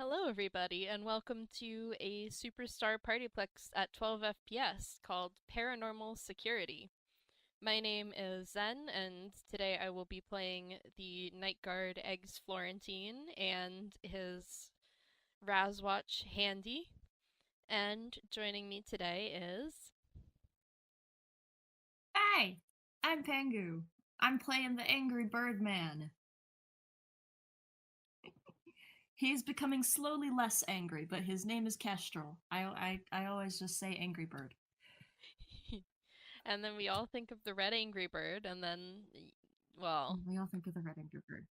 Hello, everybody, and welcome to a Superstar PartyPlex at 12 FPS called Paranormal Security. My name is Zen, and today I will be playing the Night Guard Eggs Florentine and his Razwatch Handy. And joining me today is. Hi, I'm Pengu. I'm playing the Angry Bird Man. He is becoming slowly less angry, but his name is Kestrel. I always just say Angry Bird. And then we all think of the Red Angry Bird, and then, well, We all think of the Red Angry Bird.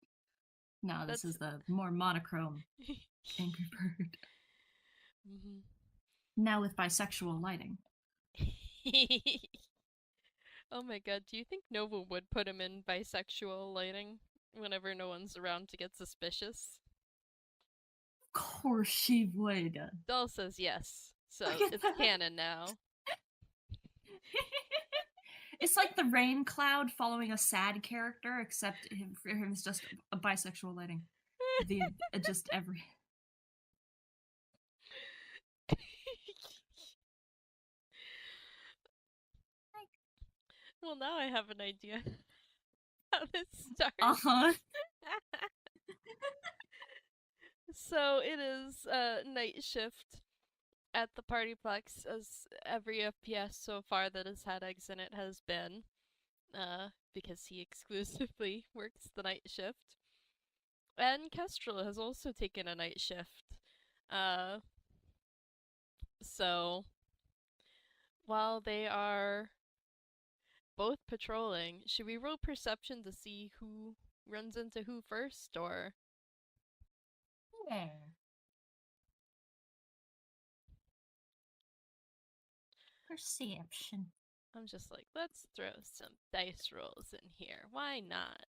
No, this that's. is the more monochrome Angry Bird. Mhm. Now with bisexual lighting. Oh my god, do you think Nova would put him in bisexual lighting whenever no one's around to get suspicious? Of course she would. Doll says yes, Look so at it's that. canon now. It's like the rain cloud following a sad character, except for him it's just a bisexual lighting. The just every Well, now I have an idea how this starts. uh-huh. So it is night shift at the PartyPlex, as every FPS so far that has had eggs in it has been, because he exclusively works the night shift. And Kestrel has also taken a night shift. Uh, so while they are both patrolling, should we roll perception to see who runs into who first, or There. Perception. I'm just like, let's throw some dice rolls in here. Why not?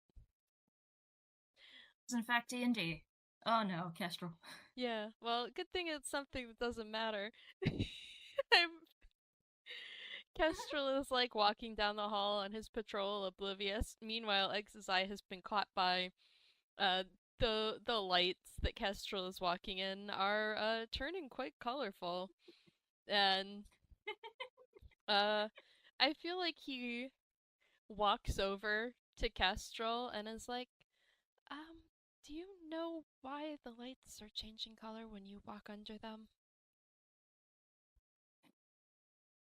It's in fact D&D. Oh no, Kestrel. Yeah, well, good thing it's something that doesn't matter. I'm Kestrel is like walking down the hall on his patrol, oblivious. Meanwhile, X's eye has been caught by uh the lights that Kestrel is walking in are turning quite colorful. And uh I feel like he walks over to Kestrel and is like, um, do you know why the lights are changing color when you walk under them?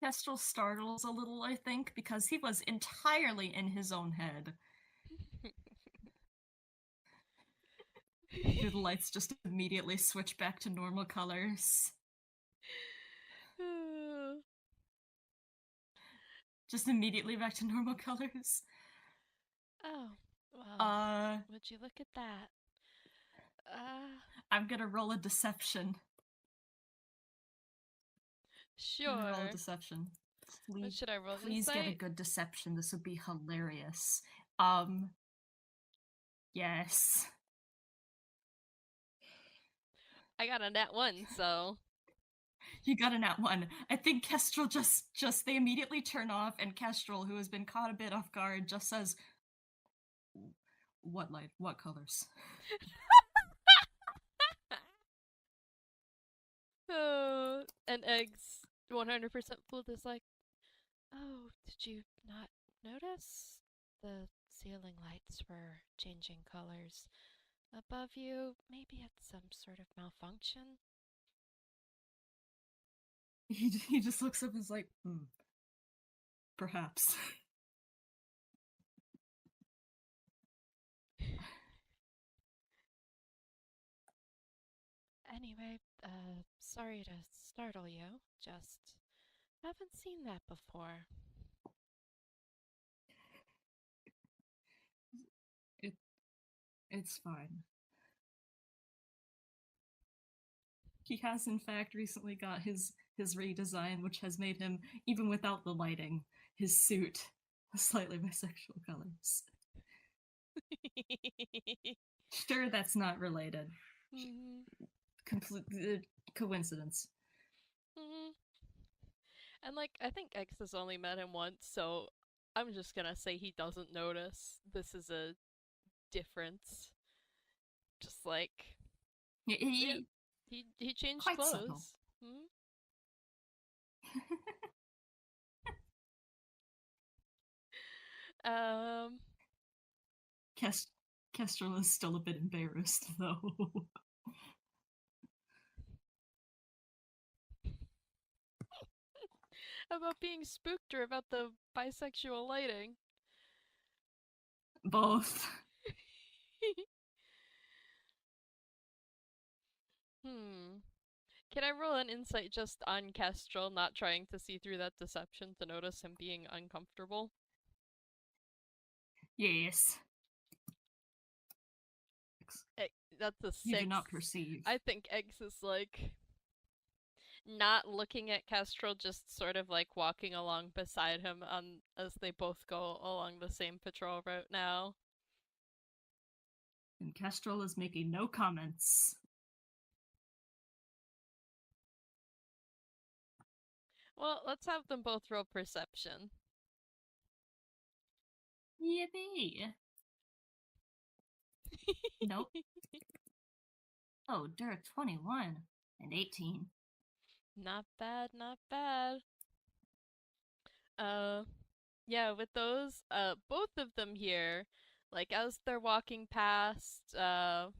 Kestrel startles a little, I think, because he was entirely in his own head. The lights just immediately switch back to normal colors. Just immediately back to normal colors. Oh, well, Uh, would you look at that? Uh, I'm gonna roll a deception. I'm gonna roll a sure. deception. What Please, should I roll? please get a Insight? good deception. This would be hilarious. Um, yes. I got a nat one, so. You got a nat one. I think Kestrel just they immediately turn off, and Kestrel, who has been caught a bit off guard, just says, "What light? What colors?" Oh, and Eggs 100% fooled is like, oh, did you not notice? The ceiling lights were changing colors above you. Maybe it's some sort of malfunction. He just looks up and is like, perhaps. Anyway, sorry to startle you. Just haven't seen that before. It it's fine. He has in fact recently got his redesign, which has made him, even without the lighting, his suit slightly bisexual colors. Sure, that's not related. Mhm. Complete coincidence. Mhm. And like, I think X has only met him once, so I'm just gonna say he doesn't notice this is a difference. Just like, He, yeah, he He changed Quite subtle. clothes. Hmm? Um, Kestrel is still a bit embarrassed, though. about being spooked or about the bisexual lighting? Both. Hmm. Can I roll an insight just on Kestrel, not trying to see through that deception to notice him being uncomfortable? Yes. Eh, that's a You do six. not perceive. I think Eggs is like not looking at Kestrel, just sort of like walking along beside him on as they both go along the same patrol route now. And Kestrel is making no comments. Well, let's have them both roll perception. Yippee! Nope. Oh, Dirk 21 and 18. Not bad, not bad. Uh, yeah, with those, both of them here, like as they're walking past, the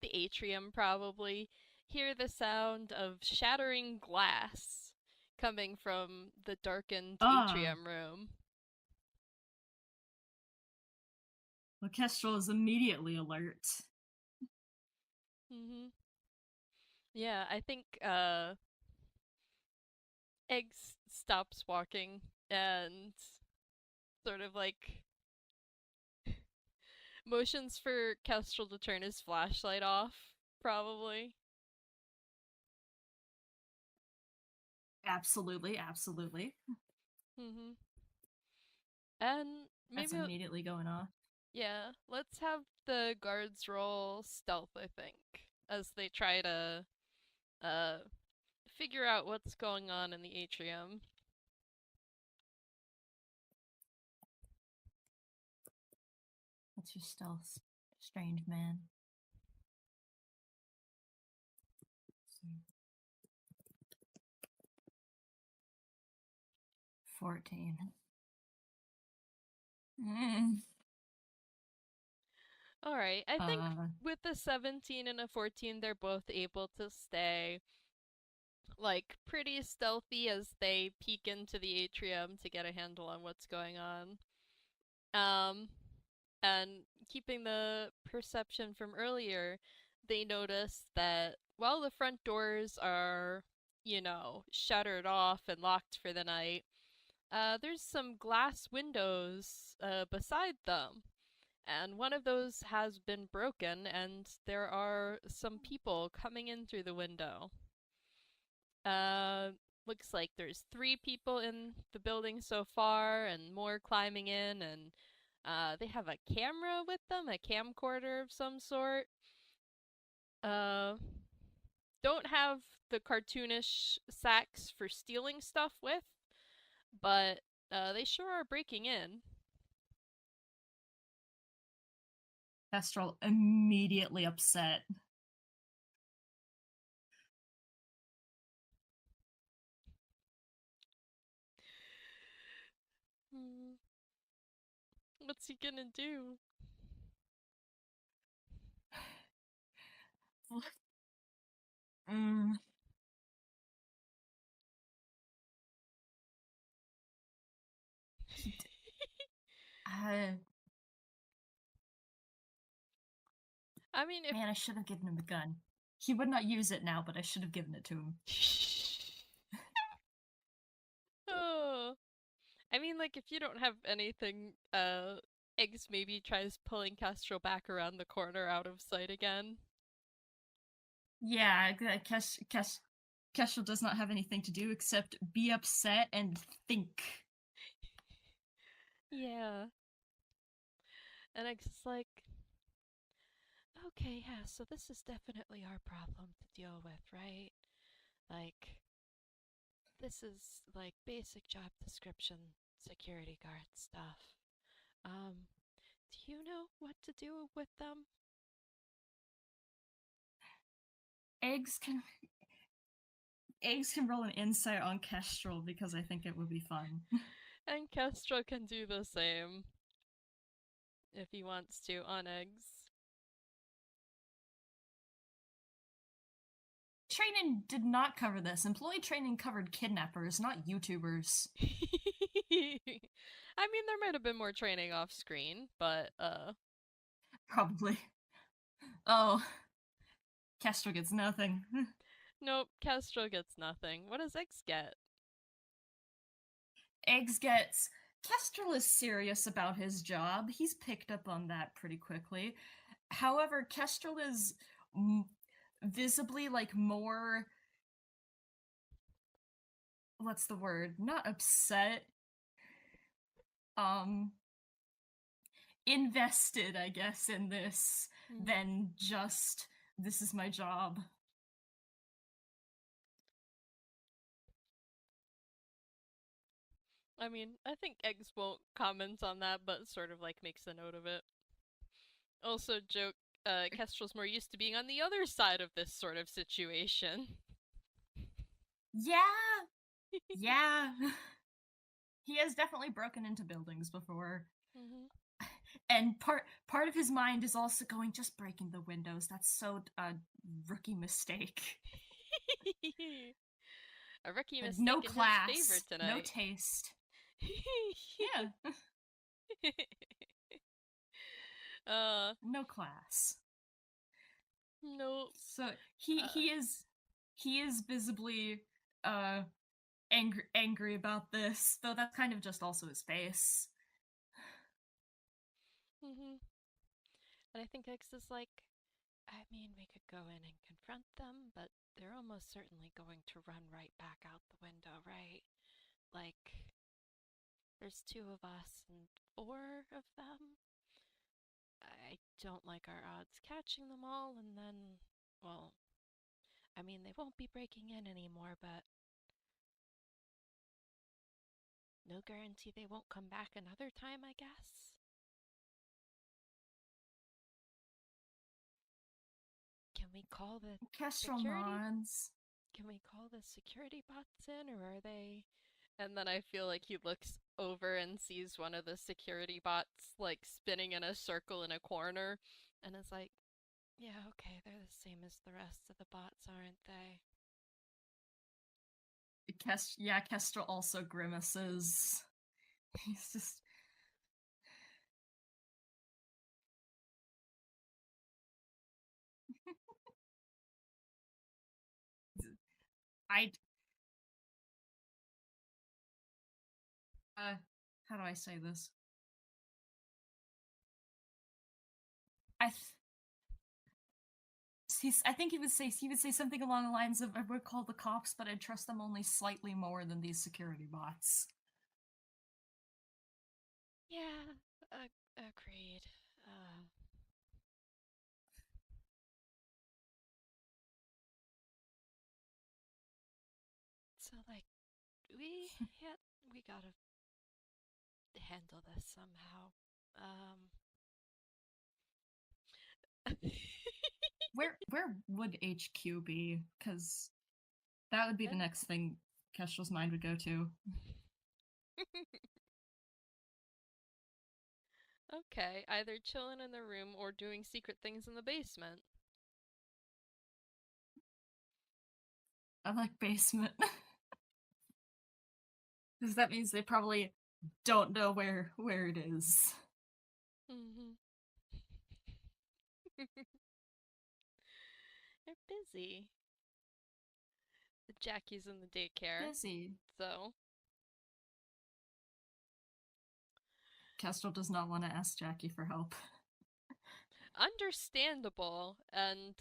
atrium probably, hear the sound of shattering glass coming from the darkened Ah, atrium room. well, Kestrel is immediately alert. Mm-hmm. Yeah, I think Eggs stops walking and sort of like motions for Kestrel to turn his flashlight off, probably. Absolutely, absolutely. Mm-hmm. And That's maybe, immediately going off. yeah, let's have the guards roll stealth, I think, as they try to uh figure out what's going on in the atrium. What's your stealth, strange man? 14. Mm. All right, I think Uh, with the 17 and a 14, they're both able to stay like pretty stealthy as they peek into the atrium to get a handle on what's going on. Um, and keeping the perception from earlier, they notice that while the front doors are, shuttered off and locked for the night, there's some glass windows beside them. And one of those has been broken, and there are some people coming in through the window. Uh, Looks like there's three people in the building so far, and more climbing in, and they have a camera with them, a camcorder of some sort. Uh, don't have the cartoonish sacks for stealing stuff with, but they sure are breaking in. Kestrel immediately upset. Hmm, what's he gonna do? Mm. Uh, I mean, if Man, I should have given him a gun. He would not use it now, but I should have given it to him. oh, I mean, like if you don't have anything, Eggs maybe tries pulling Kestrel back around the corner out of sight again. Yeah, Kestrel does not have anything to do except be upset and think. Yeah, and Eggs is like, okay, yeah, so this is definitely our problem to deal with, right? Like, this is like basic job description, security guard stuff. Um, do you know what to do with them? Eggs can Eggs can roll an insight on Kestrel because I think it would be fun. And Kestrel can do the same if he wants to on Eggs. Training did not cover this. Employee training covered kidnappers, not YouTubers. I mean, there might have been more training off screen, but Probably. Oh, Kestrel gets nothing. nope, Kestrel gets nothing. What does X get? Eggs gets. Kestrel is serious about his job. He's picked up on that pretty quickly. However, Kestrel is visibly like more. What's the word? Not upset. Invested, I guess, in this than just this is my job. I mean, I think Eggs won't comment on that, but sort of like makes a note of it. Also, joke, Kestrel's more used to being on the other side of this sort of situation. Yeah, yeah. He has definitely broken into buildings before. And part of his mind is also going, just breaking the windows. That's so a rookie mistake. A rookie mistake no in class, his favor tonight. no taste. Yeah. No class. Nope. So he is visibly angry about this, though that's kind of just also his face. And I think X is like, I mean, we could go in and confront them, but they're almost certainly going to run right back out the window, right? Like, there's 2 of us and 4 of them. I don't like our odds catching them all, and then, well, I mean, they won't be breaking in anymore, but no guarantee they won't come back another time, I guess. Can we call the Kestrel security? nods. Can we call the security bots in, or are they? And then I feel like he looks over and sees one of the security bots like spinning in a circle in a corner, and is like, "Yeah, okay, they're the same as the rest of the bots, aren't they?" Kestrel also grimaces. He's just. How do I say this? I think he would say something along the lines of, "I would call the cops, but I'd trust them only slightly more than these security bots." Yeah, agreed. So like, we gotta handle this somehow. Where would HQ be? Because that would be the next thing Kestrel's mind would go to. Okay, either chilling in the room or doing secret things in the basement. I like basement. Because that means they probably don't know where it is. They're busy. Jackie's in the daycare. Busy. So Kestrel does not want to ask Jackie for help. understandable, and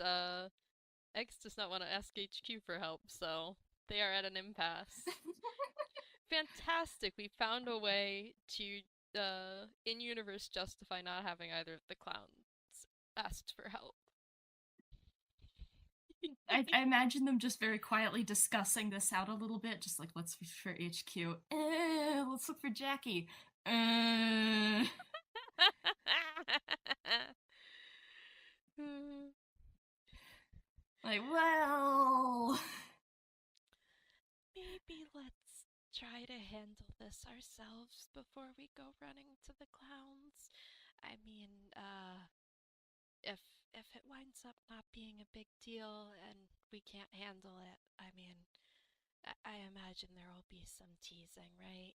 X does not want to ask HQ for help, so they are at an impasse. Fantastic, we found a way to in-universe justify not having either of the clowns asked for help. I imagine them just very quietly discussing this out a little bit, just like, let's look for HQ. Let's look for Jackie. Like, well, maybe let's try to handle this ourselves before we go running to the clowns. I mean, if if it winds up not being a big deal and we can't handle it, I mean, I imagine there will be some teasing, right?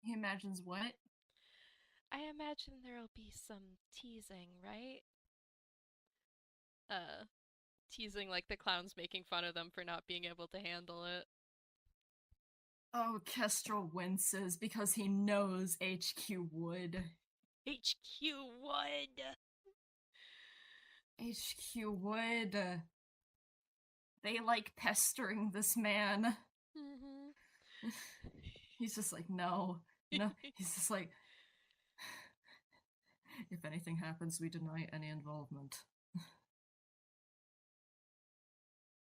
He imagines what? I imagine there'll be some teasing, right? Uh, Teasing like the clowns making fun of them for not being able to handle it. Oh, Kestrel winces because he knows HQ would. HQ would. HQ would. They like pestering this man. Mm-hmm. He's just like, no, no. He's just like, if anything happens, we deny any involvement.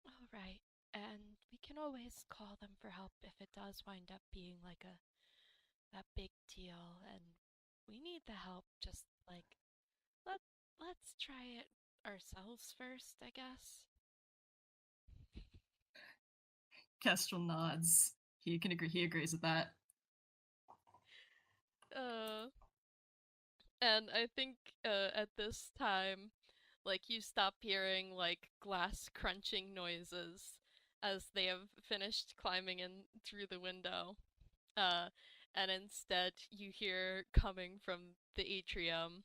All right, and we can always call them for help if it does wind up being like a big deal, and we need the help. Just like let let's try it ourselves first, I guess. Kestrel nods. He can agree. He agrees with that. Uh, and I think at this time, like you stop hearing like glass crunching noises as they have finished climbing in through the window. Uh, and instead you hear coming from the atrium,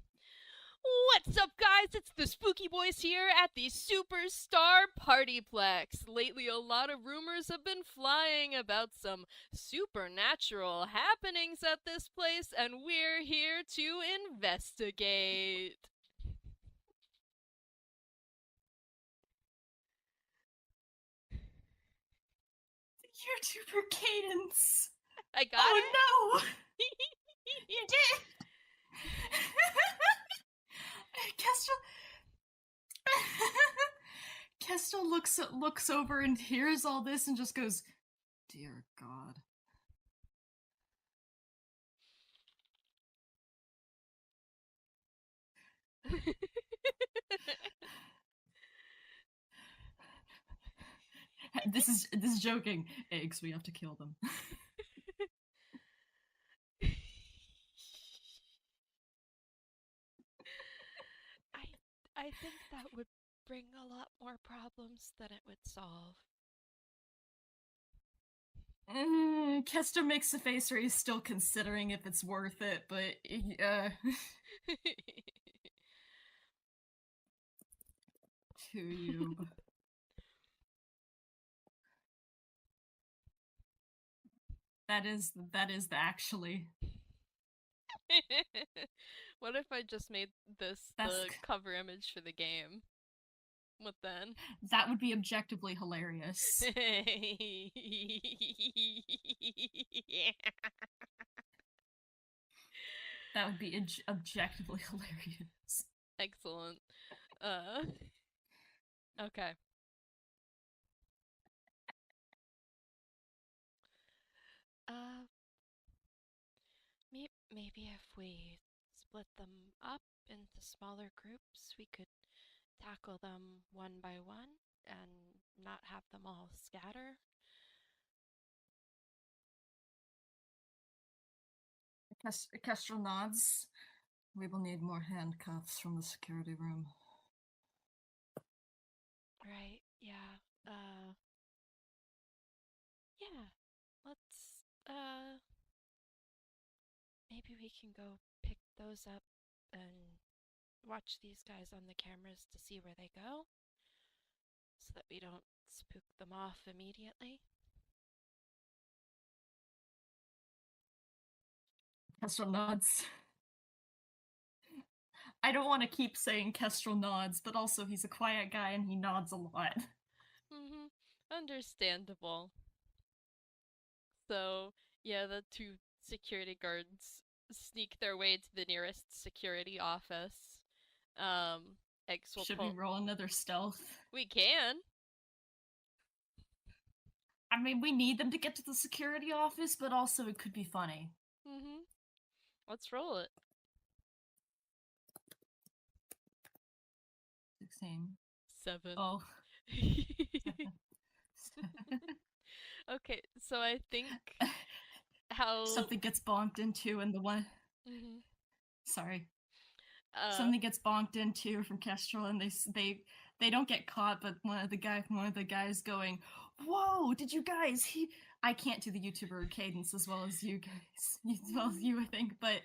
"What's up, guys? It's the Spooky Boys here at the Superstar PartyPlex. Lately, a lot of rumors have been flying about some supernatural happenings at this place, and we're here to investigate." YouTuber cadence. I got Oh it? no! You did! Kestrel. Kestrel looks over and hears all this and just goes, "Dear God." This is joking. Eggs, we have to kill them. I I think that would bring a lot more problems than it would solve. Kester makes a face where he's still considering if it's worth it, but to you. That is the actually. What if I just made this That's the cover image for the game? What then? that would be objectively hilarious. That would be objectively hilarious. Excellent. Uh, okay. Uh, maybe if we split them up into smaller groups, we could tackle them one by one and not have them all scatter. Kestrel nods. We will need more handcuffs from the security room. Right, yeah. Yeah. Let's, maybe we can go pick those up and watch these guys on the cameras to see where they go so that we don't spook them off immediately. Kestrel nods. I don't want to keep saying Kestrel nods, but also he's a quiet guy and he nods a lot. Mm-hmm. Understandable. So, yeah, the two security guards sneak their way to the nearest security office. Eggs will Should we pull. roll another stealth? We can. I mean, we need them to get to the security office, but also it could be funny. Mm-hmm. Let's roll it. 16. 7. Oh. Okay, so I think how. Something gets bonked into, and the one. Mhm. Sorry. Uh, Something gets bonked into from Kestrel, and they don't get caught, but one of the guys going, "Whoa! Did you guys? He I can't do the YouTuber cadence as well as you guys, as well as you, I think, but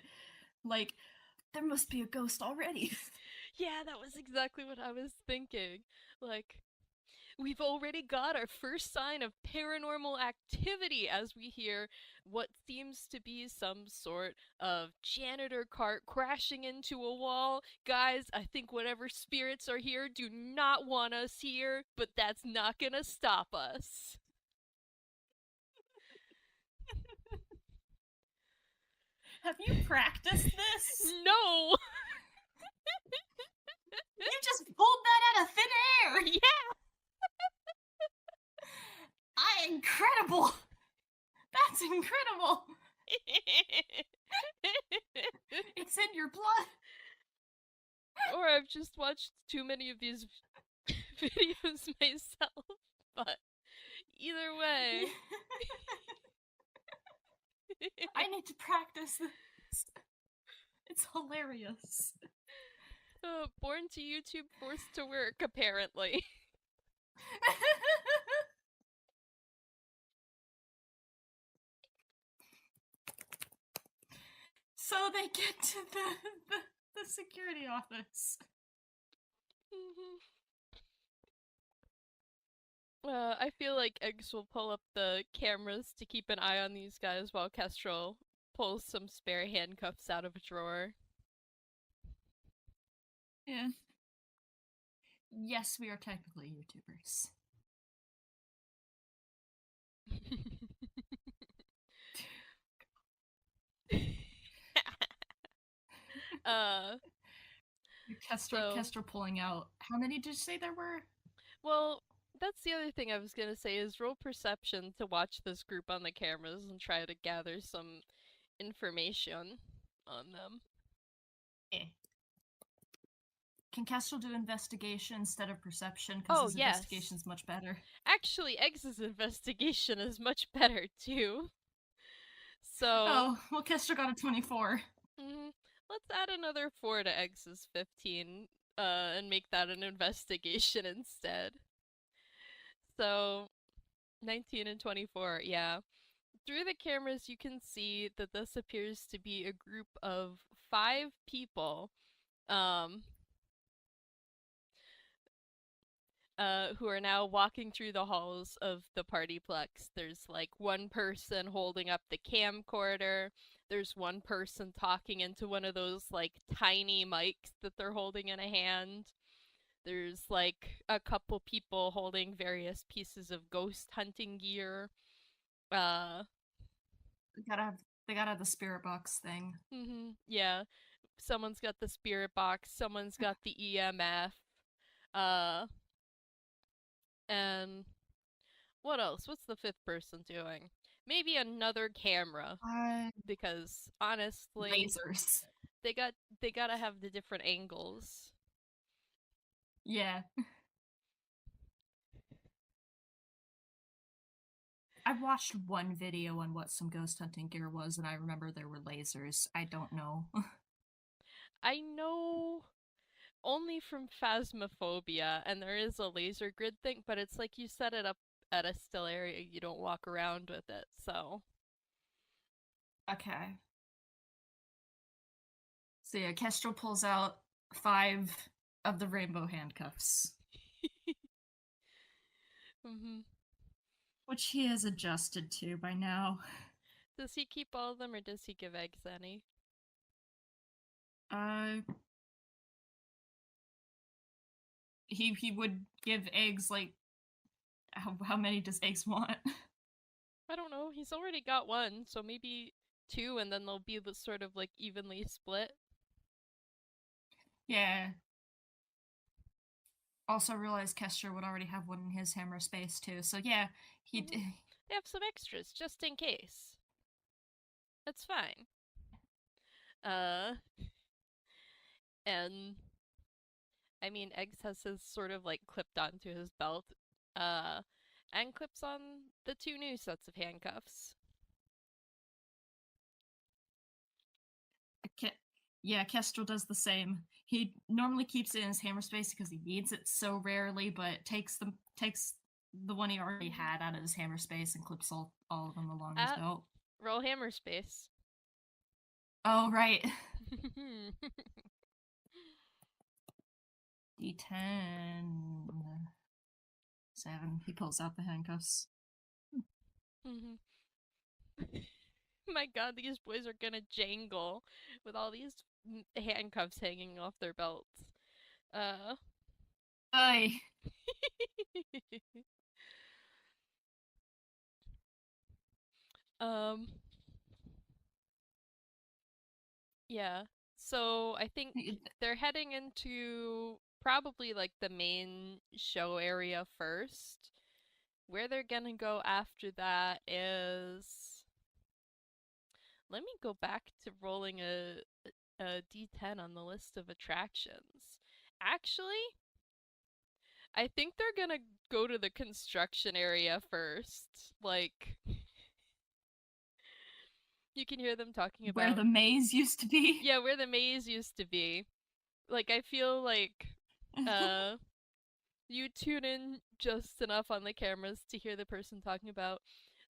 like there must be a ghost already." yeah, that was exactly what I was thinking. Like, we've already got our first sign of paranormal activity as we hear what seems to be some sort of janitor cart crashing into a wall. Guys, I think whatever spirits are here do not want us here, but that's not gonna stop us. Have you practiced this? No! You just pulled that out of thin air. Yeah! Incredible. That's incredible. It's in your blood. Or I've just watched too many of these videos myself, but either way. I need to practice this. It's hilarious. Born to YouTube, forced to work, apparently. So they get to the security office. I feel like Eggs will pull up the cameras to keep an eye on these guys while Kestrel pulls some spare handcuffs out of a drawer. Yeah. Yes, we are technically YouTubers. uh, so, Kestrel pulling out. How many did you say there were? well, that's the other thing I was gonna say is roll perception to watch this group on the cameras and try to gather some information on them. Eh. Can Kestrel do investigation instead of perception? Because Oh, his yes. investigation's much better. Actually, Eggs' investigation is much better, too. So. Oh, well, Kestrel got a 24. Let's add another 4 to Eggs' 15, and make that an investigation instead. So, 19 and 24, yeah. Through the cameras, you can see that this appears to be a group of 5 people, um, who are now walking through the halls of the PartyPlex. There's like one person holding up the camcorder. There's one person talking into one of those like tiny mics that they're holding in a hand. There's like a couple people holding various pieces of ghost hunting gear. Uh, They gotta have the spirit box thing. yeah. Someone's got the spirit box, someone's got the EMF. Uh, and what else? What's the fifth person doing? Maybe another camera because honestly, Lasers. they got they gotta have the different angles. Yeah. I watched one video on what some ghost hunting gear was, and I remember there were lasers. I don't know. I know only from Phasmophobia, and there is a laser grid thing, but it's like you set it up at a still area, you don't walk around with it, so. Okay. So yeah, Kestrel pulls out 5 of the rainbow handcuffs. Which he has adjusted to by now. Does he keep all of them, or does he give Eggs any? He would give Eggs like how many does Eggs want? I don't know. He's already got one, so maybe 2, and then they'll be sort of like evenly split. Yeah. Also realized Kester would already have one in his hammer space too, so yeah, he. They have some extras just in case. That's fine. And I mean, Eggs has his sort of like clipped onto his belt. and clips on the 2 new sets of handcuffs. Yeah, Kestrel does the same. He normally keeps it in his hammer space because he needs it so rarely, but takes the one he already had out of his hammer space and clips all of them along his belt. Roll hammer space. Oh, right. D10. 7. He pulls out the handcuffs. My god, these boys are gonna jangle with all these handcuffs hanging off their belts. Aye. Yeah. So I think they're heading into probably like the main show area first. Where they're gonna go after that is. Let me go back to rolling a d10 on the list of attractions. Actually, I think they're gonna go to the construction area first. Like, you can hear them talking about where the maze used to be. Yeah, where the maze used to be. Like, I feel like you tune in just enough on the cameras to hear the person talking about.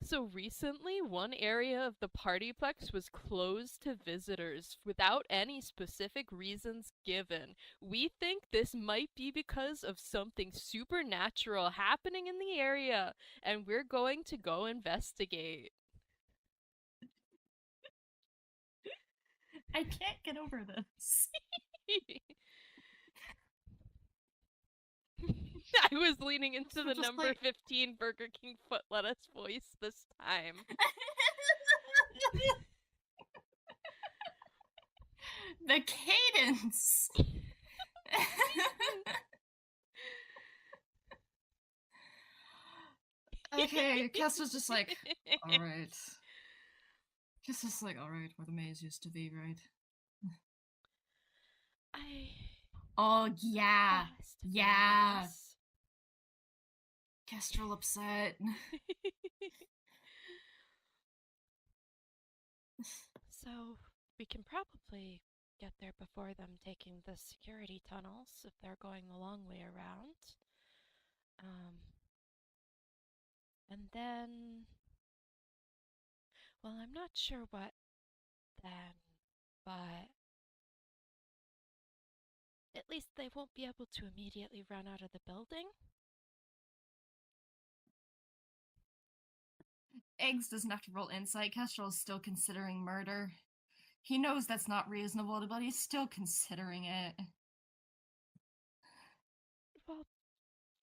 So recently, one area of the PartyPlex was closed to visitors without any specific reasons given. We think this might be because of something supernatural happening in the area, and we're going to go investigate. I can't get over this. I was leaning into the number like... 15 Burger King foot lettuce voice this time. The cadence! Okay, Cass was just like, alright. Cass was like, alright, where the maze used to be, right? Oh, yeah. Yeah. Kestrel upset. So, we can probably get there before them taking the security tunnels if they're going the long way around. And then. Well, I'm not sure what then, but. At least they won't be able to immediately run out of the building. Eggs doesn't have to roll insight. Kestrel is still considering murder. He knows that's not reasonable, but he's still considering it. Well,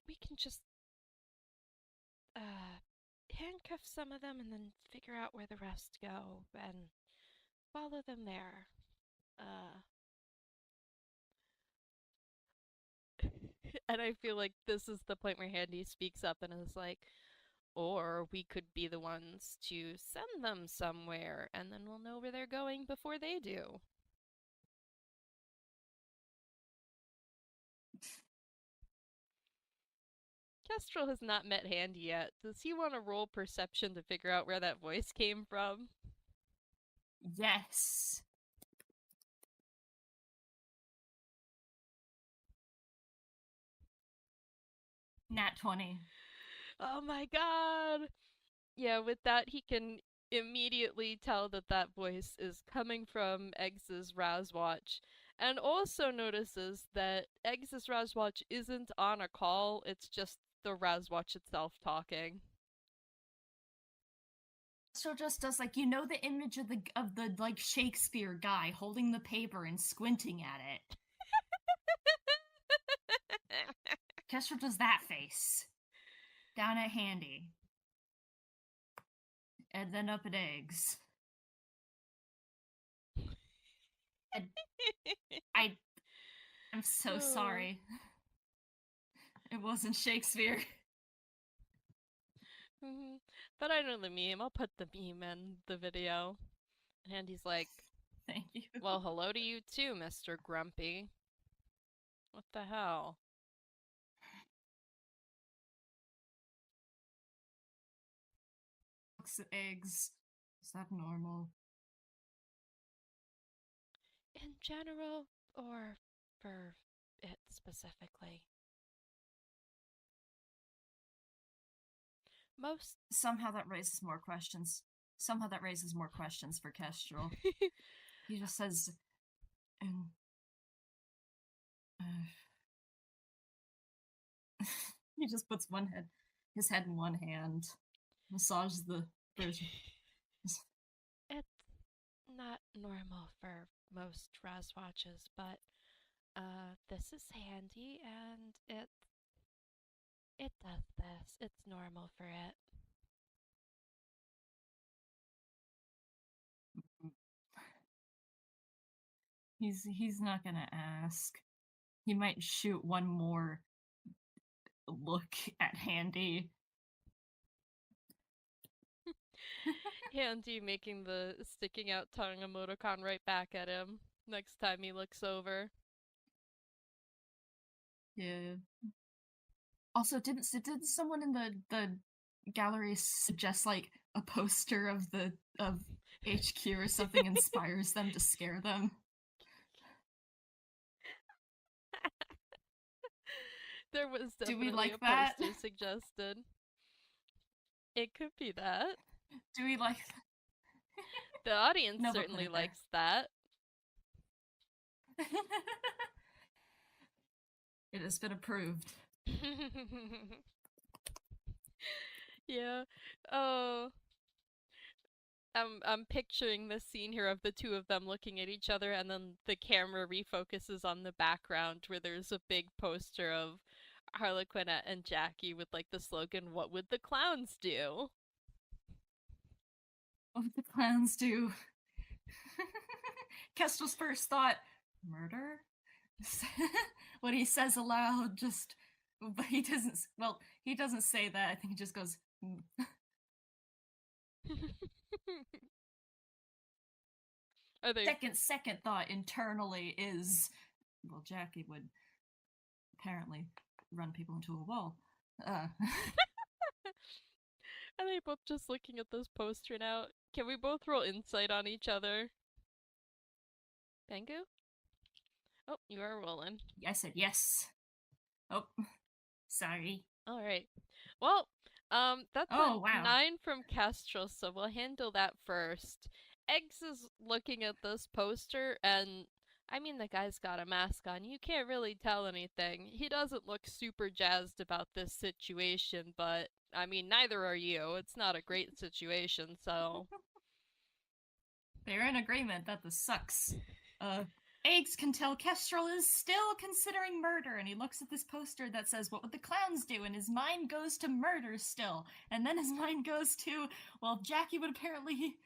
we can just handcuff some of them and then figure out where the rest go and follow them there. And I feel like this is the point where Handy speaks up and is like, or we could be the ones to send them somewhere, and then we'll know where they're going before they do. Kestrel has not met Handy yet. Does he want to roll perception to figure out where that voice came from? Yes. Nat 20. Oh my god! Yeah, with that, he can immediately tell that that voice is coming from Eggs's Razwatch, and also notices that Eggs's Razwatch isn't on a call, it's just the Razwatch itself talking. So just does like, you know, the image of the like Shakespeare guy holding the paper and squinting at it. Kestrel does that face. Down at Handy. And then up at Eggs. And I'm so sorry. It wasn't Shakespeare. But I know the meme. I'll put the meme in the video. And Handy's like, thank you. Well, hello to you too, Mr. Grumpy. What the hell? looks at Eggs. Is that normal? In general, or for it specifically? Most. Somehow that raises more questions. Somehow that raises more questions for Kestrel. He just says, and he just puts his head in one hand, massages the version. It's not normal for most Razwatches, but this is handy, and it does this. It's normal for it. He's not gonna ask. He might shoot one more look at Handy. Handy making the sticking out tongue emoticon right back at him next time he looks over. Yeah. Also, didn't someone in the gallery suggest like a poster of HQ or something inspires them to scare them? There was Do we definitely like a that? poster suggested. It could be that. Do we like The audience No, certainly likes that. It has been approved. Yeah. Oh. I'm picturing this scene here of the two of them looking at each other, and then the camera refocuses on the background where there's a big poster of Harlequinette and Jackie with like the slogan, "What would the clowns do?" What would the clowns do? Kestrel's first thought, murder? What he says aloud, just, but he doesn't say that. I think he just goes, Are they... Second thought internally is, well, Jackie would apparently run people into a wall. Are they both just looking at this poster now? Can we both roll insight on each other? Pengu? Oh, you are rolling. I said yes. Oh, sorry. Alright. Well, that's a 9 from Kestrel, so we'll handle that first. Eggs is looking at this poster, and I mean, the guy's got a mask on. You can't really tell anything. He doesn't look super jazzed about this situation, but I mean, neither are you. It's not a great situation, so. They're in agreement that this sucks. Eggs can tell Kestrel is still considering murder, and he looks at this poster that says, "What would the clowns do?" And his mind goes to murder still. And then his mind goes to, well, Jackie would apparently,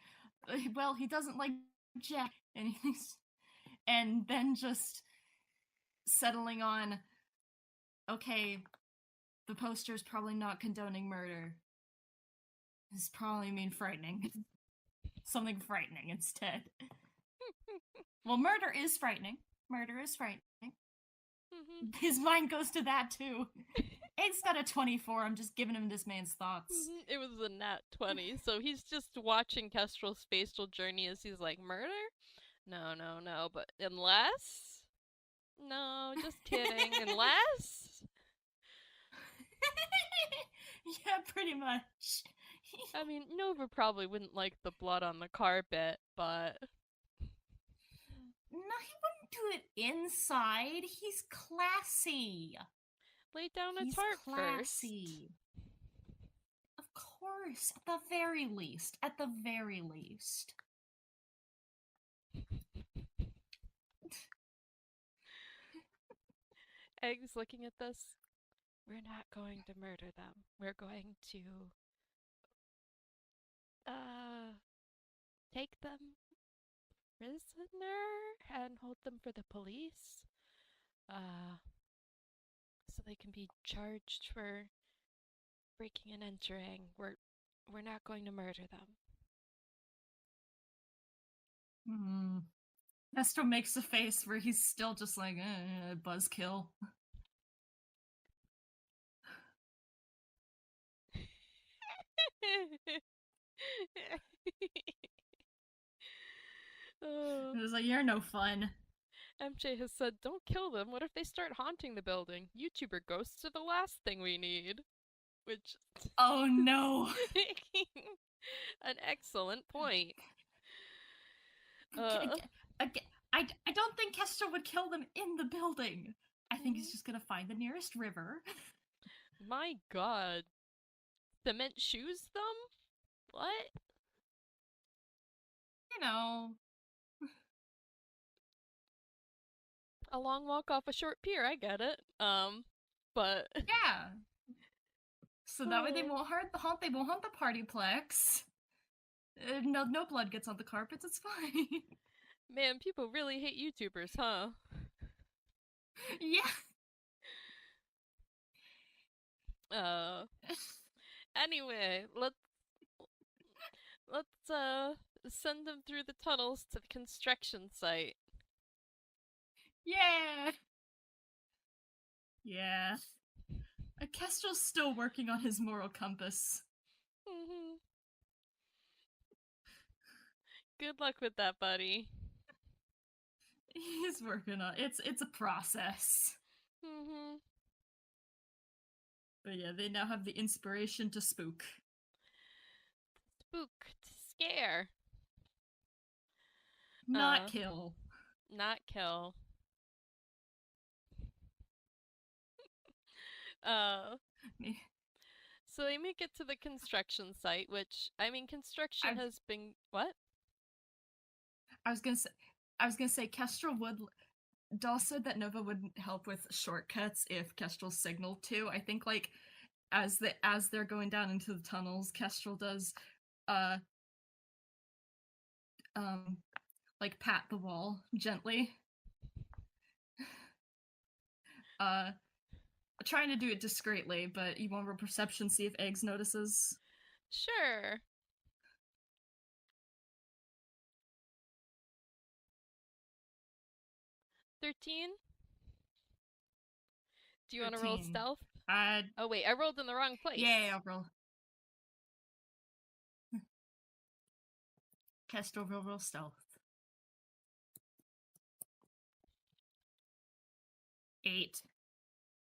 well, he doesn't like Jack. And then just settling on, okay, the poster's probably not condoning murder. This probably mean frightening. Something frightening instead. Well, murder is frightening. Murder is frightening. Mm-hmm. His mind goes to that too. Eggs got a 24. I'm just giving him this man's thoughts. Mm-hmm. It was a nat 20, so he's just watching Kestrel's facial journey as he's like, murder? No, but unless? No, just kidding. Unless? Yeah, pretty much. I mean, Nova probably wouldn't like the blood on the carpet, but... No, he wouldn't do it inside. He's classy. Lay down a tarp classy. First. Of course, at the very least. At the very least. Eggs looking at this. We're not going to murder them. We're going to take them prisoner and hold them for the police. So they can be charged for breaking and entering. We're not going to murder them. Kestrel makes a face where he's still just like, buzzkill. It was like, you're no fun. MJ has said, don't kill them. What if they start haunting the building? YouTuber ghosts are the last thing we need. Which. Oh no! An excellent point. I don't think Kestrel would kill them in the building. I think he's just gonna find the nearest river. My god. Cement shoes them? What? You know. A long walk off a short pier, I get it. But. Yeah. So that way they won't haunt the PartyPlex. No blood gets on the carpets, it's fine. Man, people really hate YouTubers, huh? Yeah. Anyway, let's send them through the tunnels to the construction site. Yeah. Yeah. Kestrel's still working on his moral compass. Good luck with that, buddy. He's working on it's a process. But yeah, they now have the inspiration to spook. Spook, to scare. Not kill. Not kill. So they make it to the construction site, which, I mean, construction has been... What? I was gonna say Kestrel would... Doll said that Nova wouldn't help with shortcuts if Kestrel signaled to. I think, like, as they're going down into the tunnels, Kestrel does, like, pat the wall gently. Trying to do it discreetly, but you want a perception, see if Eggs notices? Sure. $13? Do you want to roll stealth? Oh wait, I rolled in the wrong place. Yeah, I'll roll. Kestrel will roll stealth. 8.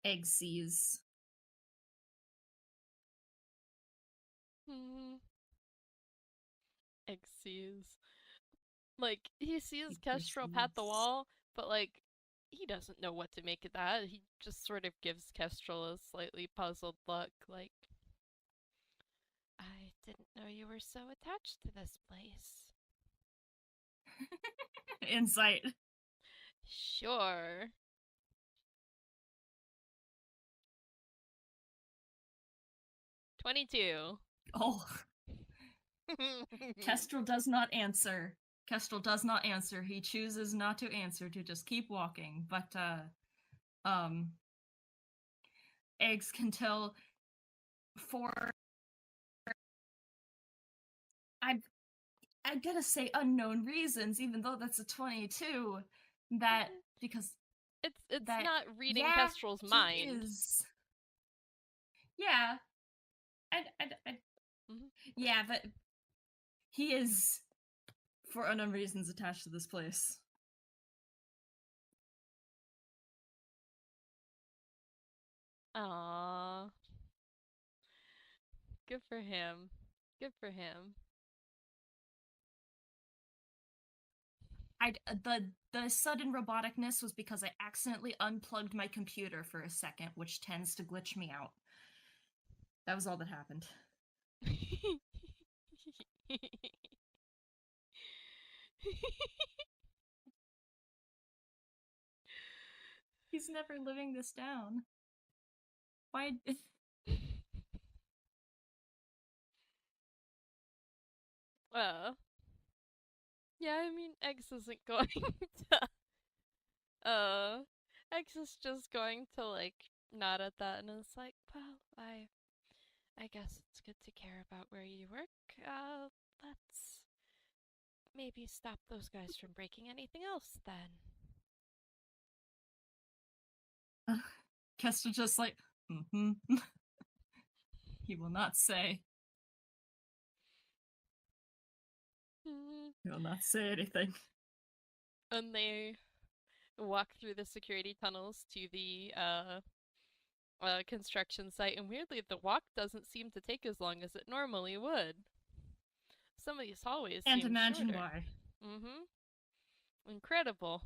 Egg sees. Egg sees. Like, he sees Kestrel pat the wall, but, like, he doesn't know what to make of that. He just sort of gives Kestrel a slightly puzzled look, like, I didn't know you were so attached to this place. Insight. Sure. 22. Oh. Kestrel does not answer. Kestrel does not answer. He chooses not to answer, to just keep walking. But Eggs can tell for I'm gonna say unknown reasons, even though that's a 22. That because it's that, not reading Kestrel's mind. Yeah. Yeah, but he is, for unknown reasons, attached to this place. Aww. Good for him. Good for him. The sudden roboticness was because I accidentally unplugged my computer for a second, which tends to glitch me out. That was all that happened. He's never living this down. Why? Yeah, I mean, Eggs isn't going to, Eggs is just going to, like, nod at that, and it's like, well, I guess it's good to care about where you work. Let's maybe stop those guys from breaking anything else, then. Kestrel just like, He will not say. He will not say anything. And they walk through the security tunnels to the construction site, and weirdly, the walk doesn't seem to take as long as it normally would. Some of these hallways Can't seem imagine shorter. why. Mm-hmm. Incredible.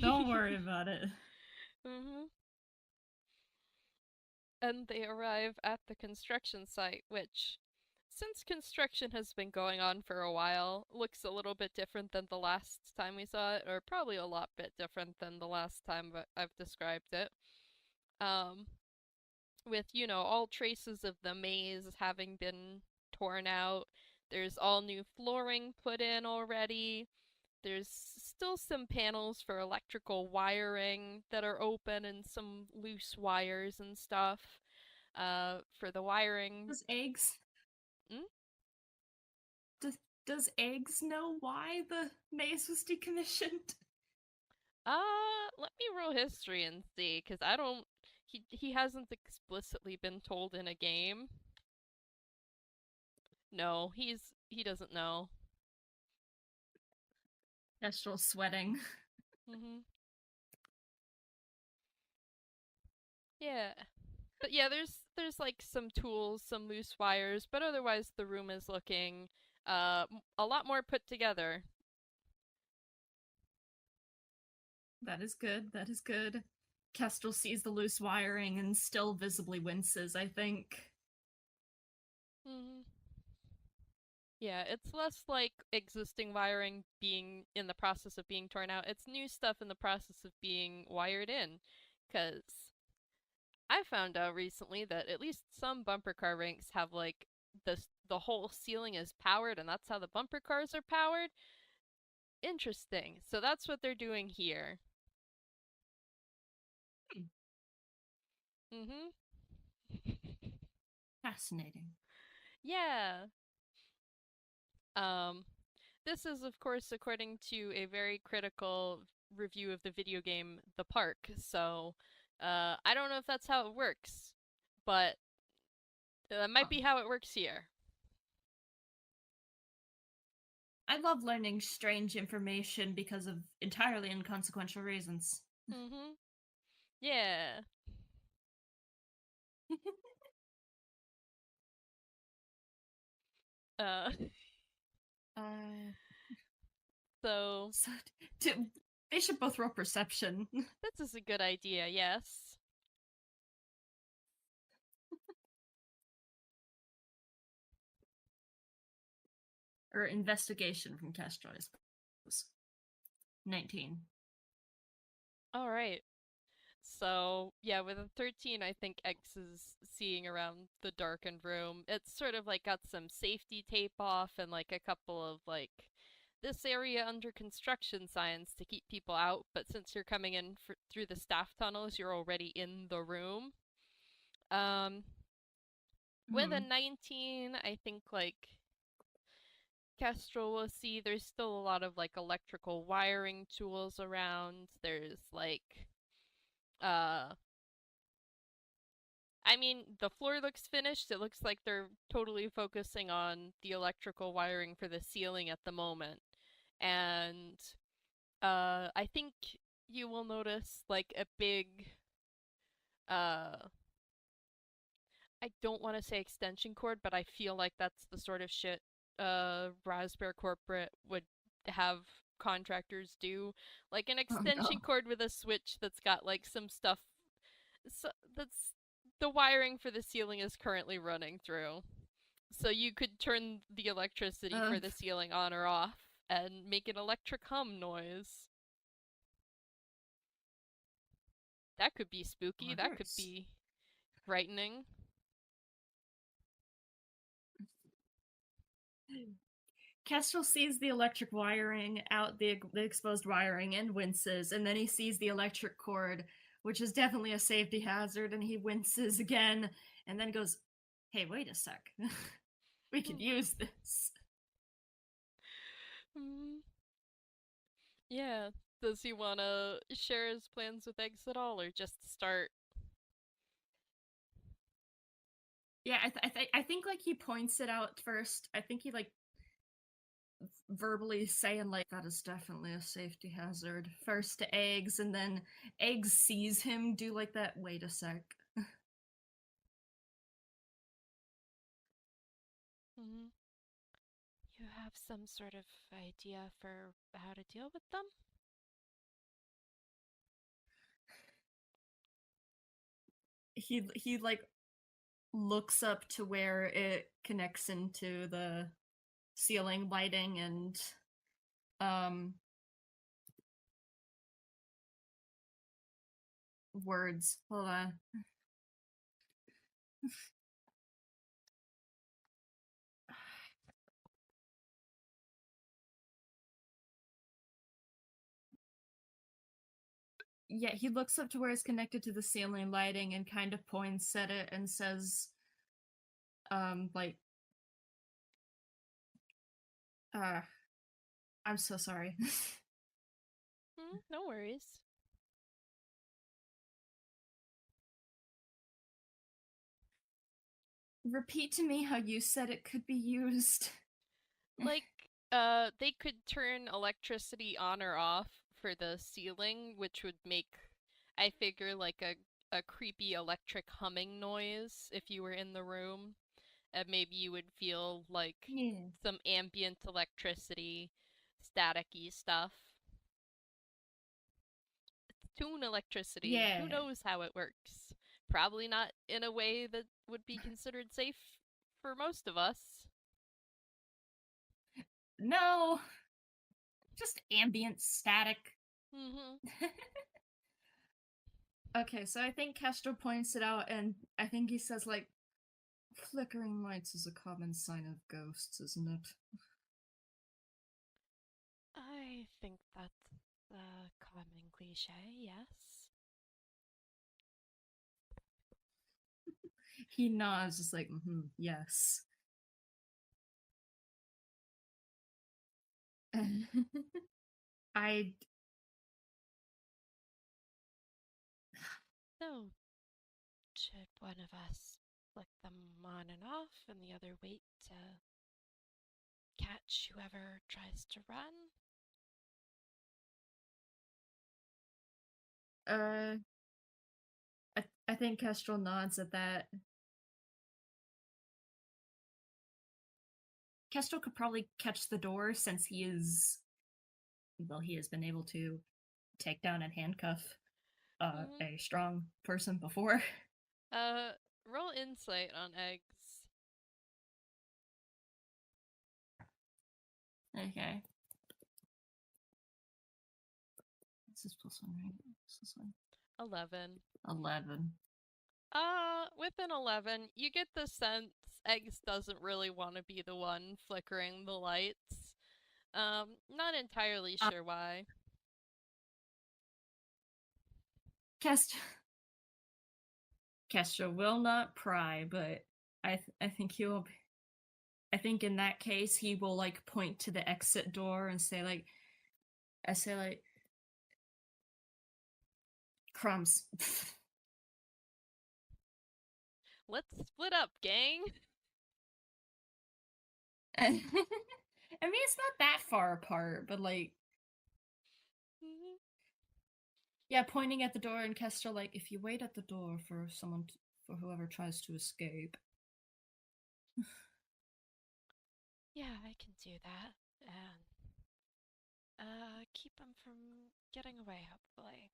Don't worry about it. Mm-hmm. And they arrive at the construction site, which, since construction has been going on for a while, looks a little bit different than the last time we saw it, or probably a lot bit different than the last time I've described it. Um, with, all traces of the maze having been torn out. There's all new flooring put in already. There's still some panels for electrical wiring that are open and some loose wires and stuff. For the wiring. Does eggs Mm? does does eggs know why the maze was decommissioned? Let me roll history and see, because I don't. He hasn't explicitly been told in a game. No, he doesn't know. Kestrel sweating. Mm-hmm. Yeah. But yeah, there's like some tools, some loose wires, but otherwise the room is looking a lot more put together. That is good. That is good. Kestrel sees the loose wiring and still visibly winces, I think. Mm-hmm. Yeah, it's less like existing wiring being in the process of being torn out. It's new stuff in the process of being wired in. Cause I found out recently that at least some bumper car ranks have like the whole ceiling is powered and that's how the bumper cars are powered. Interesting. So that's what they're doing here. Hmm. Mhm. Fascinating. Yeah. Um this is of course according to a very critical review of the video game The Park. So I don't know if that's how it works, but that might Oh, be how it works here. I love learning strange information because of entirely inconsequential reasons. Mhm. Yeah. Uh uh, so so they should both roll perception. this is a good idea, yes. Or investigation from Kestrel, I suppose. 19. All right. So, yeah, with a 13, I think X is seeing around the darkened room. It's sort of like got some safety tape off and like a couple of like this area under construction signs to keep people out, but since you're coming in through the staff tunnels, you're already in the room. Um with a Hmm. 19, I think like Kestrel will see there's still a lot of like electrical wiring tools around. There's like uh I mean, the floor looks finished. It looks like they're totally focusing on the electrical wiring for the ceiling at the moment. And I think you will notice like a big uh I don't want to say extension cord, but I feel like that's the sort of shit Raspberry Corporate would have contractors do. Like an Oh extension no. cord with a switch that's got like some stuff that's the wiring for the ceiling is currently running through. So you could turn the electricity Uh, for the ceiling on or off and make an electric hum noise. That could be spooky. That could Orders. be frightening. Kestrel sees the electric wiring out the exposed wiring and winces, and then he sees the electric cord, which is definitely a safety hazard, and he winces again, and then goes, "Hey, wait a sec, we could use this." Mm, yeah. Does he want to share his plans with Eggs at all, or just start? Yeah, I think like he points it out first. I think he like verbally saying like that is definitely a safety hazard first to Eggs, and then Eggs sees him do like that. Wait a sec. Mm-hmm. You have some sort of idea for how to deal with them? He like looks up to where it connects into the ceiling lighting and um words. Hold on. Yeah, he looks up to where it's connected to the ceiling lighting and kind of points at it and says, like, uh, I'm so sorry. No worries. Repeat to me how you said it could be used. Like, they could turn electricity on or off for the ceiling, which would make, I figure, like a creepy electric humming noise if you were in the room. And maybe you would feel like Yeah. some ambient electricity, staticky stuff. Tune electricity. Who Yeah. knows how it works? Probably not in a way that would be considered safe for most of us. No, just ambient static. Mm-hmm. Okay, so I think Kestrel points it out, and I think he says, like, flickering lights is a common sign of ghosts, isn't it? I think that's a common cliche, yes. He nods, just like, yes. I So, should one of us flick them on and off and the other wait to catch whoever tries to run? uh I think Kestrel nods at that. Kestrel could probably catch the door since he has been able to take down and handcuff Mm-hmm. a strong person before. Uh, roll insight on eggs. Okay. This is plus one, right? This is one. 11. 11. With an 11, you get the sense Eggs doesn't really want to be the one flickering the lights. Not entirely Uh, sure why. Kest- Kestra will not pry, but I think he will. I think in that case he will like point to the exit door and say like, I say like, crumbs. Let's split up, gang! I mean, it's not that far apart, but like, Mhm. yeah, pointing at the door and Kestra like, if you wait at the door for for whoever tries to escape. Yeah, I can do that. And, keep them from getting away, hopefully.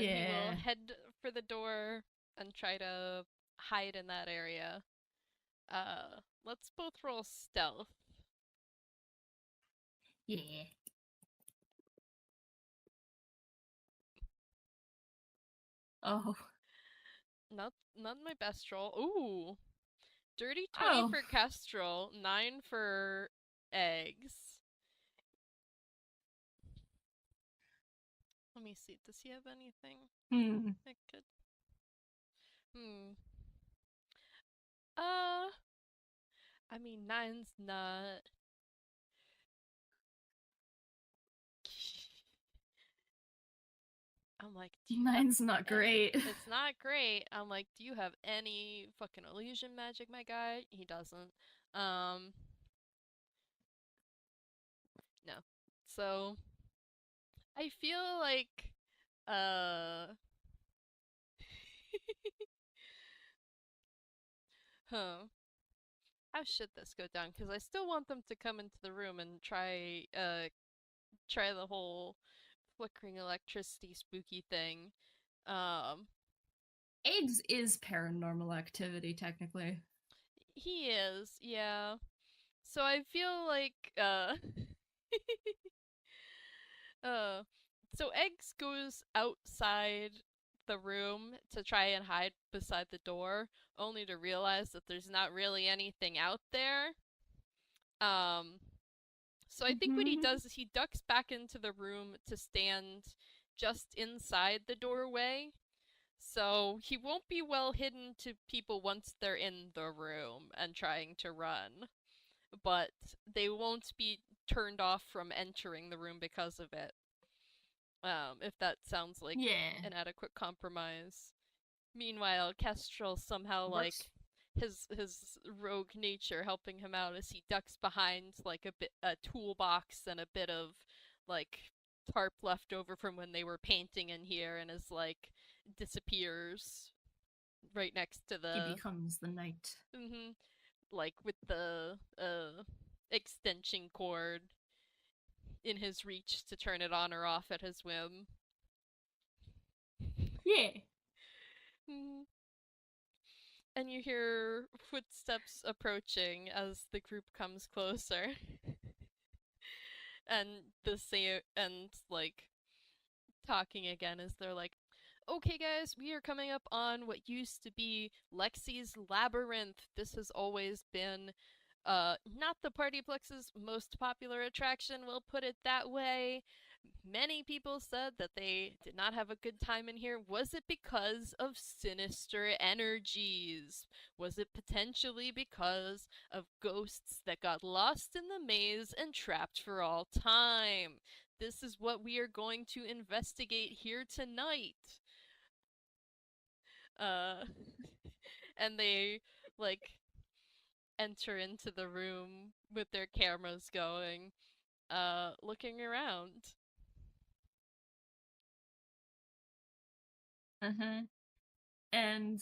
He will Yeah, head for the door and try to hide in that area. Let's both roll stealth. yeah. Oh, Not my best roll. Ooh, dirty 20 oh. for Kestrel, 9 for Eggs. Let me see. Does he have anything Hmm. that could? Hmm. Uh, I mean, nine's not. I'm like, do you have? Mine's not great. It's not great. I'm like, do you have any fucking illusion magic, my guy? He doesn't. Um, no. So I feel like, uh, huh. How should this go down? Because I still want them to come into the room and try the whole flickering electricity spooky thing. Um, Eggs is paranormal activity, technically. he is, yeah. So I feel like, uh, so Eggs goes outside the room to try and hide beside the door, only to realize that there's not really anything out there. Um, so I think what he Mm-hmm. does is he ducks back into the room to stand just inside the doorway. So he won't be well hidden to people once they're in the room and trying to run, but they won't be turned off from entering the room because of it. If that sounds like Yeah. an adequate compromise. Meanwhile, Kestrel somehow Works. like his rogue nature helping him out as he ducks behind like a toolbox and a bit of like tarp left over from when they were painting in here and is like disappears right next to He the becomes the knight. mm-hmm, like with the extension cord in his reach to turn it on or off at his whim. Yeah. Mm-hmm. And you hear footsteps approaching as the group comes closer. And the same and like talking again as they're like, okay, guys, we are coming up on what used to be Lexi's Labyrinth. This has always been not the Partyplex's most popular attraction, we'll put it that way. Many people said that they did not have a good time in here. Was it because of sinister energies? Was it potentially because of ghosts that got lost in the maze and trapped for all time? This is what we are going to investigate here tonight. Uh, and they like enter into the room with their cameras going, looking around. Uh-huh. And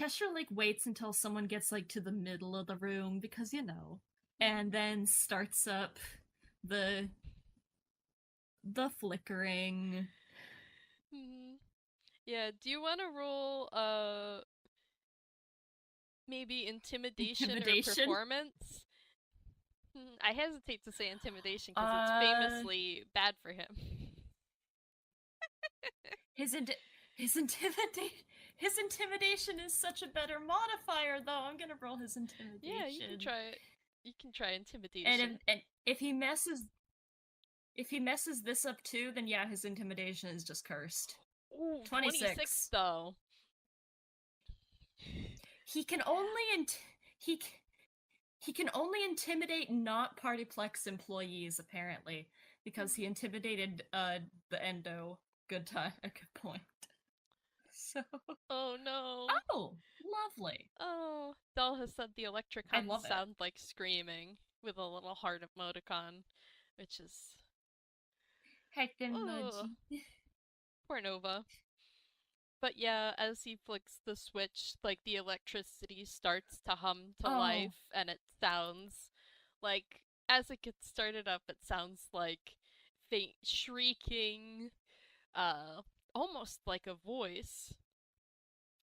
Kesher like waits until someone gets like to the middle of the room because and then starts up the the flickering Yeah, do you want to roll maybe intimidation or intimidation. performance? I hesitate to say intimidation because it's Uh famously bad for him. his in- his intimidate his intimidation is such a better modifier though. I'm going to roll his Yeah, you can intimidation. try it. You can try And intimidation. if he messes this up too, then yeah, his intimidation is just cursed. Ooh, 26 26. though. He can only he he can only intimidate not PartyPlex employees apparently because he intimidated the Endo. Good time, a good point. So Oh no. oh, lovely. Oh, Dell has said the I Electricons love it. sound like screaming with a little heart emoticon, which is Heck and oh, Mudgy. poor Nova. But yeah, as he flicks the switch, like the electricity starts to hum to Oh. life and it sounds like as it gets started up it sounds like faint shrieking, uh almost like a voice.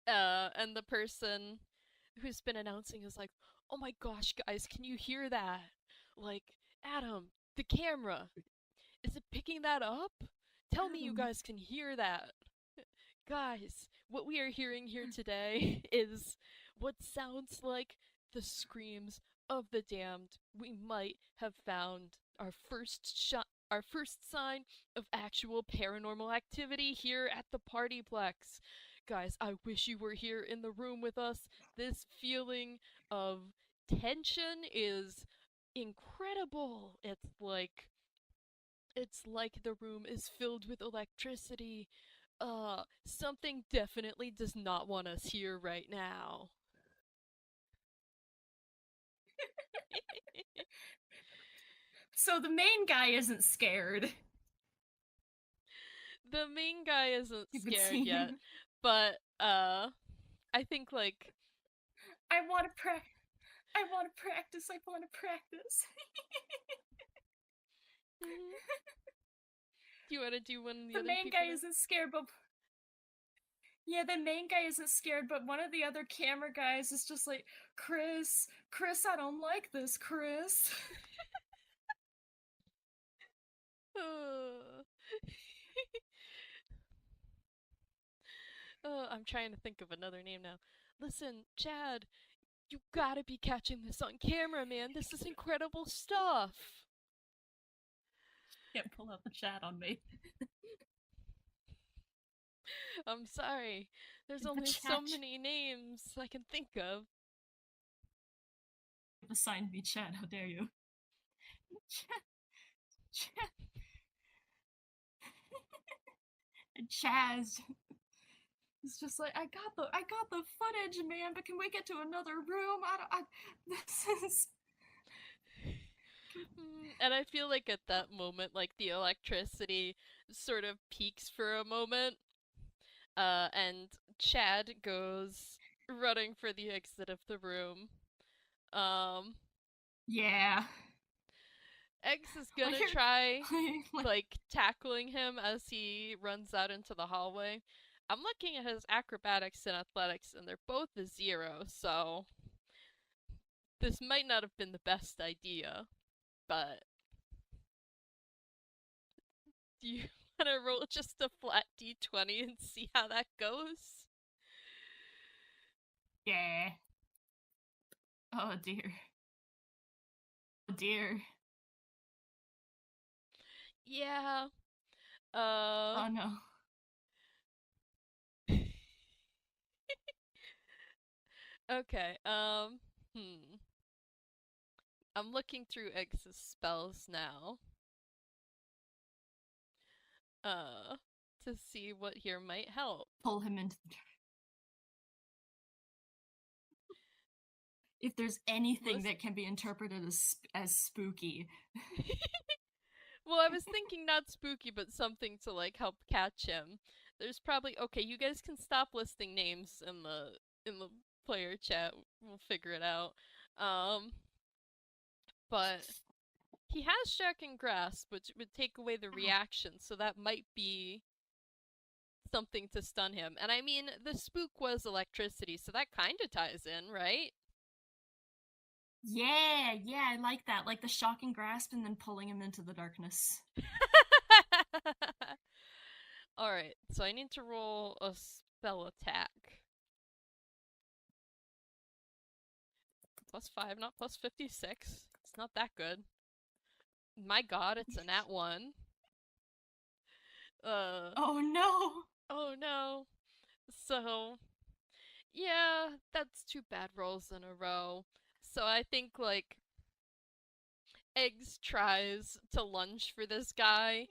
And the person who's been announcing is like, "Oh my gosh, guys, can you hear that? Like, Adam, the camera, is it picking that up? Tell me you Adam. guys can hear that." Guys, what we are hearing here today is what sounds like the screams of the damned. We might have found our first sign of actual paranormal activity here at the Partyplex. Guys, I wish you were here in the room with us. This feeling of tension is incredible. It's like It's like the room is filled with electricity. Something definitely does not want us here right now. So the main guy isn't scared. The main guy isn't You could scared see yet, him. but I think like I want to practice. I want to practice. I want to practice. mhm. Do you want to do one of the The other main people guy now? isn't scared, but yeah, the main guy isn't scared, but one of the other camera guys is just like, Chris, I don't like this, Chris. I'm trying to think of another name now. Listen, Chad, you gotta be catching this on camera, man. This is incredible stuff. Can't pull out the chat on me. I'm sorry. There's The only so chat many names I can think of. assigned me chat. How dare you? Chat, chat, and Chaz. It's just like I got the footage, man. But can we get to another room? This is. And I feel like at that moment, like the electricity sort of peaks for a moment, and Chad goes running for the exit of the room. Um, Yeah. X is Like gonna you're, try like, like tackling him as he runs out into the hallway. I'm looking at his acrobatics and athletics, and they're both a 0, so this might not have been the best idea. But do you want to roll just a flat d20 and see how that goes? yeah. Oh dear. Oh dear. Yeah. Uh. Oh no. Okay. Hmm. I'm looking through X's spells now. Uh. To see what here might help. Pull him into the. If there's anything Listen. that can be interpreted as spooky. Well, I was thinking not spooky, but something to like help catch him. There's probably okay. You guys can stop listing names in the player chat. We'll figure it out. Um, but he has shock and grasp, which would take away the reaction, so that might be something to stun him. And I mean, the spook was electricity, so that kind of ties in, right? Yeah, yeah, I like that. Like the shocking grasp and then pulling him into the darkness. Alright, so I need to roll a spell attack. +5, not +56. It's not that good. My god, it's a nat 1. Uh, Oh no! oh no. So, yeah, that's 2 bad rolls in a row. So I think, like, Eggs tries to lunge for this guy,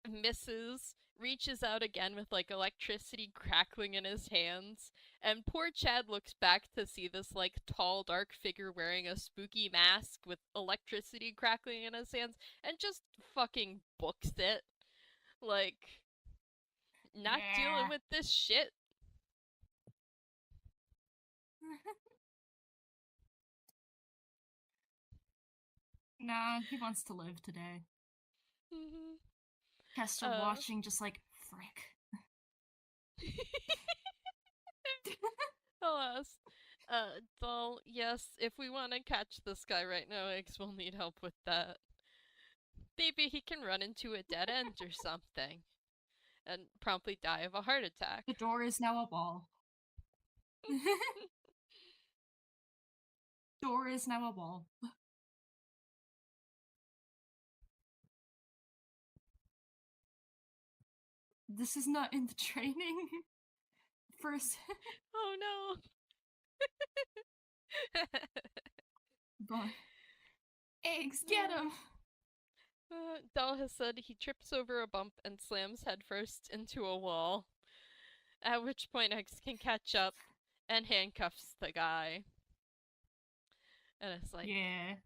misses, reaches out again with like electricity crackling in his hands, and poor Chad looks back to see this like tall, dark figure wearing a spooky mask with electricity crackling in his hands and just fucking books it. Like, not dealing Yeah. with this shit. Nah, he wants to live today. Mm-hmm. Kestrel Uh. watching, just like, frick. Alas. Well, yes, if we want to catch this guy right now, Eggs will need help with that. Maybe he can run into a dead end or something and promptly die of a heart attack. The door is now a wall. Door is now a wall. This is not in the training. First. Oh no. But Eggs, get him! Dahl has said he trips over a bump and slams headfirst into a wall, at which point X can catch up and handcuffs the guy. And it's like, Yeah.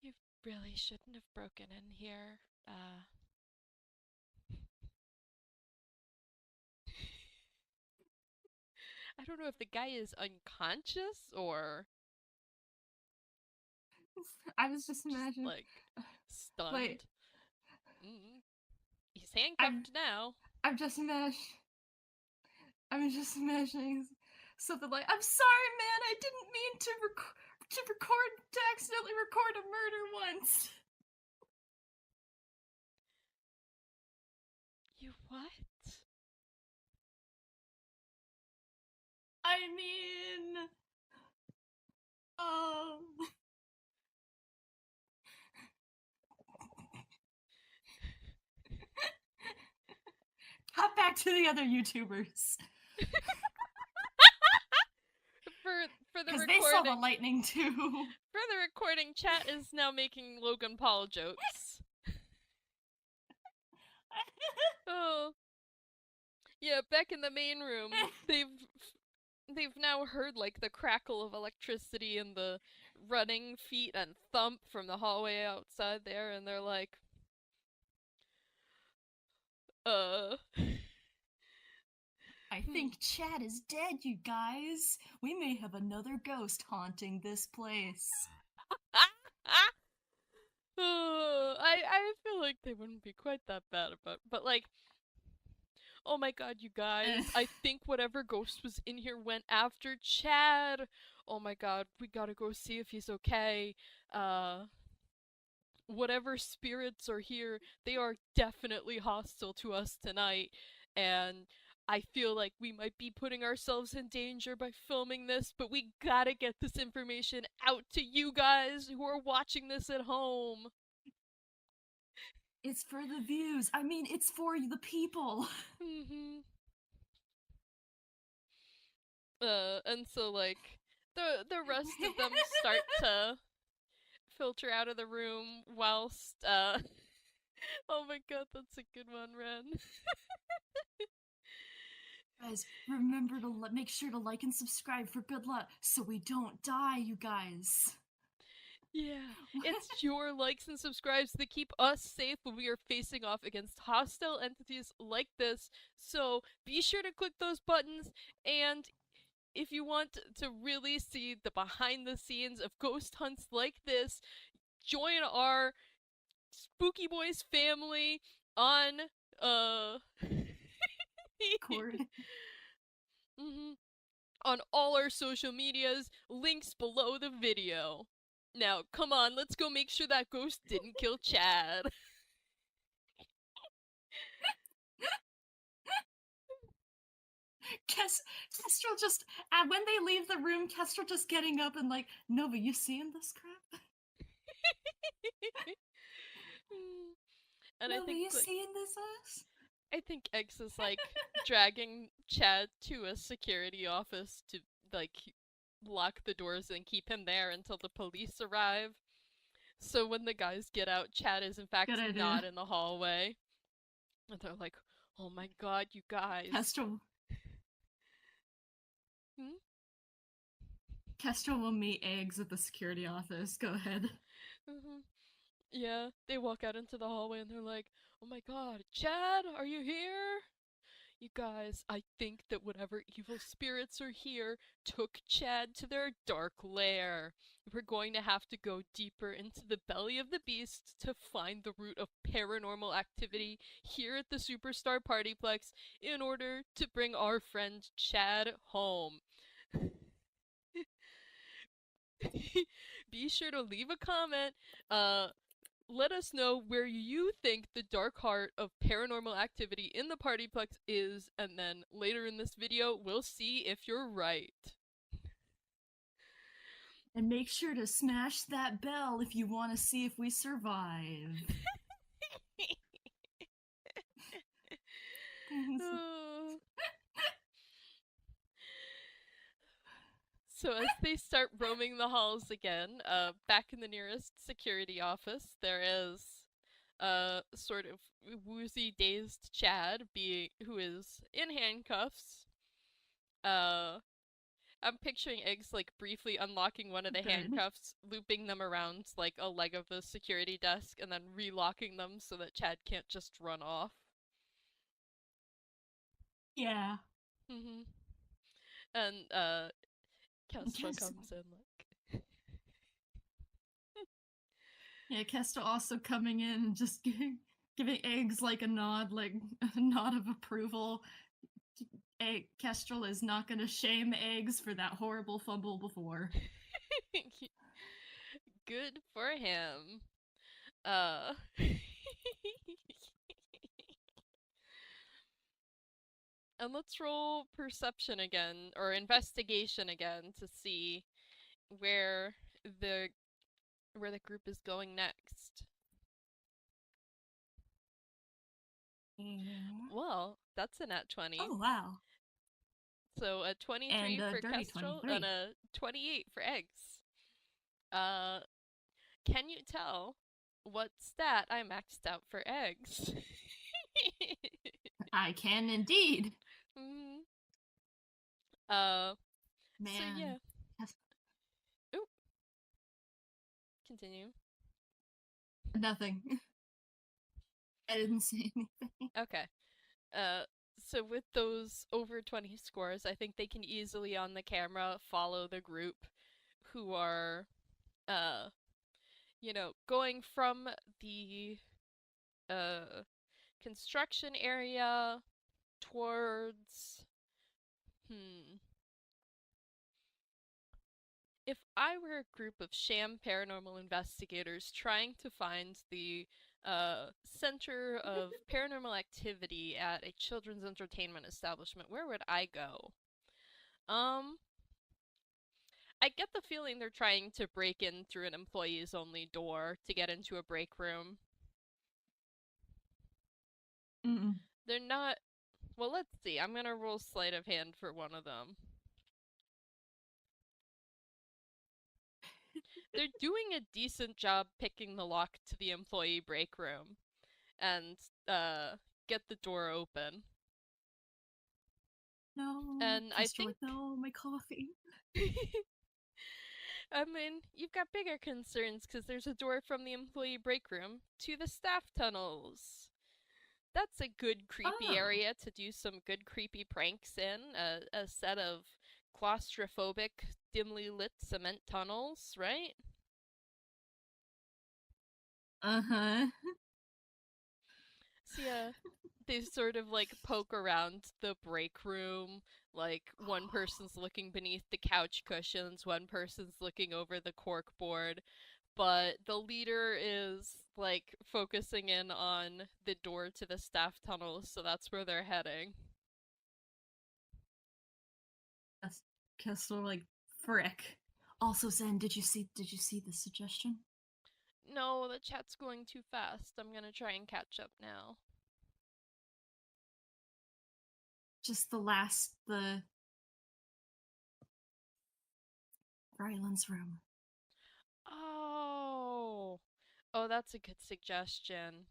you really shouldn't have broken in here. I don't know if the guy is unconscious or I was just just imagining, like stunned. like, Mm. He's I'm, handcuffed now. I'm just imagining, I'm just imagining something like, "I'm sorry, man, I didn't mean to accidentally record a murder once." You what? I mean, um, hop back to the other YouTubers For for the because they saw the recording, lightning too. for the recording, chat is now making Logan Paul jokes. Oh, yeah. Back in the main room, they've now heard like the crackle of electricity and the running feet and thump from the hallway outside there, and they're like, uh. I think Chad is dead, you guys. We may have another ghost haunting this place. I feel like they wouldn't be quite that bad about it, but like, oh my god, you guys, I think whatever ghost was in here went after Chad. Oh my god, we gotta go see if he's okay. Uh, whatever spirits are here, they are definitely hostile to us tonight, and I feel like we might be putting ourselves in danger by filming this, but we gotta get this information out to you guys who are watching this at home. It's for the views. I mean, it's for the people. Mm-hmm. And so like the rest of them start to filter out of the room whilst oh my god, that's a good one, Ren. Guys, remember to make sure to like and subscribe for good luck so we don't die, you guys. Yeah, it's your likes and subscribes that keep us safe when we are facing off against hostile entities like this. So be sure to click those buttons, and if you want to really see the behind the scenes of ghost hunts like this, join our Spooky Boys family on Cord. mm-hmm, on all our social medias, links below the video. Now, come on, let's go make sure that ghost didn't kill Chad. Kestrel just, when they leave the room, Kestrel just getting up and like, Nova, you seeing this crap? And Nova, you seeing this? I think X is like dragging Chad to a security office to like lock the doors and keep him there until the police arrive. So when the guys get out, Chad is in fact not in the hallway. And they're like, oh my god, you guys. Kestrel. Hmm? Kestrel will meet Eggs at the security office. Go ahead. Mm-hmm. Yeah, they walk out into the hallway and they're like, oh my god, Chad, are you here? You guys, I think that whatever evil spirits are here took Chad to their dark lair. We're going to have to go deeper into the belly of the beast to find the root of paranormal activity here at the Superstar PartyPlex in order to bring our friend Chad home. Be sure to leave a comment. Let us know where you think the dark heart of paranormal activity in the Partyplex is, and then later in this video, we'll see if you're right. And make sure to smash that bell if you want to see if we survive. So as they start roaming the halls again, back in the nearest security office, there is sort of woozy, dazed Chad, who is in handcuffs. Uh, I'm picturing Eggs like briefly unlocking one of the Good. handcuffs, looping them around like a leg of the security desk, and then relocking them so that Chad can't just run off. Yeah. Mm-hmm. And Kestrel Kes- comes in like, yeah, Kesta also coming in and just giving Eggs like a nod, like a nod of approval. Kestrel is not going to shame Eggs for that horrible fumble before. good for him. Uh, and let's roll perception again or investigation again to see where the where the group is going next. Yeah. Well, that's a nat 20. Oh, wow. So a And 23 a for dirty Kestrel and 23. a 28 for Eggs. Uh, can you tell what stat I maxed out for Eggs? I can indeed. mm, uh, so Man. yeah. Oop, continue. Nothing. I didn't say anything. Okay. Uh, so with those over 20 scores, I think they can easily on the camera follow the group who are, uh, going from the uh construction area towards hmm if I were a group of sham paranormal investigators trying to find the center of paranormal activity at a children's entertainment establishment, where would I go? Um, I get the feeling they're trying to break in through an employees only door to get into a break room. Mm-mm. They're not. Well, let's see. I'm gonna roll sleight of hand for one of them. They're doing a decent job picking the lock to the employee break room and uh get the door open. No. And I Kestrel think like, no, my coffee. I mean, you've got bigger concerns because there's a door from the employee break room to the staff tunnels. That's a good creepy Oh. area to do some good creepy pranks in. A set of claustrophobic, dimly lit cement tunnels, right? Uh-huh. So yeah, they sort of like poke around the break room. Like one person's looking beneath the couch cushions, one person's looking over the cork board, but the leader is like focusing in on the door to the staff tunnels, so that's where they're heading. Kestrel like, frick. Also, Zen, did you see the suggestion? No, the chat's going too fast. I'm gonna try and catch up now. Just the Ryland's room. Oh. Oh, that's a good suggestion.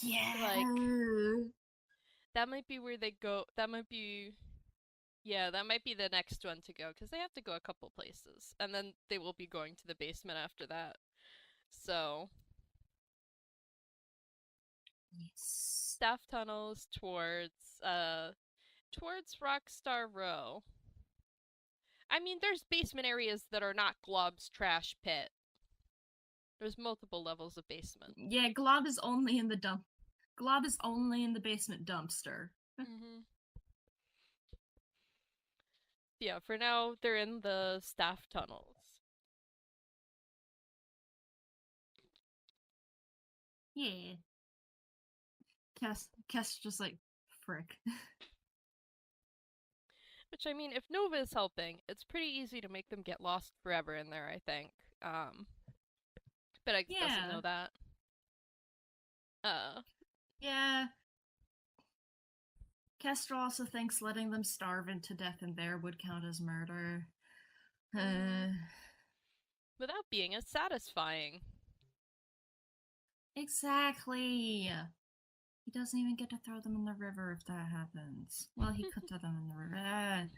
Like, Yeah. that might be where they go. That might be Yeah, that might be the next one to go because they have to go a couple places, and then they will be going to the basement after that. So, Yes. staff tunnels towards Rockstar Row. I mean, there's basement areas that are not Glob's trash pit. There's multiple levels of basement. Yeah, Glob is only in the dump. Glob is only in the basement dumpster. Mm-hmm. Yeah, for now they're in the staff tunnels. Yeah. Kess just like, frick. Which I mean, if Nova is helping, it's pretty easy to make them get lost forever in there. I think. But Eggs doesn't Yeah. know that. Uh, Yeah. Kestrel also thinks letting them starve into death in there would count as murder. Uh, without being as satisfying. Exactly. He doesn't even get to throw them in the river if that happens. Well, he could throw them in the river.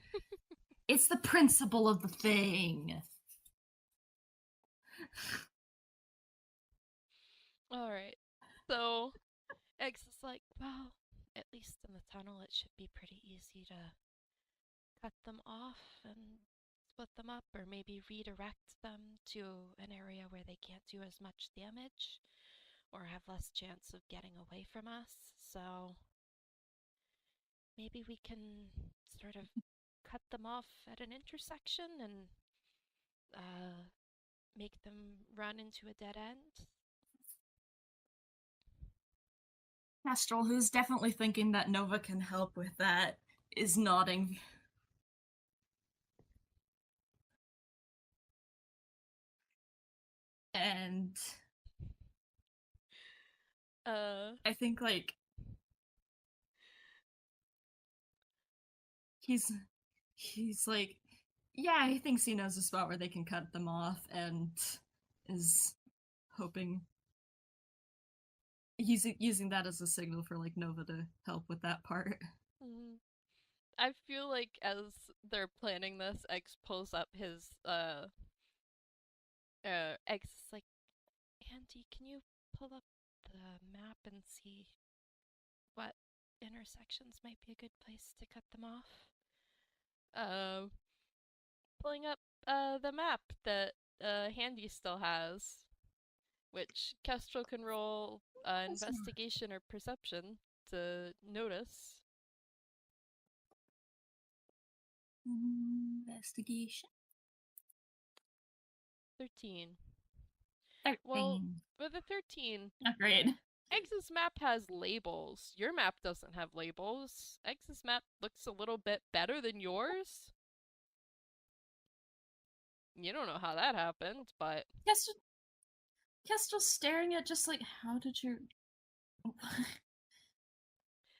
It's the principle of the thing. Alright. So, Eggs is like, well, at least in the tunnel it should be pretty easy to cut them off and split them up, or maybe redirect them to an area where they can't do as much damage or have less chance of getting away from us. So maybe we can sort of cut them off at an intersection and uh, make them run into a dead end. Kestrel, who's definitely thinking that Nova can help with that, is nodding. And Uh, I think, like, he's like, yeah, he thinks he knows a spot where they can cut them off, and is hoping he's using that as a signal for like Nova to help with that part. mm, I feel like as they're planning this, X pulls up his X is like, Andy, can you pull up the map and see what intersections might be a good place to cut them off? Uh, Pulling up the map that Handy still has, which Kestrel can roll investigation or perception to notice. Investigation. 13. Well, 13. with a 13, Not great. X's map has labels. Your map doesn't have labels. X's map looks a little bit better than yours. You don't know how that happened, but Kestrel's staring at just like, how did you.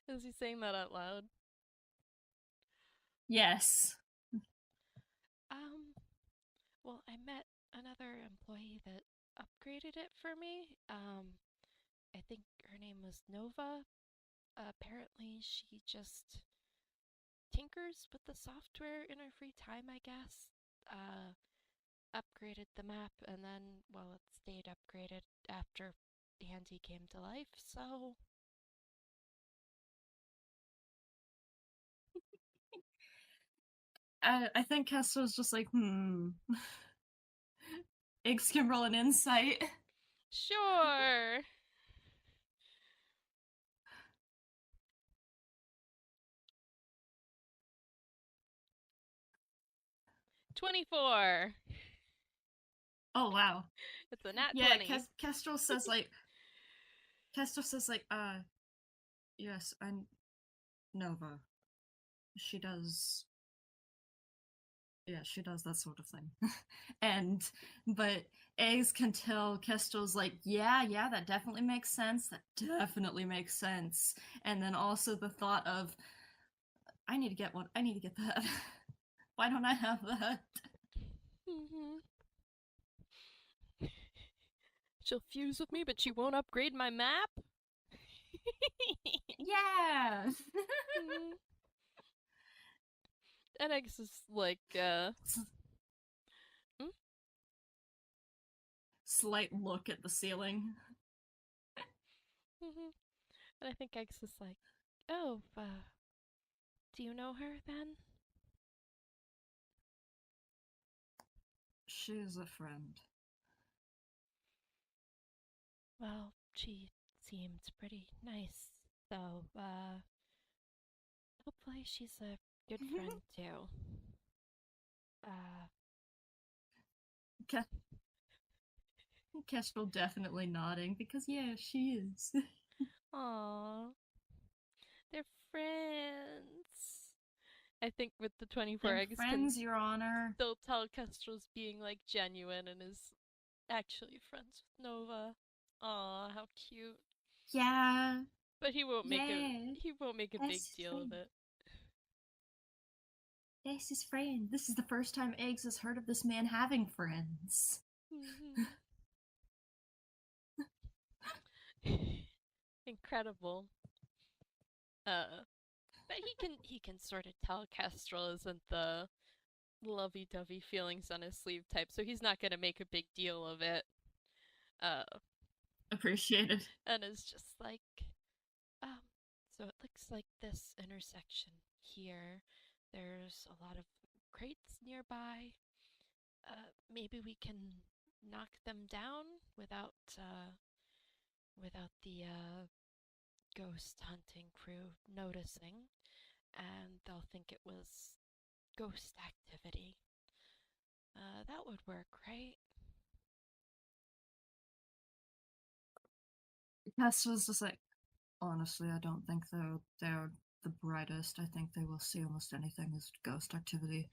is he saying that out loud? Yes. Um, well, I met another employee that upgraded it for me. I think her name was Nova. Apparently, she just tinkers with the software in her free time, I guess. Uh, Upgraded the map, and then, well, it stayed upgraded after Handy came to life, so. I think Kestrel's just like, Eggs can roll an insight. Sure! 24! Oh, wow. It's a nat Yeah, 20. Kestrel says, like, yes, and Nova. She does she does that sort of thing. and but Eggs can tell Kestrel's like, yeah, that definitely makes sense. That definitely makes sense. And then also the thought of, I need to get one. I need to get that. Why don't I have that? Mm-hmm. She'll fuse with me, but she won't upgrade my map? Yeah. Mm. And X is like, hmm? Slight look at the ceiling. Mm-hmm. And I think X is like, oh, do you know her then? She's a friend. Well, she seemed pretty nice, so, hopefully she's a good friend too. Uh, Kestrel definitely nodding because yeah, she is. Aww, they're friends. I think with the 24 They're eggs can friends, Your Honor. still tell Kestrel's being like genuine and is actually friends with Nova. Aw, how cute. Yeah. But Yeah. he won't make a big That's his deal of friend. it. That's his friend. This is the first time Eggs has heard of this man having friends. Mm-hmm. Incredible. But he can sort of tell Kestrel isn't the lovey-dovey feelings on his sleeve type, so he's not gonna make a big deal of it. Uh, Appreciated. and is just like, um, so it looks like this intersection here. There's a lot of crates nearby. Maybe we can knock them down without the ghost hunting crew noticing, and they'll think it was ghost activity. That would work, right? Kestrel's just like, honestly, I don't think they're the brightest. I think they will see almost anything as ghost activity.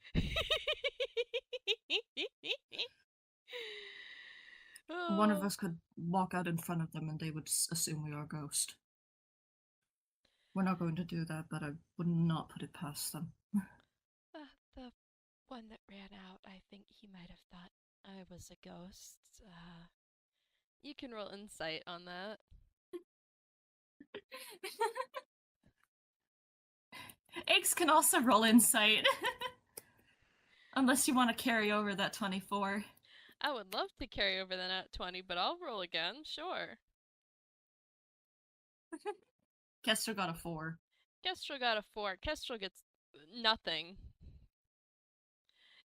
One of Oh, us could walk out in front of them and they would assume we are a ghost. We're not going to do that, but I would not put it past them. the one that ran out, I think he might have thought I was a ghost. You can roll insight on that. Eggs can also roll insight. Unless you want to carry over that 24. I would love to carry over the nat 20, but I'll roll again, sure. Kestrel got a 4. Kestrel got a 4. Kestrel gets nothing.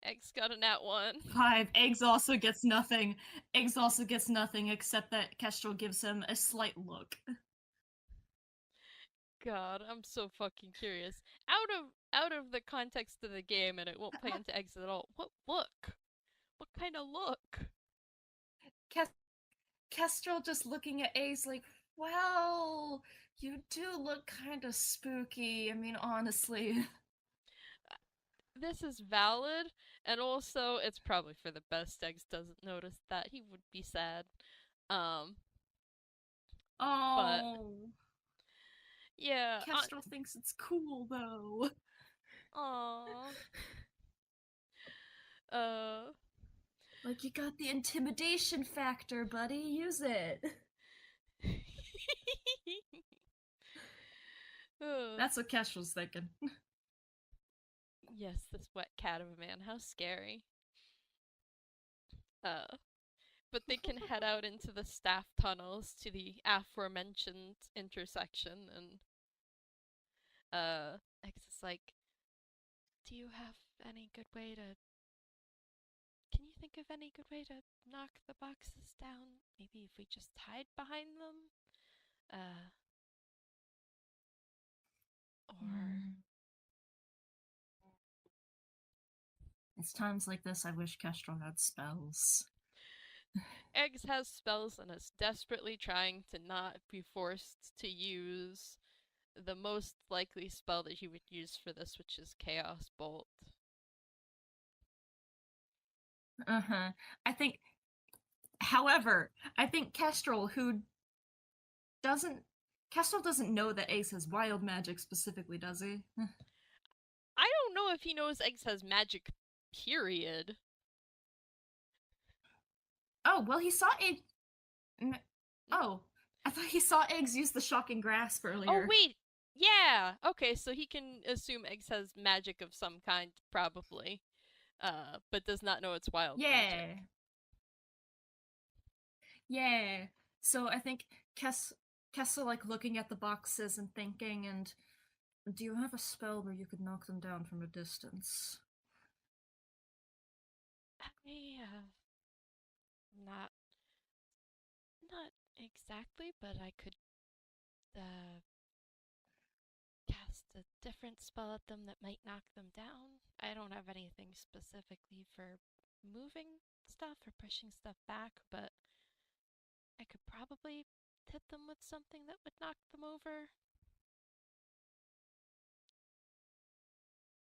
X got a nat 1. 5. Eggs also gets nothing. Eggs also gets nothing except that Kestrel gives him a slight look. God, I'm so fucking curious. Out of the context of the game, and it won't play into X at all. What look? What kind of look? Kestrel just looking at Eggs like, well, you do look kind of spooky. I mean, honestly. This is valid, and also it's probably for the best Eggs doesn't notice that. He would be sad. Um, but Oh. yeah, Kestrel thinks it's cool, though. aww. Uh, Like, you got the intimidation factor, buddy. Use it. That's what Kestrel's thinking. Yes, this wet cat of a man. How scary. Uh, but they can head out into the staff tunnels to the aforementioned intersection, and X is like, "Do you have any good way to? Can you think of any good way to knock the boxes down? Maybe if we just hide behind them, uh, or." Mm. It's times like this I wish Kestrel had spells. Eggs has spells and is desperately trying to not be forced to use the most likely spell that he would use for this, which is Chaos Bolt. Uh-huh. I think, however, I think doesn't Kestrel doesn't know that Ace has wild magic specifically, does he? I don't know if he knows Eggs has magic, period. Oh, well, he saw Eggs. Oh, I thought he saw Eggs use the shocking grasp Oh, earlier. wait! Yeah! Okay, so he can assume Eggs has magic of some kind, probably. But does not know it's wild magic. Yeah. Yeah. So I think Kessel like looking at the boxes and thinking, and do you have a spell where you could knock them down from a distance? Yeah. Not not exactly, but I could cast a different spell at them that might knock them down. I don't have anything specifically for moving stuff or pushing stuff back, but I could probably hit them with something that would knock them over.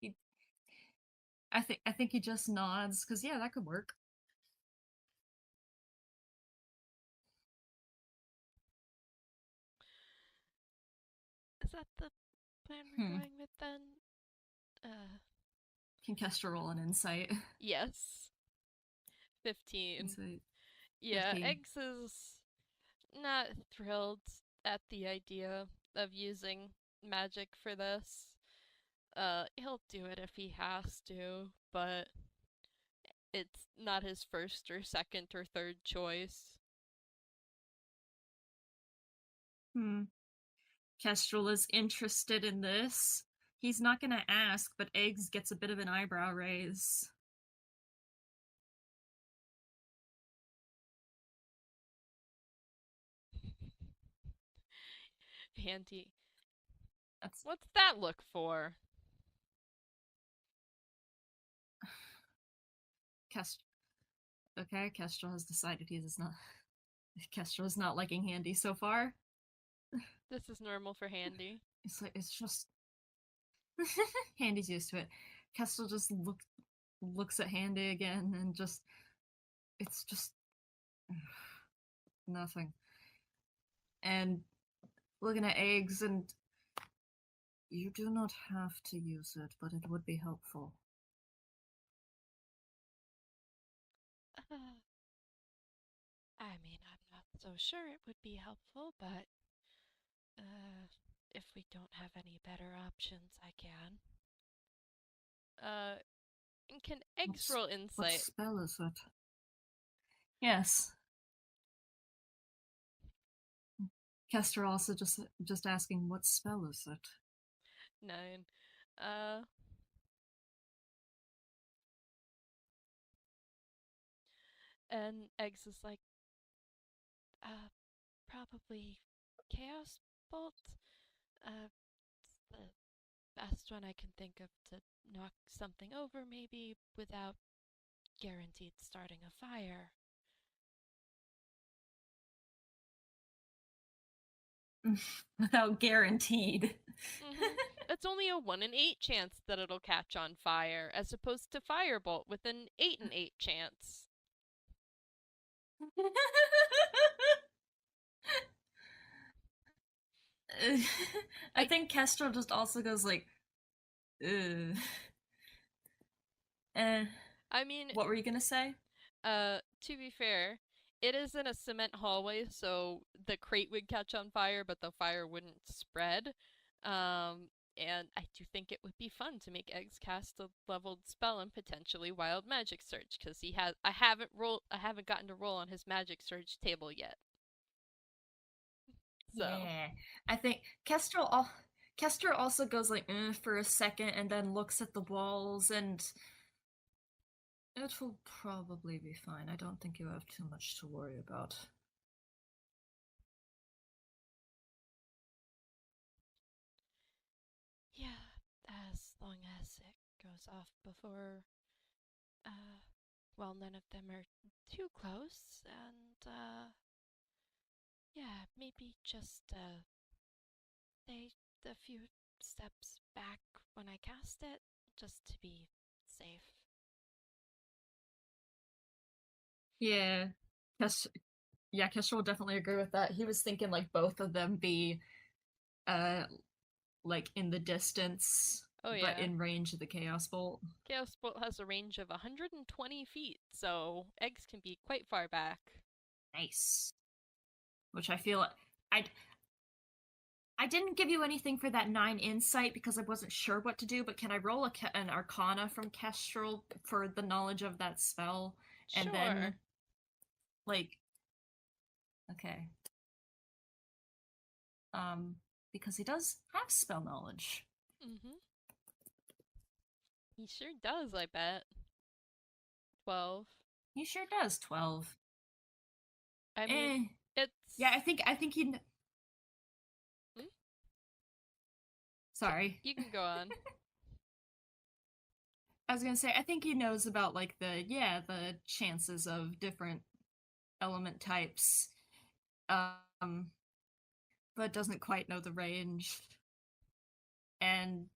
He, I think he just nods because yeah, that could work. Is that the plan we're Hmm. going with then? Uh, Can Kestra roll an insight? yes. 15. Insight Yeah, 15. Eggs is not thrilled at the idea of using magic for this. He'll do it if he has to, but it's not his first or second or third choice. Hmm. Kestrel is interested in this. He's not gonna ask, but Eggs gets a bit of an eyebrow raise. Handy. That's What's that look for? Kestrel. Okay, Kestrel has decided he is not. Kestrel is not liking Handy so far. This is normal for Handy. It's just Handy's used to it. Kestrel just looks at Handy again and just it's just nothing. And looking at Eggs and you do not have to use it, but it would be helpful. I mean, I'm not so sure it would be helpful, but uh, if we don't have any better options, I can. Uh, and can eggs roll What insight? spell is it? Yes. Kester also just asking what spell is it? 9. Uh, and eggs is like, uh, probably chaos bolt. It's the best one I can think of to knock something over, maybe without guaranteed starting a fire. Without guaranteed. It's only a 1 in 8 chance that it'll catch on fire, as opposed to firebolt with an 8 in 8 chance. I think Kestrel just also goes like, Ugh. Eh. I mean, What were you gonna say? to be fair, it is in a cement hallway, so the crate would catch on fire, but the fire wouldn't spread. And I do think it would be fun to make Eggs cast a leveled spell and potentially wild magic surge, because he has. I haven't gotten to roll on his magic surge table yet. So Yeah, I think Kestrel also goes like for a second and then looks at the walls and it will probably be fine. I don't think you have too much to worry about. yeah, as long as it goes off before, uh, well, none of them are too close, and yeah, maybe just stay a few steps back when I cast it, just to be safe. Yeah, Kes yeah, Kestrel will definitely agree with that. He was thinking like both of them be uh like in the distance Oh but yeah, in range of the Chaos Bolt. Chaos Bolt has a range of 120 feet, so eggs can be quite far back. Nice. Which I feel I I didn't give you anything for that 9 insight because I wasn't sure what to do, but can I roll an arcana from Kestrel for the knowledge of that spell? And Sure. then, like, okay. Um, because he does have spell knowledge. Mm-hmm. He sure does, I bet. 12. He sure does, 12. I mean, Eh. Yeah, it's. I think he. Hmm? Sorry. You can go on. I was gonna say, I think he knows about, like, the chances of different element types. Um, but doesn't quite know the range. And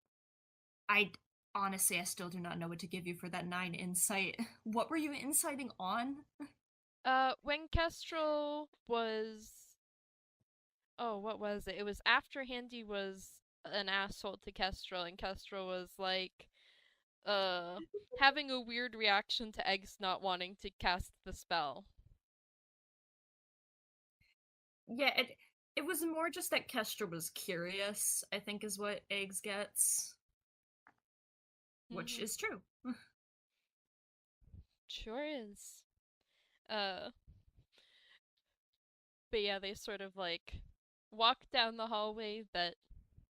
I honestly, I still do not know what to give you for that 9 insight. What were you inciting on? When Kestrel was. Oh, what was it? It was after Handy was an asshole to Kestrel, and Kestrel was like, uh, having a weird reaction to Eggs not wanting to cast the spell. Yeah, it was more just that Kestra was curious, I think is what Eggs gets, which Mm-hmm. is true. Sure is. Uh, but yeah, they sort of like walk down the hallway that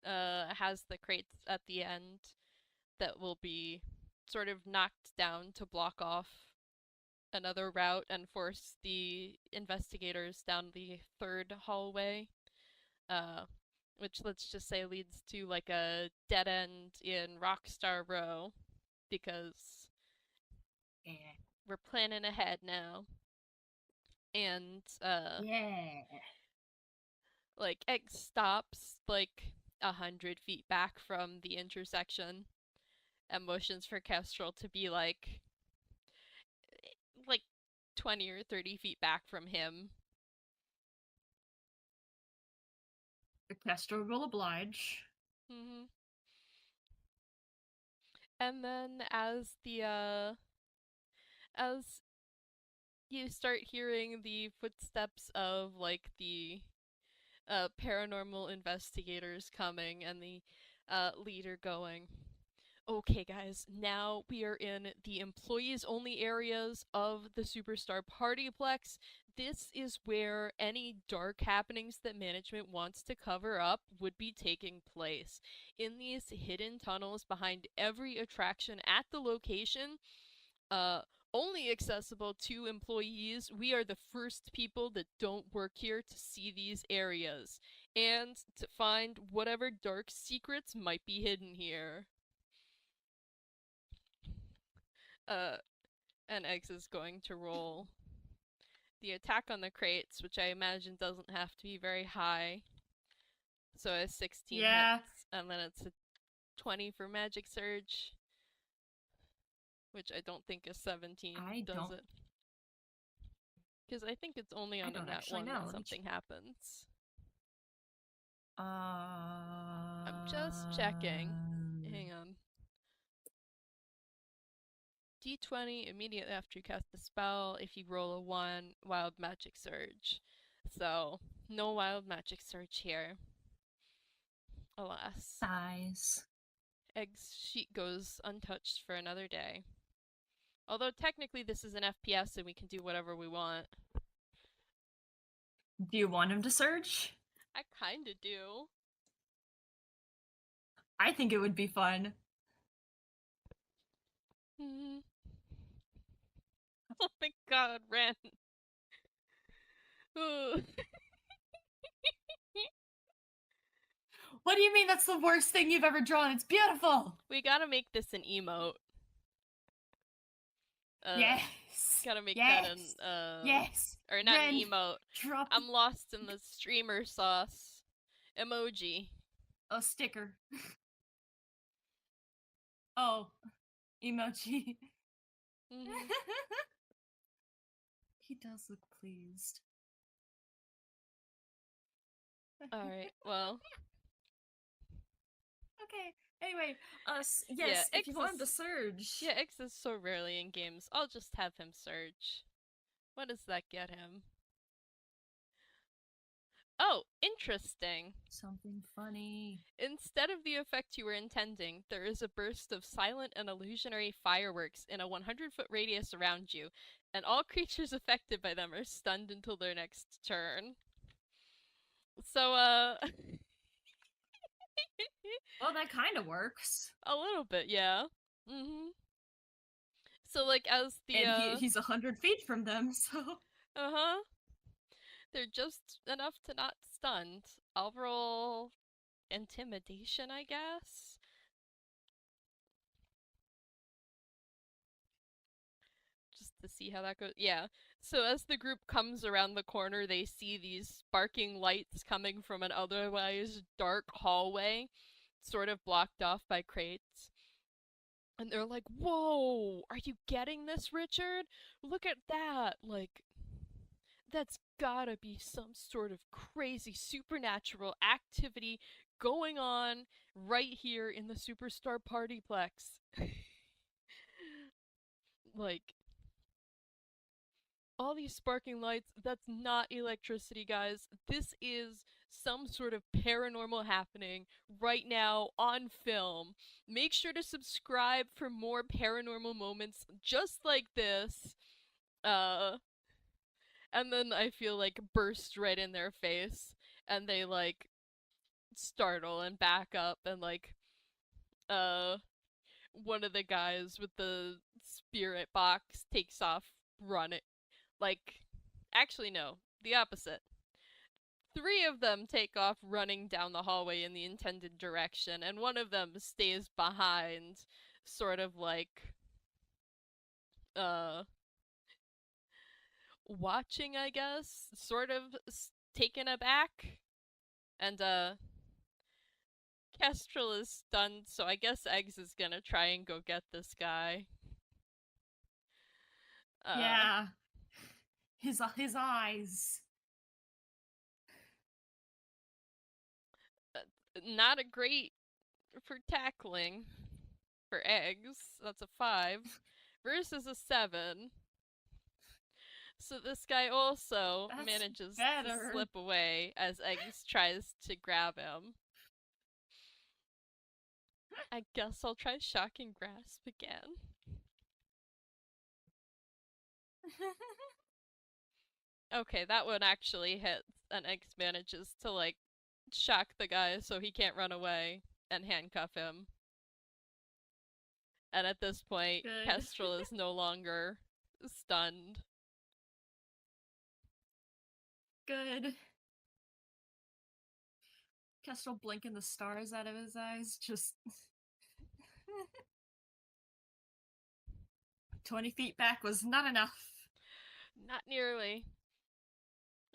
has the crates at the end that will be sort of knocked down to block off another route and force the investigators down the third hallway, uh, which let's just say leads to like a dead end in Rockstar Row because Yeah. we're planning ahead now. And Yeah. like X stops like 100 feet back from the intersection and motions for Kestrel to be like 20 or 30 feet back from him. The Kestra will oblige. Mm-hmm. And then as you start hearing the footsteps of like the paranormal investigators coming and the leader going, okay, guys, now we are in the employees only areas of the Superstar PartyPlex. This is where any dark happenings that management wants to cover up would be taking place. In these hidden tunnels behind every attraction at the location, uh, only accessible to employees. We are the first people that don't work here to see these areas and to find whatever dark secrets might be hidden here. Uh, and Eggs is going to roll the attack on the crates, which I imagine doesn't have to be very high. So a 16 Yeah. hits, and then it's a 20 for Magic Surge, which I don't think a 17 I does don't it. Because I think it's only I on a don't net actually 1 know. that something happens. I'm just checking. Uh, Hang on. D20 immediately after you cast the spell. If you roll a 1, Wild Magic Surge. So, no Wild Magic Surge here. Alas. Size. Egg's sheet goes untouched for another day. Although technically this is an FPS and we can do whatever we want. Do you want him to surge? I kinda do. I think it would be fun. Hmm. Oh my god, Ren. What do you mean that's the worst thing you've ever drawn? It's beautiful. We gotta make this an emote. Yes. Gotta make that an Yes. Yes. or not an Ren, emote. drop I'm lost in the streamer sauce. Emoji. a sticker. Oh, emoji. Mm-hmm. He does look pleased. Alright, well. Okay. Anyway, Yeah, yes, if you want him to surge. Yeah, X is so rarely in games. I'll just have him surge. What does that get him? Oh, interesting. Something funny. Instead of the effect you were intending, there is a burst of silent and illusionary fireworks in a 100-foot radius around you, and all creatures affected by them are stunned until their next turn. So, Well, that kind of works. a little bit, yeah. Mm-hmm. So, like, as the, And he's 100 feet from them, so. uh-huh. They're just enough to not stunned. I'll roll intimidation, I guess. Just to see how that goes. Yeah. So as the group comes around the corner, they see these sparking lights coming from an otherwise dark hallway, sort of blocked off by crates. And they're like, "Whoa, are you getting this, Richard? Look at that! Like, that's gotta be some sort of crazy supernatural activity going on right here in the Superstar Partyplex." Like, all these sparking lights, that's not electricity, guys. This is some sort of paranormal happening right now on film. Make sure to subscribe for more paranormal moments just like this. Uh, and then I feel like burst right in their face, and they like startle and back up, and like, uh, one of the guys with the spirit box takes off running. Like, actually, no, the opposite. Three of them take off running down the hallway in the intended direction, and one of them stays behind, sort of like, uh, watching, I guess, sort of taken aback. And, Kestrel is stunned, so I guess Eggs is gonna try and go get this guy. Uh, Yeah, his eyes. Not a great for tackling for Eggs. That's a 5 versus a 7. So this guy also That's manages to better. slip away as Eggs tries to grab him. I guess I'll try shock and grasp again. Okay, that one actually hits, and Eggs manages to like shock the guy so he can't run away and handcuff him. And at this point, Good. Kestrel is no longer stunned. Good. Kestrel blinking the stars out of his eyes, just 20 feet back was not enough. Not nearly.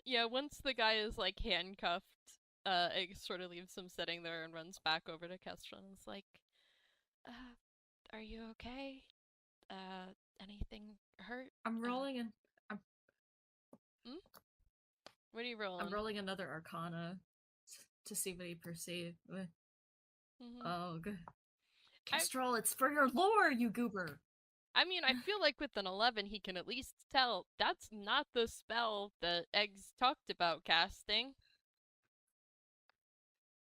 Yeah, once the guy is like handcuffed, Egg sort of leaves him sitting there and runs back over to Kestrel and is like, uh, are you okay? Anything hurt? I'm rolling and Hmm? What are you I'm rolling? rolling another Arcana to see what he perceived. Mm-hmm. Oh, good. I Kestrel, it's for your lore, you goober. I mean, I feel like with an 11, he can at least tell that's not the spell that Eggs talked about casting.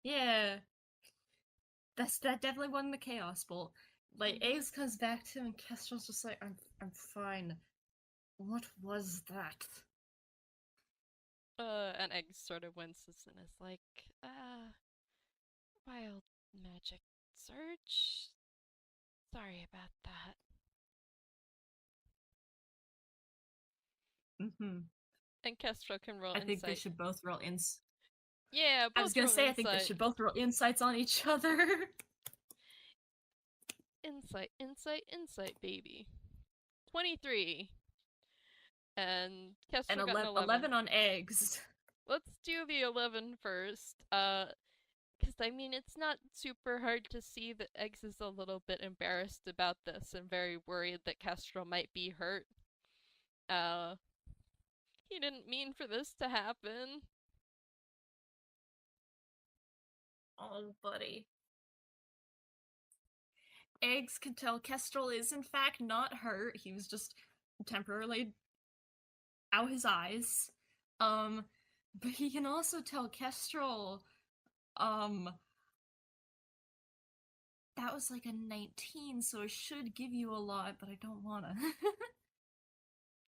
Yeah, that definitely won the Chaos Bolt. Like Mm-hmm. Ace comes back to him, and Kestrel's just like, I'm fine. What was that? And Eggs sort of winces and is like, wild magic surge? Sorry about that. Mm-hmm. And Kestrel can roll I think they insight. should both roll ins. Yeah, I was both gonna roll say I think they insight. should both roll insights on each other. Insight, insight, insight, baby. 23. And And Kestrel got an 11, 11. 11 on eggs. Let's do the 11 first. Because I mean, it's not super hard to see that Eggs is a little bit embarrassed about this and very worried that Kestrel might be hurt. Uh, he didn't mean for this to happen. Oh, buddy. Eggs can tell Kestrel is in fact not hurt. He was just temporarily out his eyes. But he can also tell Kestrel, um, that was like a 19, so it should give you a lot, but I don't wanna.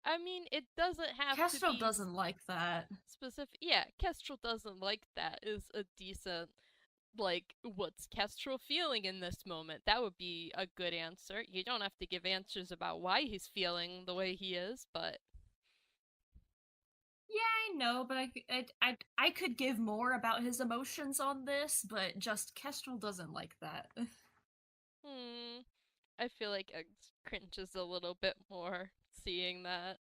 I mean, it doesn't have to Kestrel be doesn't like that. specific. Yeah, Kestrel doesn't like that is a decent, like, what's Kestrel feeling in this moment? That would be a good answer. You don't have to give answers about why he's feeling the way he is, but Yeah, I know, but I could give more about his emotions on this, but just Kestrel doesn't like that. hmm, I feel like Eggs cringes a little bit more seeing that.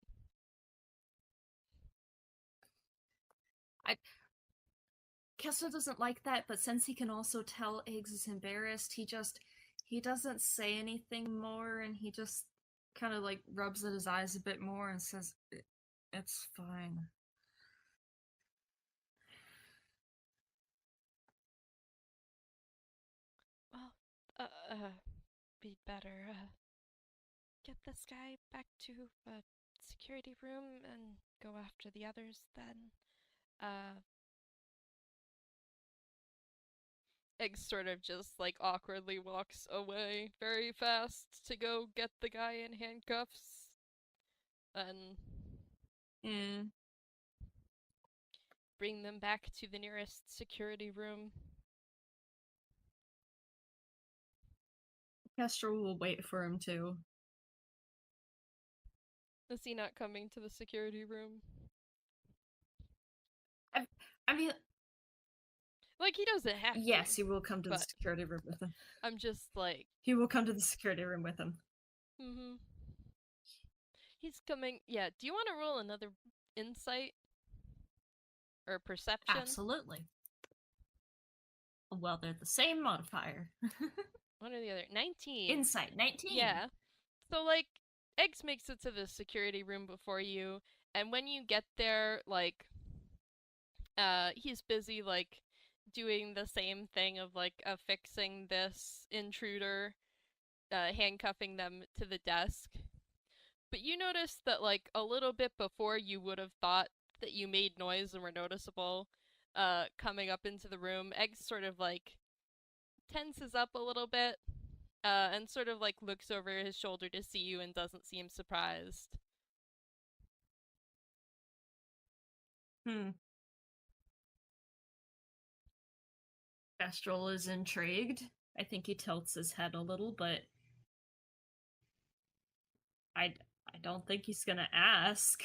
I Kestrel doesn't like that, but since he can also tell Eggs is embarrassed, he doesn't say anything more, and he just kind of like rubs at his eyes a bit more and says, "It's fine." Well, be better, get this guy back to, security room and go after the others then. Egg sort of just like awkwardly walks away very fast to go get the guy in handcuffs and bring them back to the nearest security room. Kestrel will wait for him too. Is he not coming to the security room? I mean, like, he doesn't have to. Yes, he will come to the security room with him. I'm just like... He will come to the security room with him. Mm-hmm. He's coming... Yeah, do you want to roll another insight? Or perception? Absolutely. Well, they're the same modifier. One or the other. 19. Insight, 19. Yeah. So, like, Eggs makes it to the security room before you, and when you get there, like, he's busy, like, doing the same thing of, like, affixing this intruder, handcuffing them to the desk. But you notice that, like, a little bit before you would have thought that you made noise and were noticeable, coming up into the room, Eggs sort of, like, tenses up a little bit, and sort of, like, looks over his shoulder to see you and doesn't seem surprised. Kestrel is intrigued. I think he tilts his head a little, but I don't think he's gonna ask.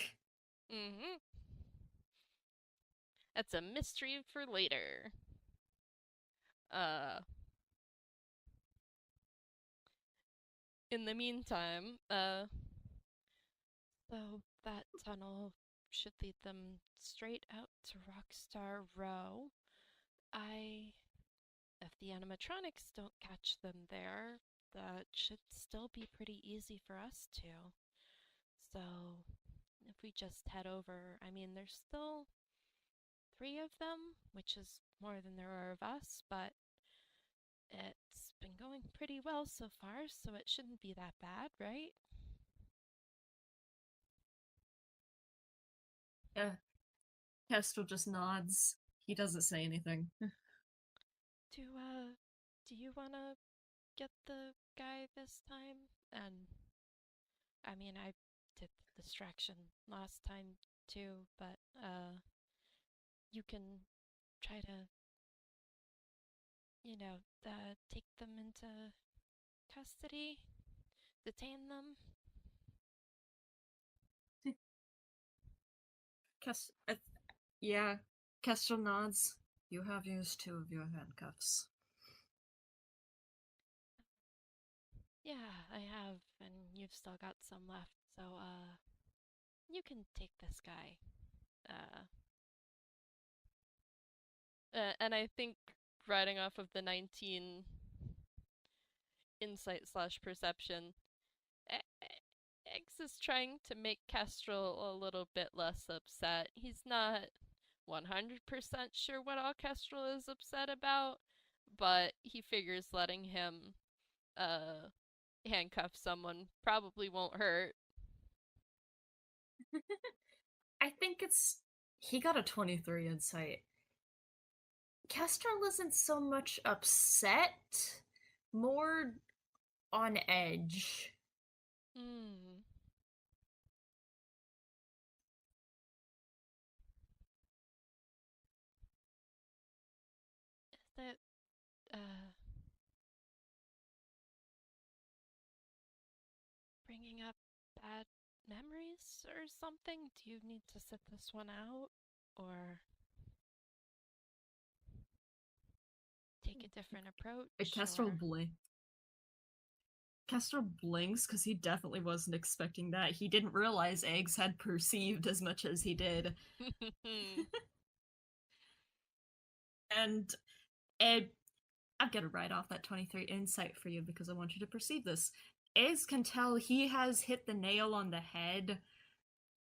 Mm-hmm. That's a mystery for later. In the meantime, so that tunnel should lead them straight out to Rockstar Row. If the animatronics don't catch them there, that should still be pretty easy for us to. So, if we just head over, I mean, there's still 3 of them, which is more than there are of us, but it's been going pretty well so far, so it shouldn't be that bad, right? Yeah. Kestrel just nods. He doesn't say anything. Do you wanna get the guy this time? And, I mean, I did the distraction last time too, but, you can try to, take them into custody, detain them. Yeah, Kestrel nods. You have used 2 of your handcuffs. Yeah, I have, and you've still got some left, so, you can take this guy. And I think riding off of the 19 insight / perception, X is trying to make Kestrel a little bit less upset. He's not 100% sure what all Kestrel is upset about, but he figures letting him handcuff someone probably won't hurt. I think he got a 23 insight. Kestrel isn't so much upset, more on edge. Is that, bringing up bad memories or something? Do you need to sit this one out? Or take a different approach? Kestrel blinks because he definitely wasn't expecting that. He didn't realize Eggs had perceived as much as he did. And I'm gonna write off that 23 insight for you because I want you to perceive this. Eggs can tell he has hit the nail on the head,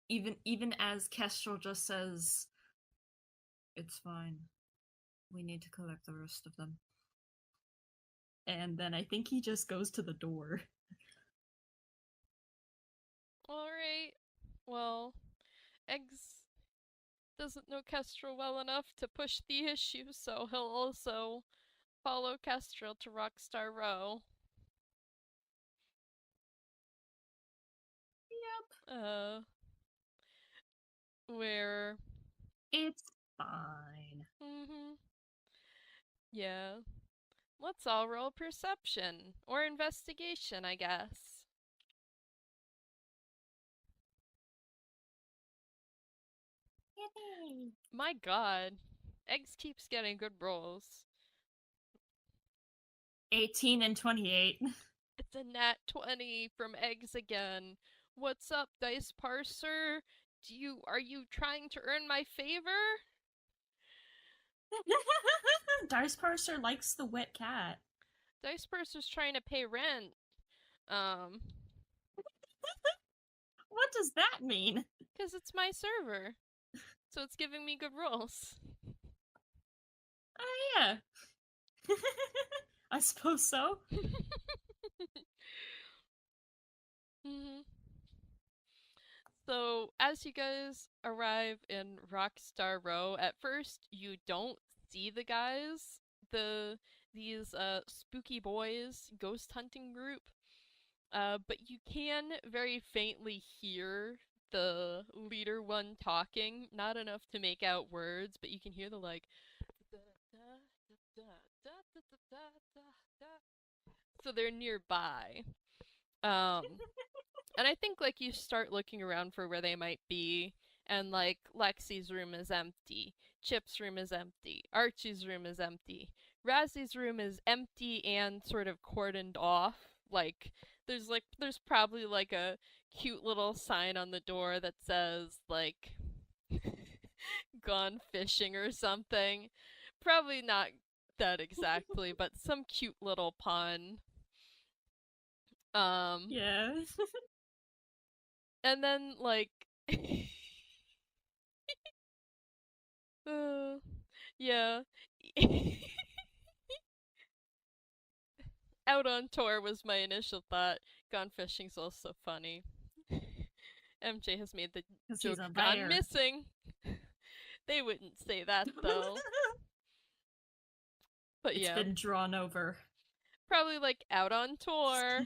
even as Kestrel just says, "It's fine. We need to collect the rest of them." And then I think he just goes to the door. Alright. Well, Eggs doesn't know Kestrel well enough to push the issue, so he'll also follow Kestrel to Rockstar Row. Yep. Where It's fine. Yeah. Let's all roll perception or investigation, I guess. Yay. My god. Eggs keeps getting good rolls. 18 and 28. It's a nat 20 from Eggs again. What's up, Dice Parser? Are you trying to earn my favor? Dice Parser likes the wet cat. Dice Parser's trying to pay rent. What does that mean? Because it's my server. So it's giving me good rolls. Oh, yeah. I suppose so. So, as you guys arrive in Rockstar Row, at first you don't see the guys, these spooky boys ghost hunting group, but you can very faintly hear the leader one talking. Not enough to make out words, but you can hear the like. So they're nearby. And I think like you start looking around for where they might be, and like Lexi's room is empty, Chip's room is empty, Archie's room is empty, Razzie's room is empty and sort of cordoned off. Like there's probably like a cute little sign on the door that says like gone fishing or something. Probably not that exactly, but some cute little pun. Yeah. And then like yeah. Out on tour was my initial thought. Gone fishing's also funny. MJ has made the joke gone missing. They wouldn't say that though. But it's yeah. been drawn over. Probably like out on tour.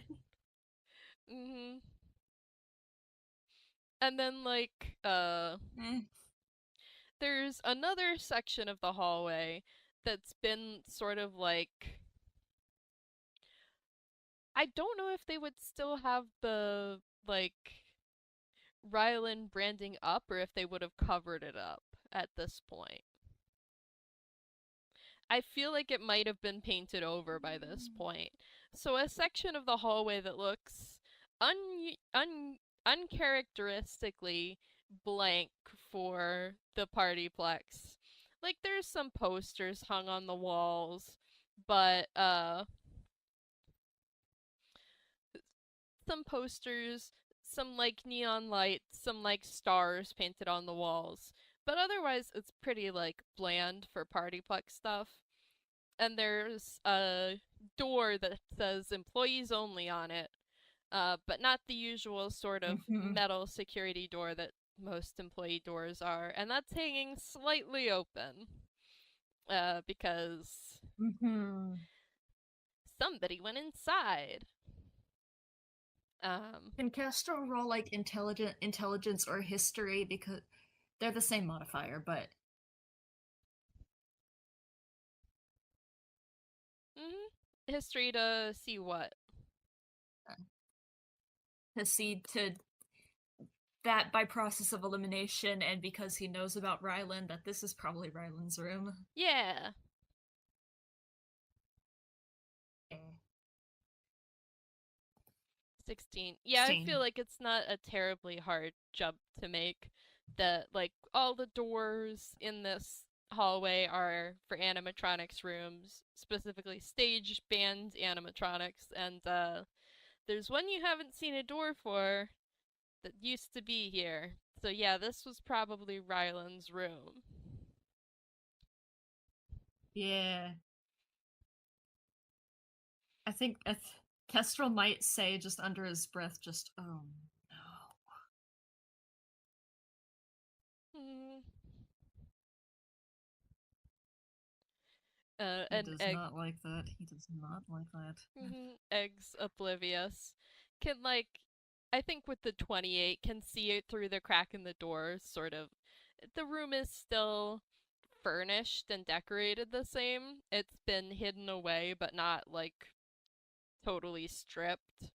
And then like there's another section of the hallway that's been sort of like I don't know if they would still have the like Rylan branding up or if they would have covered it up at this point. I feel like it might have been painted over by this point. So a section of the hallway that looks uncharacteristically blank for the PartyPlex. Like there's some posters hung on the walls, but some posters, some like neon lights, some like stars painted on the walls. But otherwise it's pretty like bland for PartyPlex stuff. And there's a door that says employees only on it, but not the usual sort of metal security door that most employee doors are, and that's hanging slightly open because somebody went inside. Can Kestrel roll like intelligence or history because they're the same modifier, but history to see what? To see to that by process of elimination, and because he knows about Rylan, that this is probably Rylan's room. Yeah. 16. Yeah, 16. I feel like it's not a terribly hard jump to make. That like all the doors in this hallway are for animatronics rooms, specifically stage band animatronics, and there's one you haven't seen a door for that used to be here. So yeah, this was probably Rylan's room. Yeah. I think Kestrel might say just under his breath, just, oh no. Mm. He And does not like that. He does not like that. Eggs oblivious can I think with the 28 can see it through the crack in the door sort of. The room is still furnished and decorated the same. It's been hidden away but not totally stripped.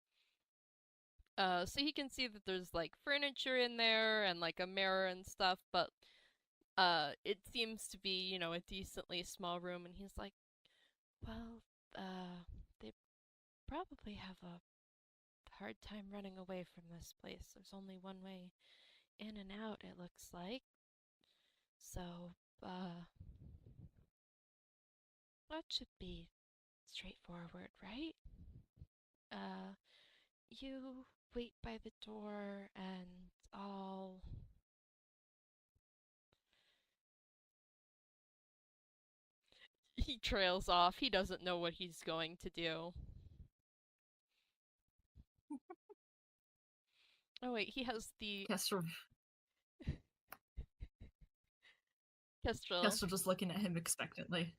So he can see that there's furniture in there and a mirror and stuff, but it seems to be, a decently small room, and he's like, well, they probably have a hard time running away from this place. There's only one way in and out, it looks like. So, that should be straightforward, right? Uh, you wait by the door and I'll. He trails off. He doesn't know what he's going to do. Oh, wait, he has the. Kestrel Kestrel. just looking at him expectantly.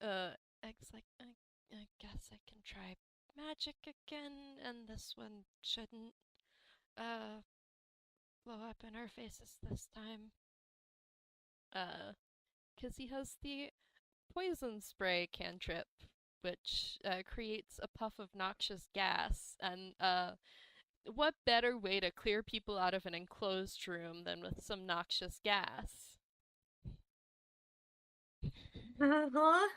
Eggs I guess I can try magic again, and this one shouldn't, blow up in our faces this time. 'Cause he has the poison spray cantrip, which creates a puff of noxious gas. And what better way to clear people out of an enclosed room than with some noxious gas? Huh?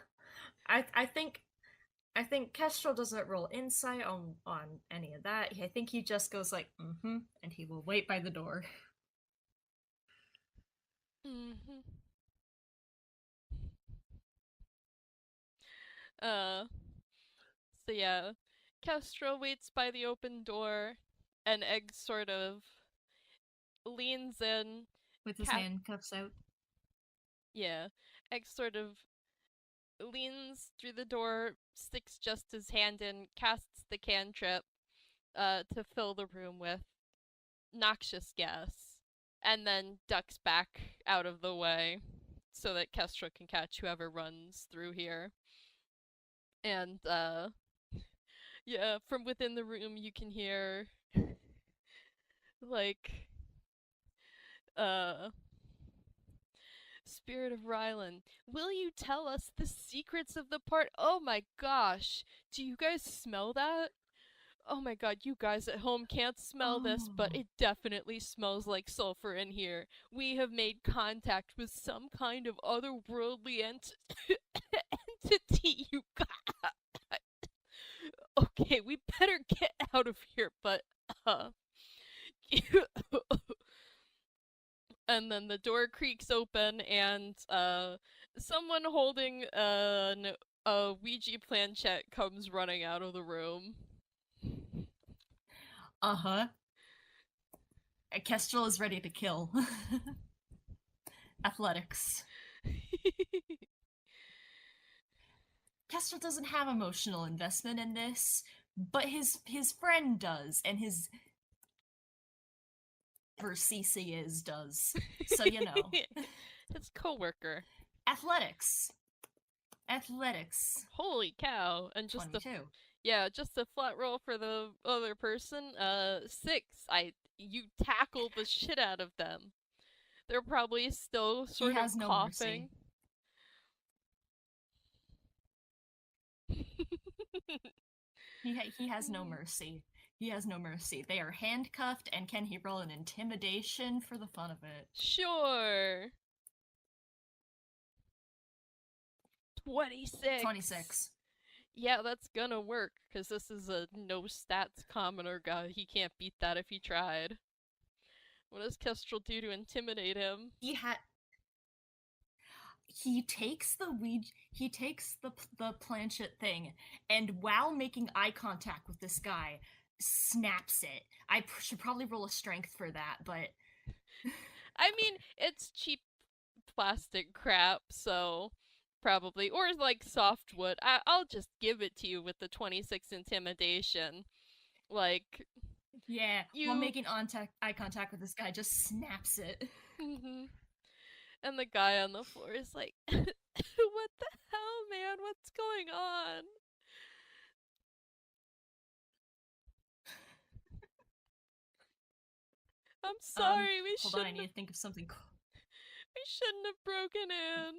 I think Kestrel doesn't roll insight on any of that. I think he just goes like, and he will wait by the door. Mm-hmm. So yeah, Kestrel waits by the open door, and Egg sort of leans in. With his handcuffs out. Yeah, Egg sort of leans through the door, sticks just his hand in, casts the cantrip to fill the room with noxious gas, and then ducks back out of the way so that Kestrel can catch whoever runs through here. And yeah, from within the room you can hear like Spirit of Rylan, will you tell us the secrets of the part? Oh my gosh, do you guys smell that? Oh my god, you guys at home can't smell this, but it definitely smells like sulfur in here. We have made contact with some kind of otherworldly entity, you guys. Okay, we better get out of here, but, and then the door creaks open, and someone holding a Ouija planchette comes running out of the room. Kestrel is ready to kill. Athletics. Kestrel doesn't have emotional investment in this, but his friend does, and his CC is does. So you know. His coworker. Athletics. Holy cow! And just 22. Just a flat roll for the other person. 6. You tackle the shit out of them. They're probably still sort of coughing. He has no mercy. He has no mercy. They are handcuffed, and can he roll an intimidation for the fun of it? Sure. 26. Yeah, that's gonna work, because this is a no stats commoner guy. He can't beat that if he tried. What does Kestrel do to intimidate him? He takes the planchette thing, and while making eye contact with this guy, snaps it. I should probably roll a strength for that, but I mean, it's cheap plastic crap, so probably, or soft wood. I'll just give it to you with the 26 intimidation. Yeah, while making eye contact with this guy, just snaps it. And the guy on the floor is like, what the hell, man? What's going on? I'm sorry, we hold shouldn't on, I need to think of something cool. We shouldn't have broken in.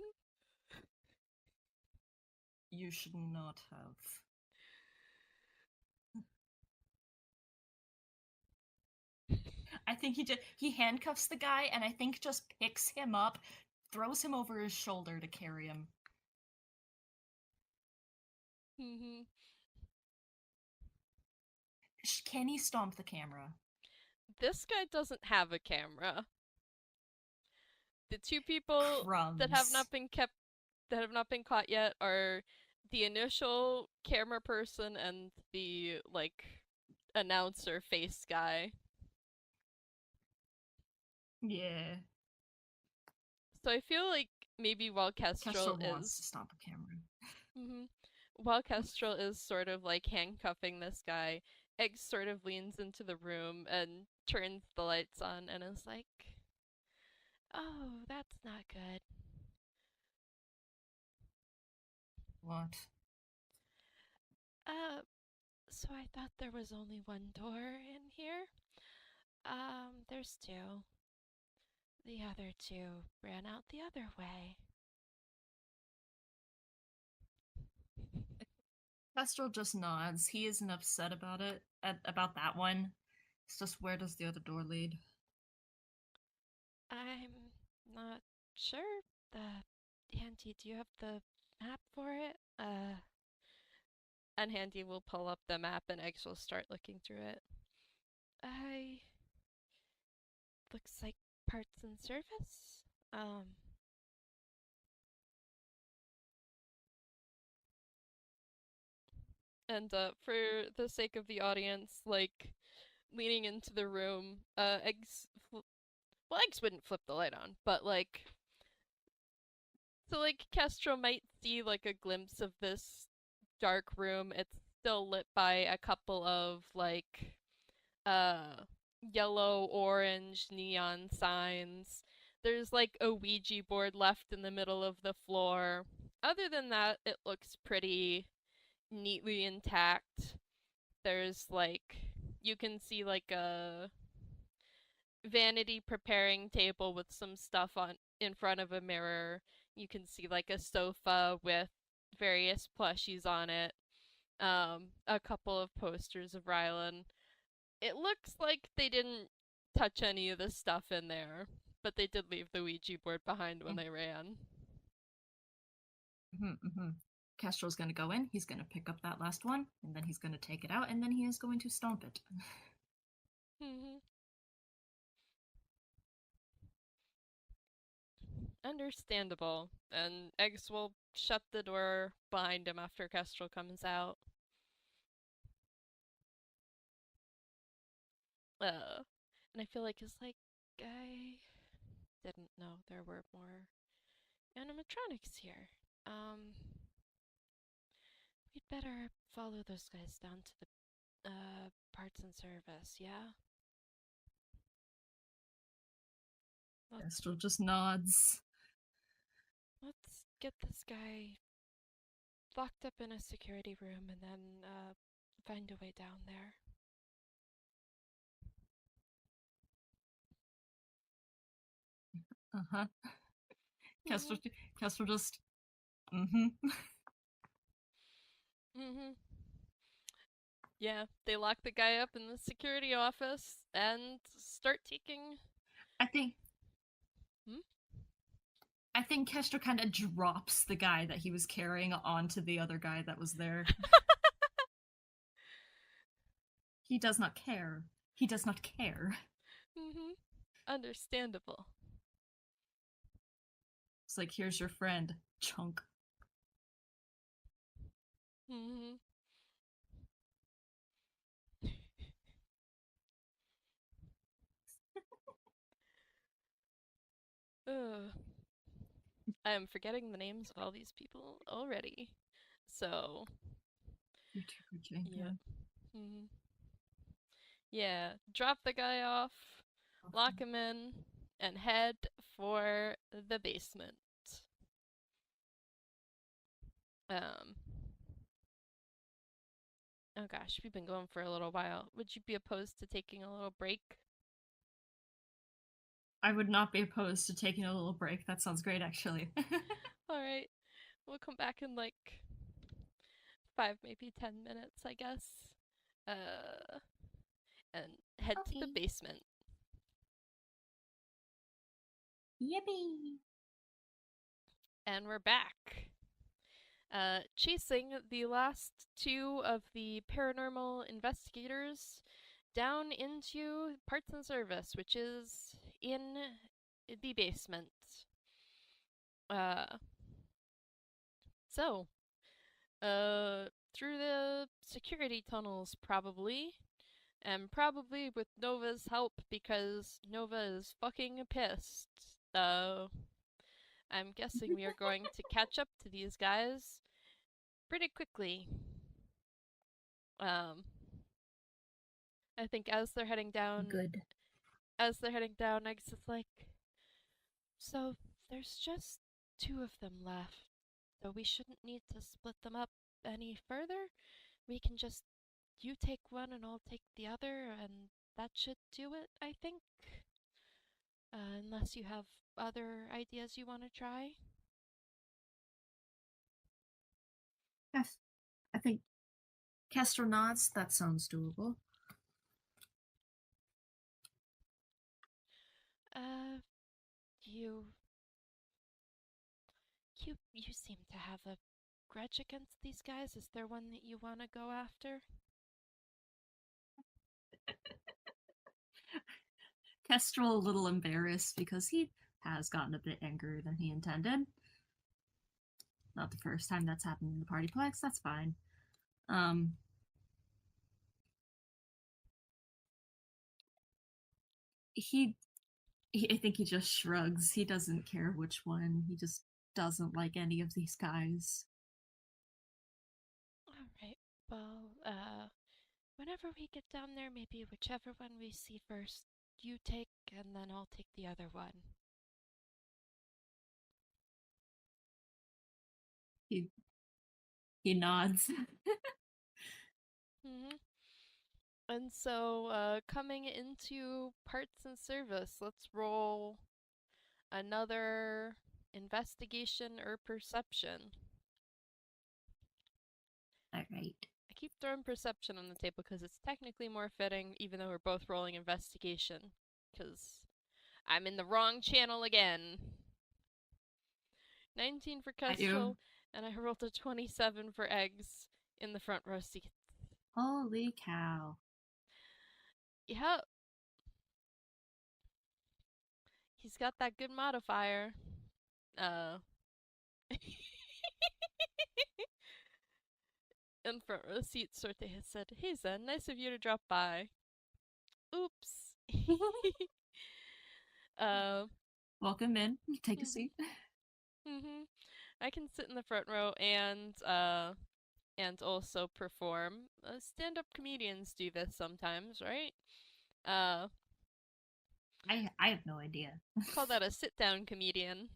You should not have. I think he handcuffs the guy and I think just picks him up, throws him over his shoulder to carry him. Can he stomp the camera? This guy doesn't have a camera. The two people Crumbs. that have not been caught yet are the initial camera person and the announcer face guy. Yeah. So I feel like maybe while Kestrel wants to stomp a camera. While Kestrel is sort of handcuffing this guy, Egg sort of leans into the room and turns the lights on and is like, "Oh, that's not good." What? So I thought there was only one door in here. There's two. The other two ran out the other way. Kestrel just nods. He isn't upset about it, about that one. It's just, where does the other door lead? I'm not sure. Handy, do you have the map for it? And Handy will pull up the map and Eggs will start looking through it. Looks like parts and service. And for the sake of the audience, leaning into the room, Eggs wouldn't flip the light on, but so Kestrel might see a glimpse of this dark room. It's still lit by a couple of yellow, orange neon signs. There's a Ouija board left in the middle of the floor. Other than that, it looks pretty neatly intact. There's you can see a vanity preparing table with some stuff on in front of a mirror. You can see a sofa with various plushies on it. A couple of posters of Rylan. It looks like they didn't touch any of the stuff in there, but they did leave the Ouija board behind when they ran. Kestrel's gonna go in, he's gonna pick up that last one, and then he's gonna take it out, and then he is going to stomp it. Understandable. And Eggs will shut the door behind him after Kestrel comes out. And I feel like it's I didn't know there were more animatronics here. We'd better follow those guys down to the parts and service, yeah? Kestrel just nods. Let's get this guy locked up in a security room and then find a way down there. Kestrel just Yeah, they lock the guy up in the security office and start taking... I think Kestrel kind of drops the guy that he was carrying onto the other guy that was there. He does not care. He does not care. Understandable. It's like, here's your friend, chunk. I am forgetting the names of all these people already. So... You're too good, yeah. Yeah, drop the guy off, lock him in, and head for the basement. Um, oh gosh, we've been going for a little while. Would you be opposed to taking a little break? I would not be opposed to taking a little break. That sounds great, actually. All right, we'll come back in like 5, maybe 10 minutes, I guess. Uh, and head to the Okay. basement. Yippee! And we're back. Chasing the last two of the paranormal investigators down into parts and service, which is in the basement. Uh, so, through the security tunnels, probably. And probably with Nova's help because Nova is fucking pissed. I'm guessing we are going to catch up to these guys pretty quickly. Um, I think Good. as they're heading down, Eggs is like, so there's just two of them left, so we shouldn't need to split them up any further. We can just, you take one and I'll take the other, and that should do it, I think. Unless you have other ideas you want to try. Yes. I think Kestrel nods. That sounds doable. Uh, you you seem to have a grudge against these guys. Is there one that you want to go after? Kestrel a little embarrassed because he has gotten a bit angrier than he intended. Not the first time that's happened in the PartyPlex. That's fine. Um, he, I think he just shrugs. He doesn't care which one. He just doesn't like any of these guys. All right. Well, whenever we get down there, maybe whichever one we see first, you take, and then I'll take the other one. He he nods. Mm-hmm. And so, coming into parts and service, let's roll another investigation or perception. All right. I keep throwing perception on the table because it's technically more fitting, even though we're both rolling investigation. Because I'm in the wrong channel again. 19 for At you. Kestrel, and I rolled a 27 for Eggs in the front row seats. Holy cow. Yep. He's got that good modifier. Uh. In front row seat, Sorte has said, "Hey Zen, nice of you to drop by." Oops. uh, Welcome in. Take a mhm, seat. mhm. I can sit in the front row and also perform. Stand-up comedians do this sometimes, right? Uh, I have no idea. call that a sit-down comedian.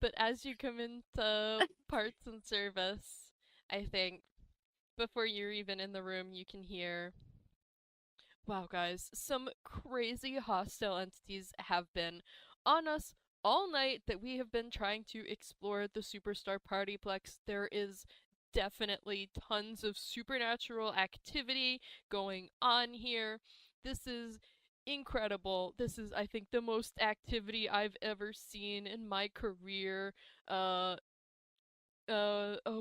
But as you come into parts and service, I think before you're even in the room, you can hear, wow, guys, some crazy hostile entities have been on us all night that we have been trying to explore the Superstar Partyplex. There is definitely tons of supernatural activity going on here. This is incredible. This is, I think, the most activity I've ever seen in my career. Uh,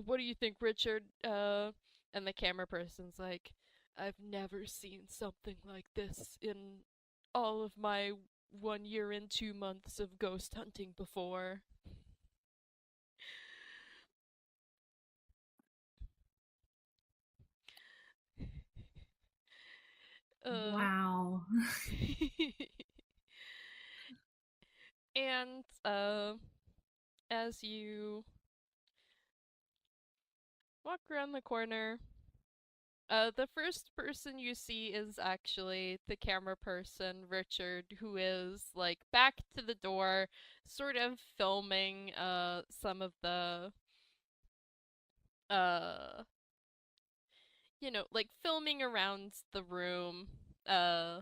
what do you think, Richard? And the camera person's like, I've never seen something like this in all of my 1 year and 2 months of ghost hunting before. uh, Wow. and as you walk around the corner. The first person you see is actually the camera person, Richard, who is like back to the door, sort of filming some of the uh like filming around the room, uh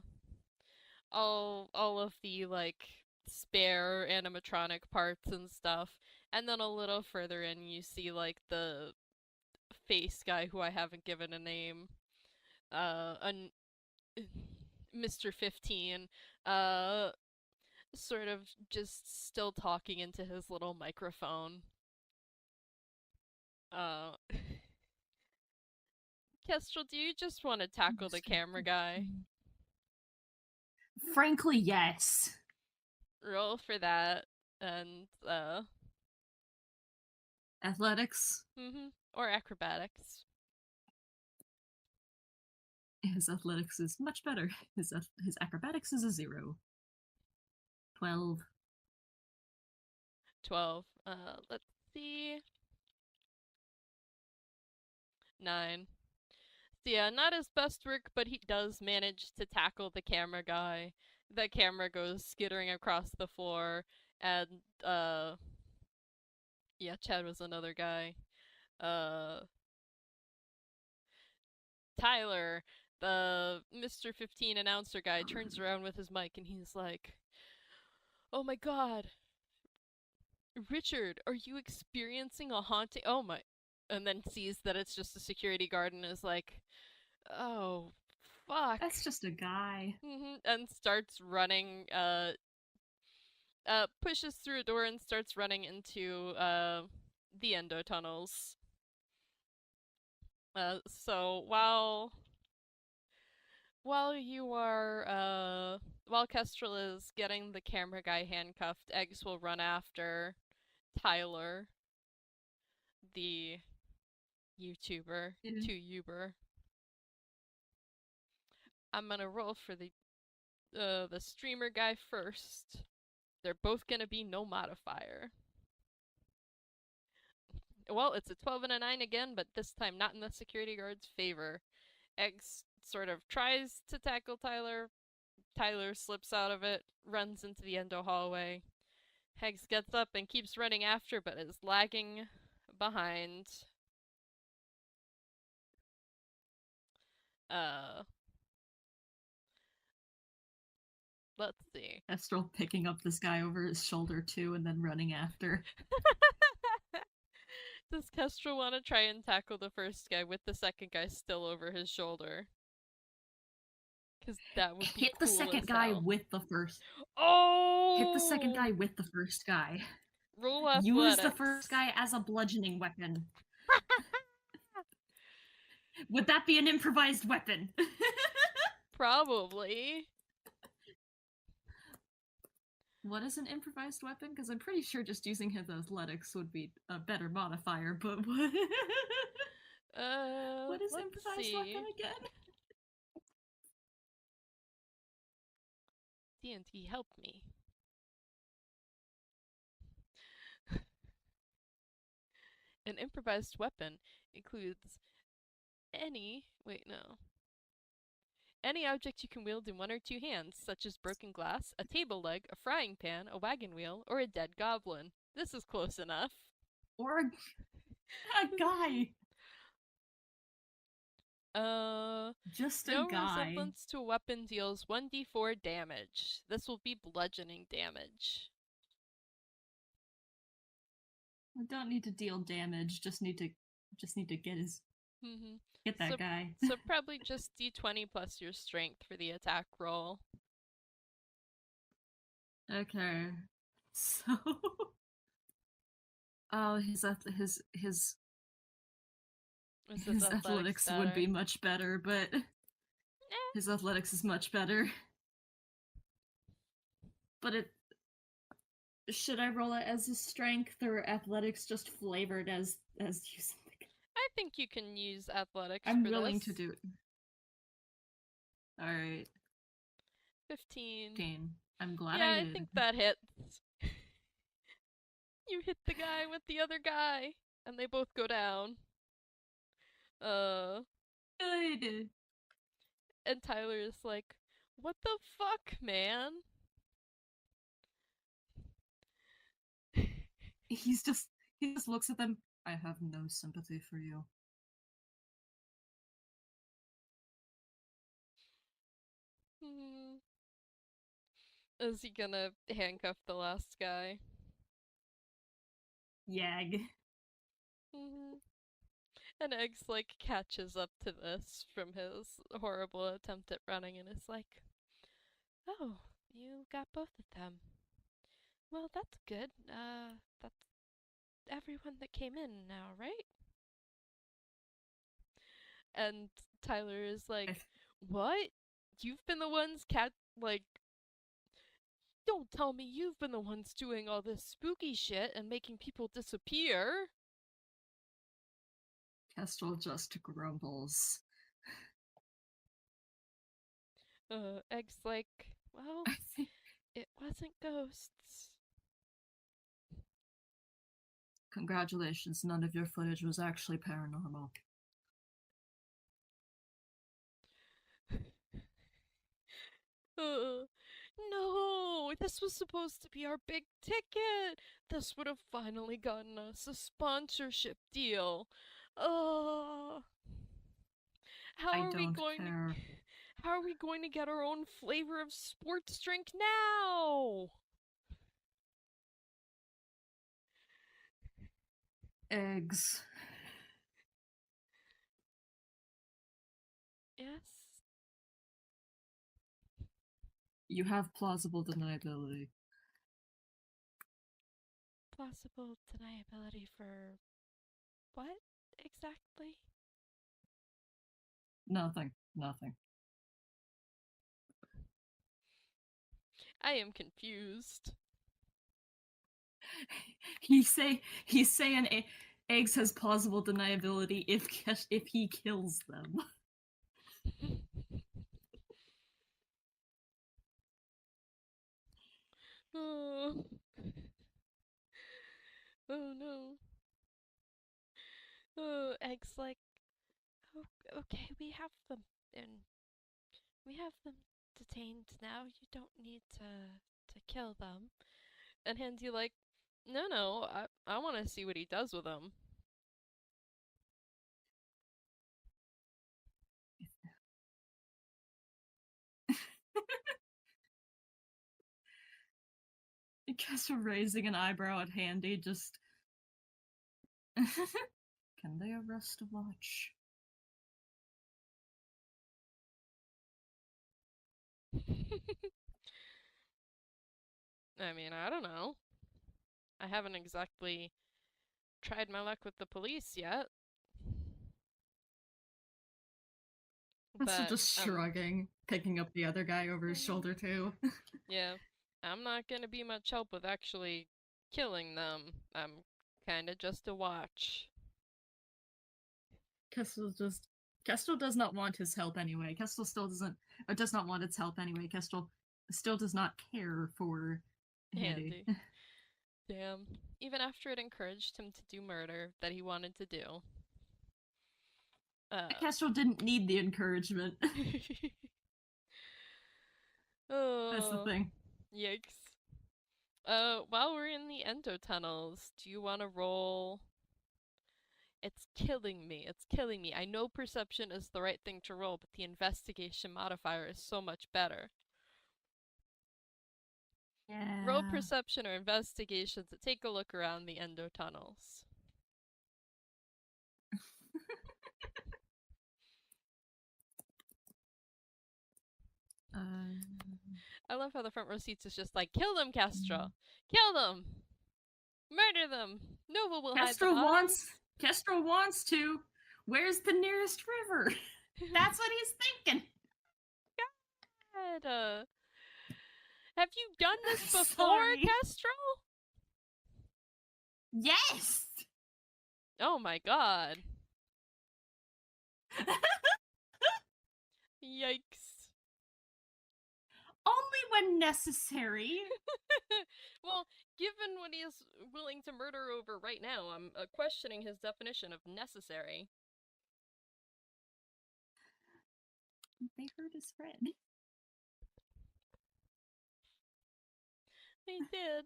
all of the like spare animatronic parts and stuff. And then a little further in you see like the face guy who I haven't given a name, an Mr. 15, uh, sort of just still talking into his little microphone. Uh, Kestrel, do you just want to tackle the camera guy? Frankly, yes. Roll for that, and, Athletics. Or acrobatics. His athletics is much better. His acrobatics is a 0. 12. 12. Let's see. 9. So yeah, not his best work, but he does manage to tackle the camera guy. The camera goes skittering across the floor, and, yeah, Chad was another guy. Tyler, the Mr. 15 announcer guy, turns around with his mic and he's like, "Oh my god, Richard, are you experiencing a haunting?" Oh my. And then sees that it's just a security guard and is like, "Oh, fuck." That's just a guy. And starts running, pushes through a door and starts running into, the endo tunnels. So while Kestrel is getting the camera guy handcuffed, Eggs will run after Tyler, the YouTuber, To-Uber. I'm gonna roll for the streamer guy first. They're both gonna be no modifier. Well, it's a 12 and a 9 again, but this time not in the security guard's favor. Eggs sort of tries to tackle Tyler. Tyler slips out of it, runs into the endo hallway. Eggs gets up and keeps running after, but is lagging behind. Let's see. Kestrel picking up this guy over his shoulder too, and then running after. Does Kestrel want to try and tackle the first guy with the second guy still over his shoulder? Because that would be Hit cool the second as guy hell. with the first. Oh! Hit the second guy with the first guy. Roll athletics. Use the first guy as a bludgeoning weapon. Would that be an improvised weapon? Probably. What is an improvised weapon? Because I'm pretty sure just using his athletics would be a better modifier, but what? What is improvised weapon again? D&D, help me. An improvised weapon includes any object you can wield in one or two hands, such as broken glass, a table leg, a frying pan, a wagon wheel, or a dead goblin. This is close enough. Or a guy. Just a no guy. resemblance to a weapon deals 1d4 damage. This will be bludgeoning damage. I don't need to deal damage. Just need to get his. Get that guy. So probably just d20 plus your strength for the attack roll. Okay. So. Oh, his athletics would be much better, but his athletics is much better. But should I roll it as his strength or athletics just flavored as using? I think you can use athletics. I'm willing to do it. All right. 15. I'm glad I I did. I think that hits. You hit the guy with the other guy, and they both go down. Uh, Good. and Tyler is like, "What the fuck, man?" He just looks at them. I have no sympathy for you. Hmm. Is he gonna handcuff the last guy? Yag. Hmm. And Eggs like catches up to this from his horrible attempt at running and is like, "Oh, you got both of them. Well, that's good. That's everyone that came in now, right?" And Tyler is like, "What? You've been the ones don't tell me you've been the ones doing all this spooky shit and making people disappear." Kestrel just grumbles. Egg's like, "Well, I think it wasn't ghosts." congratulations, none of your footage was actually paranormal. No, this was supposed to be our big ticket. This would have finally gotten us a sponsorship deal. Uh, how I are we don't going to care. how are we going to get our own flavor of sports drink now? Eggs. Yes. You have plausible deniability. Plausible deniability for what exactly? Nothing. Nothing. I am confused. he's saying Eggs has plausible deniability if he kills them. Oh. Oh no. Oh, Egg's like, "Oh, okay, we have them detained now. You don't need to kill them." And Handy like, "No, no, I want to see what he does with them." Kestrel raising an eyebrow at Handy, just can they arrest a watch? I mean, I don't know. I haven't exactly tried my luck with the police yet. Kestrel But just shrugging, picking up the other guy over his shoulder too. yeah, I'm not gonna be much help with actually killing them. I'm kinda just a watch. Kestrel does not want his help anyway. Kestrel still does not want its help anyway. Kestrel still does not care for Handy. Handy. Damn. Even after it encouraged him to do murder that he wanted to do. Kestrel didn't need the encouragement. That's the Oh, thing. yikes. While we're in the endo tunnels, do you want to roll? It's killing me. It's killing me. I know perception is the right thing to roll, but the investigation modifier is so much better. Roll Yeah. perception or investigation to take a look around the endo tunnels. I love how the front row seats is just like, "Kill them, Kestrel! Kill them! Murder them! Nova will hide the bodies!" Kestrel wants to. Where's the nearest river? That's what he's thinking. God, have you done this before, Sorry. Kestrel? Yes. Oh my god. Yikes. Only when necessary. Well, given what he is willing to murder over right now, I'm questioning his definition of necessary. They hurt his friend. They did.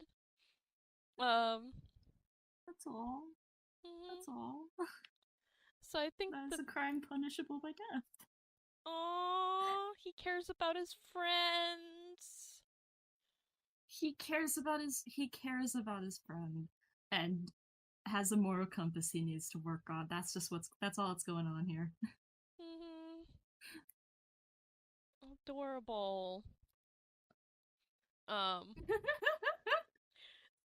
That's all. That's all. So I think that's a crime punishable by death. Oh, he cares about his friends. He cares about his friend and has a moral compass he needs to work on. That's all that's going on here. Adorable.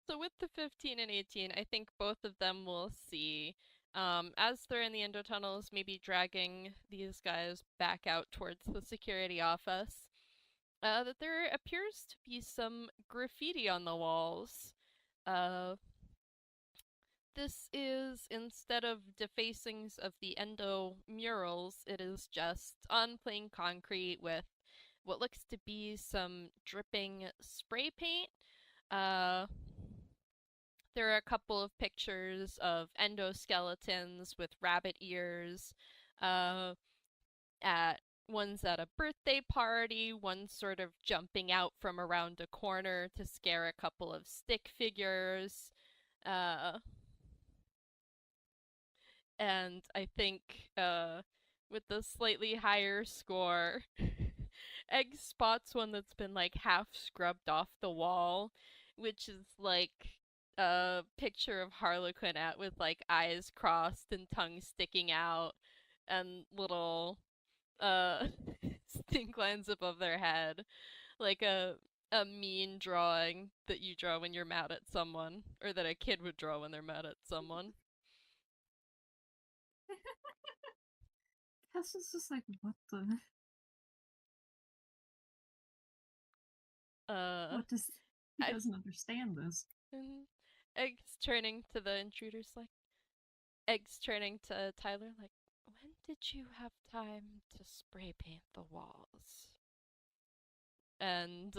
So with the 15 and 18, I think both of them will see, as they're in the endotunnels, maybe dragging these guys back out towards the security office, that there appears to be some graffiti on the walls. This is, instead of defacings of the endo murals, it is just on plain concrete with what looks to be some dripping spray paint. There are a couple of pictures of endoskeletons with rabbit ears, at one's at a birthday party, one's sort of jumping out from around a corner to scare a couple of stick figures. And I think with the slightly higher score, Egg spots one that's been like half scrubbed off the wall, which is like a picture of Harlequinette with like eyes crossed and tongue sticking out and little stink lines above their head, like a mean drawing that you draw when you're mad at someone, or that a kid would draw when they're mad at someone. Tess is just like, what the? What does he doesn't understand this? Eggs turning to the intruders like, Eggs turning to Tyler like, when did you have time to spray paint the walls? And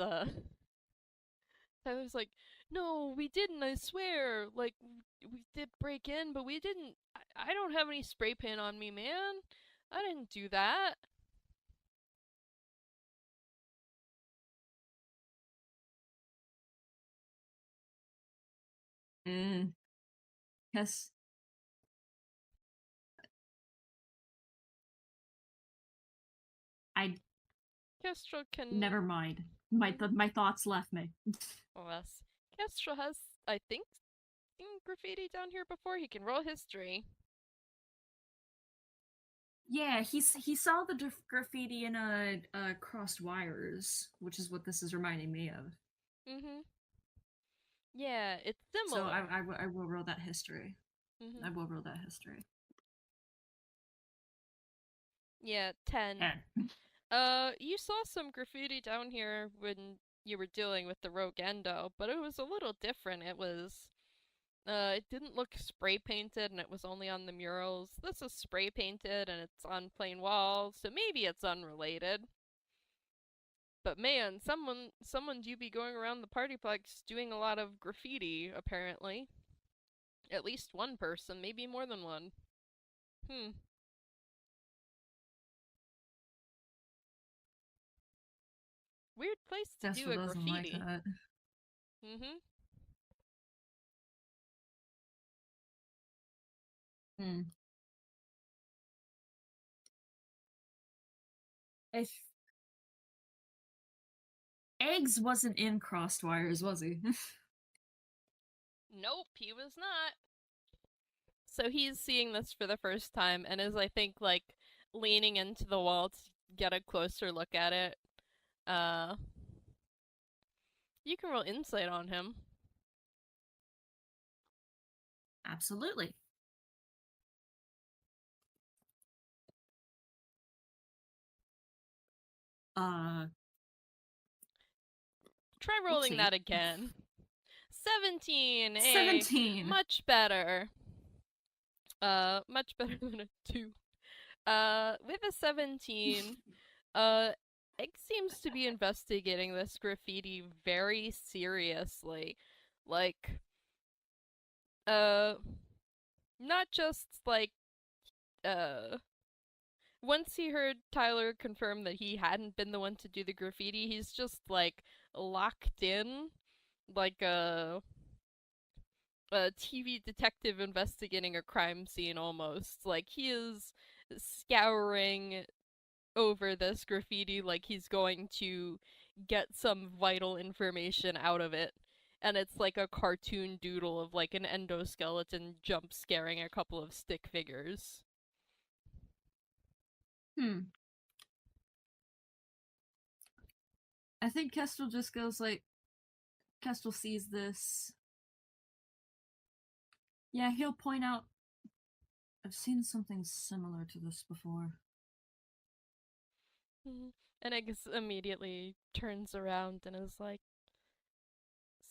Tyler's like, no, we didn't, I swear. Like, we did break in, but we didn't. I don't have any spray paint on me, man. I didn't do that. Yes. Kestrel can. Never mind. My thoughts left me. Yes. Kestrel has, I think, seen graffiti down here before. He can roll history. Yeah, he saw the graffiti in crossed wires, which is what this is reminding me of. Yeah, it's similar. So I will roll that history. I will roll that history. Yeah, 10. You saw some graffiti down here when you were dealing with the rogue endo, but it was a little different. It didn't look spray painted and it was only on the murals. This is spray painted and it's on plain walls, so maybe it's unrelated. But man, someone do be going around the PartyPlex doing a lot of graffiti, apparently. At least one person, maybe more than one. Weird place to do a graffiti. Like that. If Eggs wasn't in crossed wires, was he? Nope, he was not. So he's seeing this for the first time and is, I think, like, leaning into the wall to get a closer look at it. You can roll insight on him. Absolutely. Try rolling that again. 17. 17. Much better. Much better than a 2. With a 17, Egg seems to be investigating this graffiti very seriously. Like, not just, like, once he heard Tyler confirm that he hadn't been the one to do the graffiti, he's just like locked in like a TV detective investigating a crime scene almost. Like he is scouring over this graffiti like he's going to get some vital information out of it. And it's like a cartoon doodle of like an endoskeleton jump scaring a couple of stick figures. I think Kestrel just goes like, Kestrel sees this. Yeah, he'll point out, I've seen something similar to this before. And Eggs immediately turns around and is like,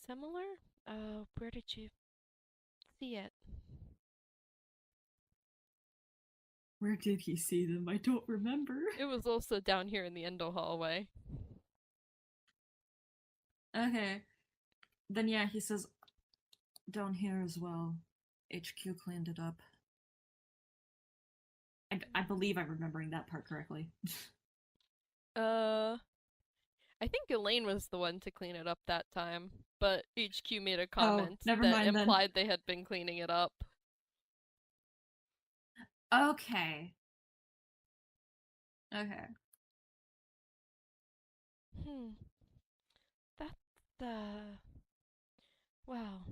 similar? Where did you see it? Where did he see them? I don't remember. It was also down here in the endo hallway. Okay. Then yeah, he says, down here as well. HQ cleaned it up. I believe I'm remembering that part correctly. I think Elaine was the one to clean it up that time, but HQ made a comment never that mind then. implied they had been cleaning it up. Okay. That's, well,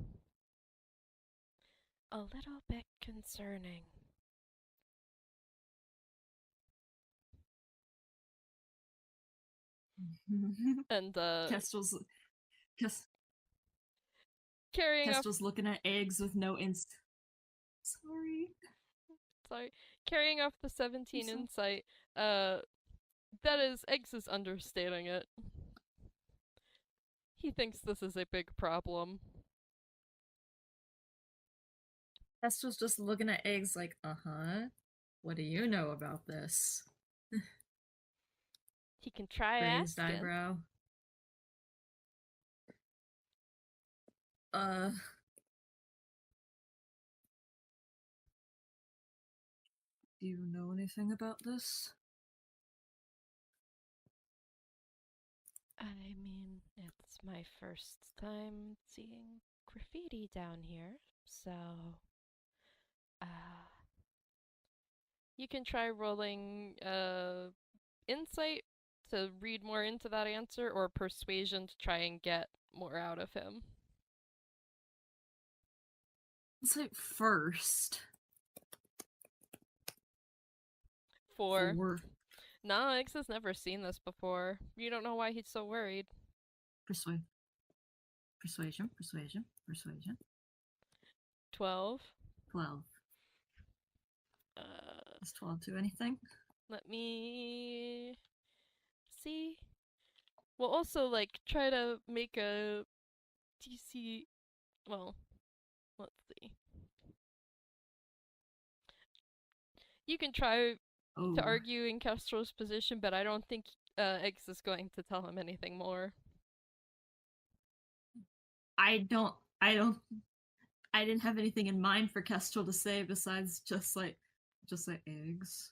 a little bit concerning. And, Kestrel's Kestrel's looking at Eggs with no Sorry. Carrying off the 17 insight, that is, Eggs is understating it. He thinks this is a big problem. Kestrel's just looking at Eggs like, what do you know about this? He can try Raised asking. eyebrow. Do you know anything about this? I mean, it's my first time seeing graffiti down here, so you can try rolling insight to read more into that answer, or persuasion to try and get more out of him. Let's say first. 4. No, X has never seen this before. You don't know why he's so worried. Persuasion. 12. 12. Does 12 do anything? Let me see. We'll also like try to make a DC. Well, let's see. You can try to argue in Kestrel's position, but I don't think X is going to tell him anything more. I didn't have anything in mind for Kestrel to say besides just like Eggs.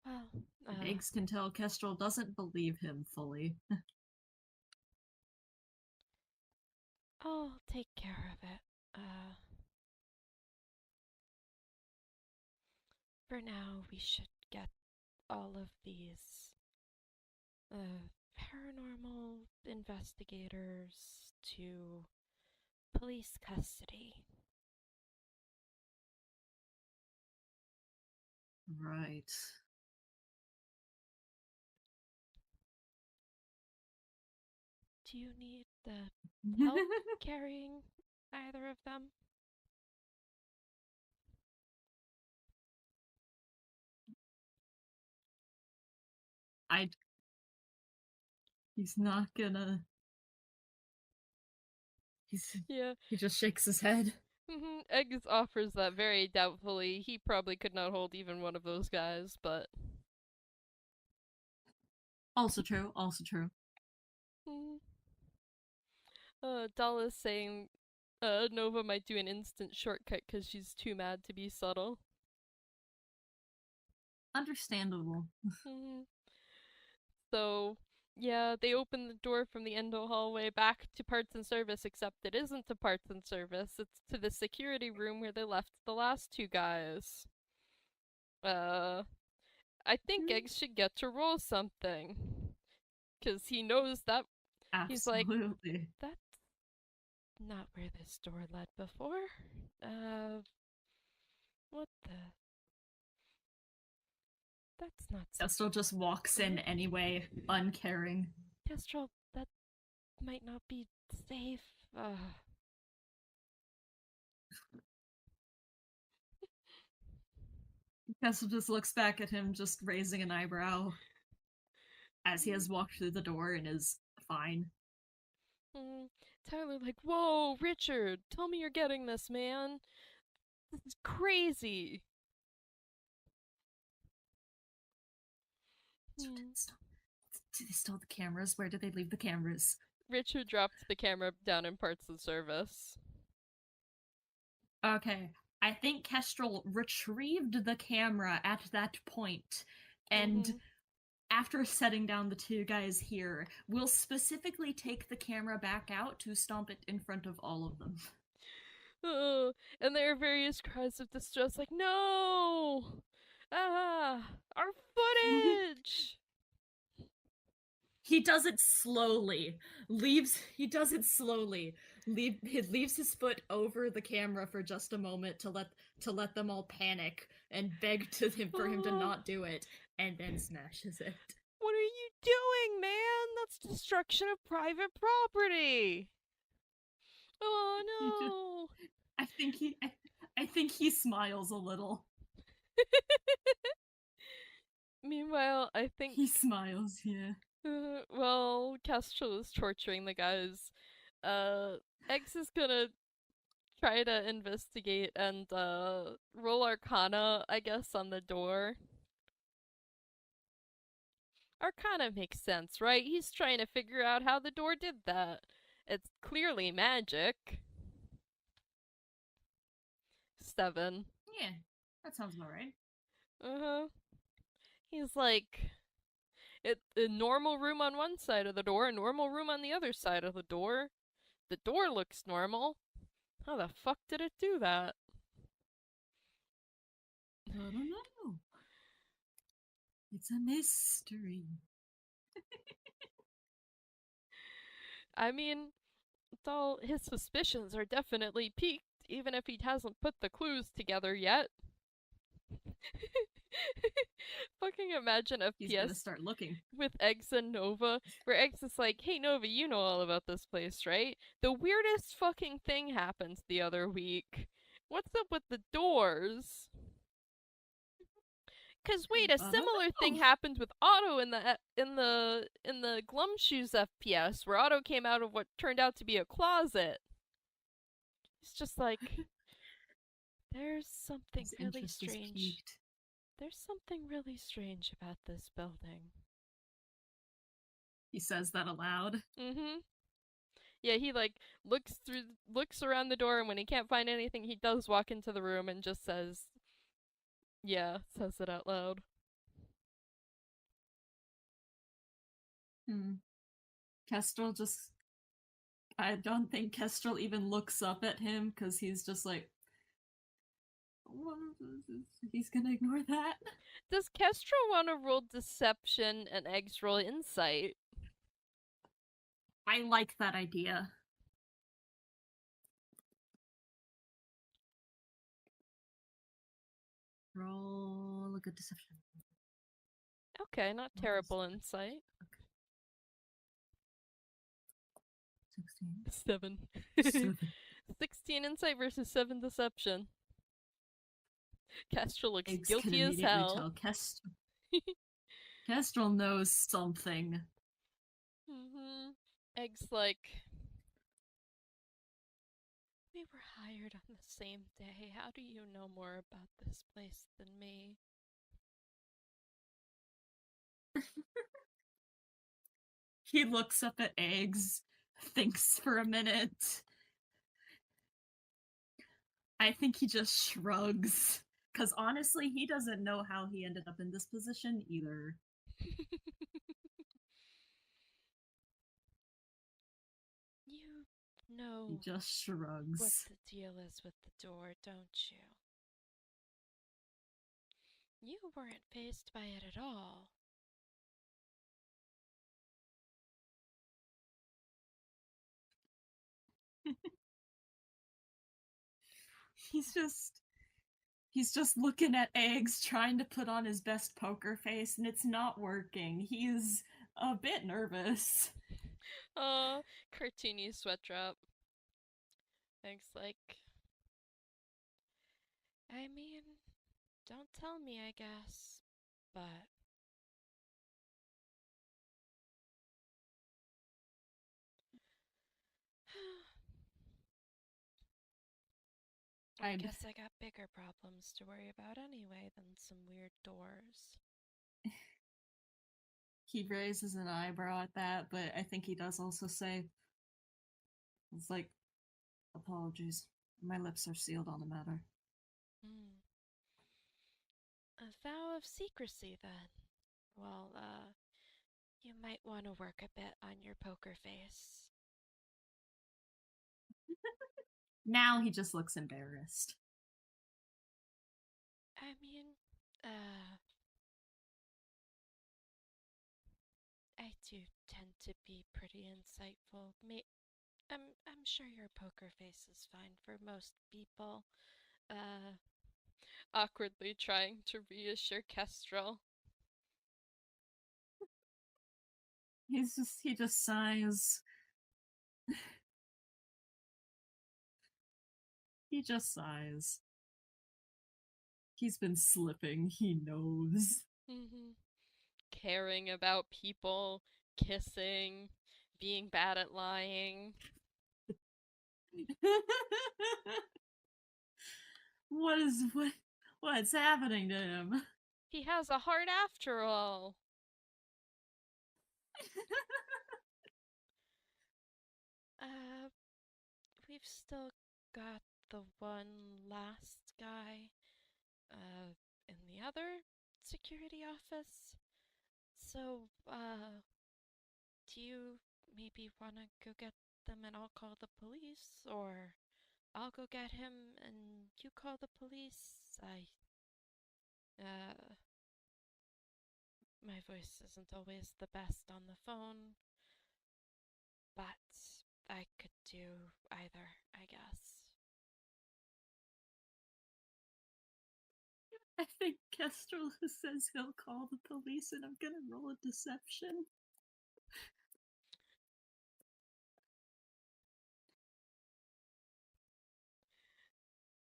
Well, Eggs can tell Kestrel doesn't believe him fully. I'll take care of it. For now, we should get all of these paranormal investigators to police custody. Right. Do you need the help carrying either of them? He's not gonna. He just shakes his head. Eggs offers that very doubtfully. He probably could not hold even one of those guys, but also true. Dull is saying Nova might do an instant shortcut because she's too mad to be subtle. Understandable. So, yeah, they open the door from the end of the hallway back to parts and service, except it isn't to parts and service. It's to the security room where they left the last two guys. I think Eggs should get to roll something. Because he knows that. He's like, Absolutely. that's not where this door led before. What the? That's not. Kestrel just walks in anyway, uncaring. Kestrel, that might not be safe. Kestrel just looks back at him, just raising an eyebrow as he has walked through the door and is fine. Tyler, like, whoa, Richard, tell me you're getting this, man. This is crazy. Do they still have the cameras? Where did they leave the cameras? Richard dropped the camera down in parts of service. Okay. I think Kestrel retrieved the camera at that point, and after setting down the two guys here, will specifically take the camera back out to stomp it in front of all of them. And there are various cries of distress, like, no! Our footage! He does it slowly. Leaves his foot over the camera for just a moment to let them all panic and beg for him to not do it, and then smashes it. What are you doing, man? That's destruction of private property. Oh no! I think he smiles a little. Meanwhile, I think he smiles. Yeah. Well, Kestrel is torturing the guys. Eggs is gonna try to investigate and roll Arcana, I guess, on the door. Arcana makes sense, right? He's trying to figure out how the door did that. It's clearly magic. 7. Yeah, that sounds about right. He's like, a normal room on one side of the door, a normal room on the other side of the door. The door looks normal. How the fuck did it do that? I don't know. It's a mystery. I mean, it's all his suspicions are definitely piqued, even if he hasn't put the clues together yet. Fucking imagine FPS He's gonna start looking with Eggs and Nova, where Eggs is like, hey Nova, you know all about this place, right? The weirdest fucking thing happened the other week. What's up with the doors? Cause wait, a similar thing happened with Otto in the Glumshoes FPS, where Otto came out of what turned out to be a closet. It's just like, there's something really strange. There's something really strange about this building. He says that aloud. Yeah, he like looks around the door, and when he can't find anything, he does walk into the room and just says it out loud. Kestrel just... I don't think Kestrel even looks up at him, because he's just like... He's gonna ignore that. Does Kestrel want to roll deception and Eggs roll insight? I like that idea. Roll a good deception. Okay, not terrible insight. Okay. 16. 7. 16 insight versus 7 deception. Kestrel looks Eggs guilty as hell. Kestrel knows something. Eggs like, we were hired on the same day. How do you know more about this place than me? He looks up at Eggs, thinks for a minute, I think he just shrugs. Because honestly, he doesn't know how he ended up in this position either. You He know just what shrugs. the deal is with the door, don't you? You weren't phased by it at all. he's just he's just looking at Eggs, trying to put on his best poker face, and it's not working. He's a bit nervous. Oh, cartoony sweat drop. Thanks, like, I mean, don't tell me, I guess, but I I'd guess I got bigger problems to worry about anyway than some weird doors. He raises an eyebrow at that, but I think he does also say, it's like, apologies. My lips are sealed on the matter. Hmm. A vow of secrecy, then. Well, you might want to work a bit on your poker face. Now he just looks embarrassed. I mean, I do tend to be pretty insightful. I'm sure your poker face is fine for most people. Uh, Awkwardly trying to reassure Kestrel. He just sighs. He just sighs. He's been slipping, he knows. Mm-hmm. Caring about people, kissing, being bad at lying. What's happening to him? He has a heart after all. Uh, we've still got the one last guy, in the other security office. So, do you maybe want to go get them and I'll call the police? Or I'll go get him and you call the police? Uh, my voice isn't always the best on the phone, but I could do either, I guess. I think Kestrel says he'll call the police, and I'm gonna roll a deception.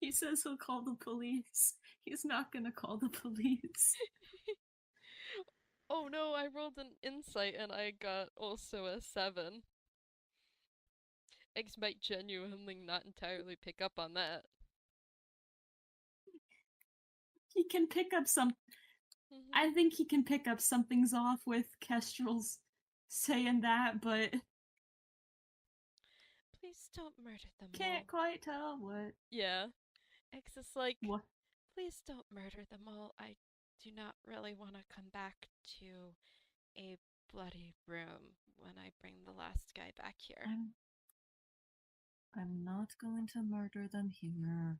He says he'll call the police. He's not gonna call the police. Oh no, I rolled an insight and I got also a 7. Eggs might genuinely not entirely pick up on that. He can pick up some. Mm-hmm. I think he can pick up something's off with Kestrel's saying that, but Please don't murder them can't all. quite tell what. Yeah. Eggs is like, What? please don't murder them all. I do not really want to come back to a bloody room when I bring the last guy back here. I'm not going to murder them here.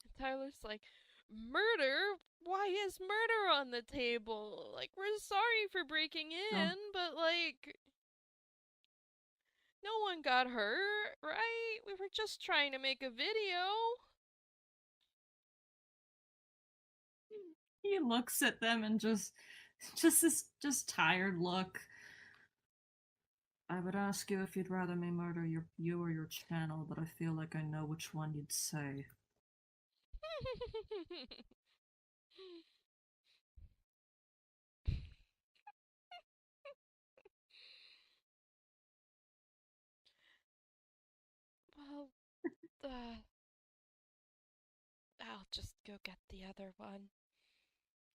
And Tyler's like, murder? Why is murder on the table? Like, we're sorry for breaking Oh, in, but like, no one got hurt, right? We were just trying to make a video. he looks at them and just this just tired look. I would ask you if you'd rather me murder you or your channel, but I feel like I know which one you'd say. Well, I'll just go get the other one.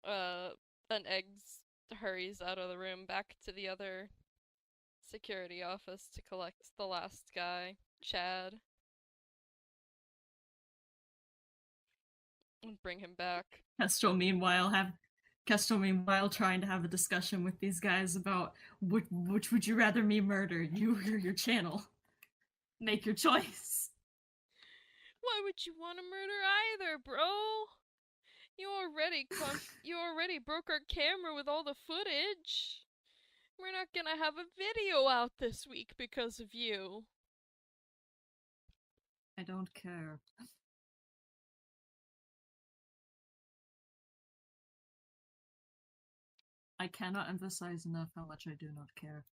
Uh, and Eggs hurries out of the room back to the other security office to collect the last guy, Chad. And bring him back. Kestrel, meanwhile, trying to have a discussion with these guys about which would you rather me murder, you or your channel? Make your choice. Why would you want to murder either, bro? You already broke our camera with all the footage. We're not gonna have a video out this week because of you. I don't care. I cannot emphasize enough how much I do not care.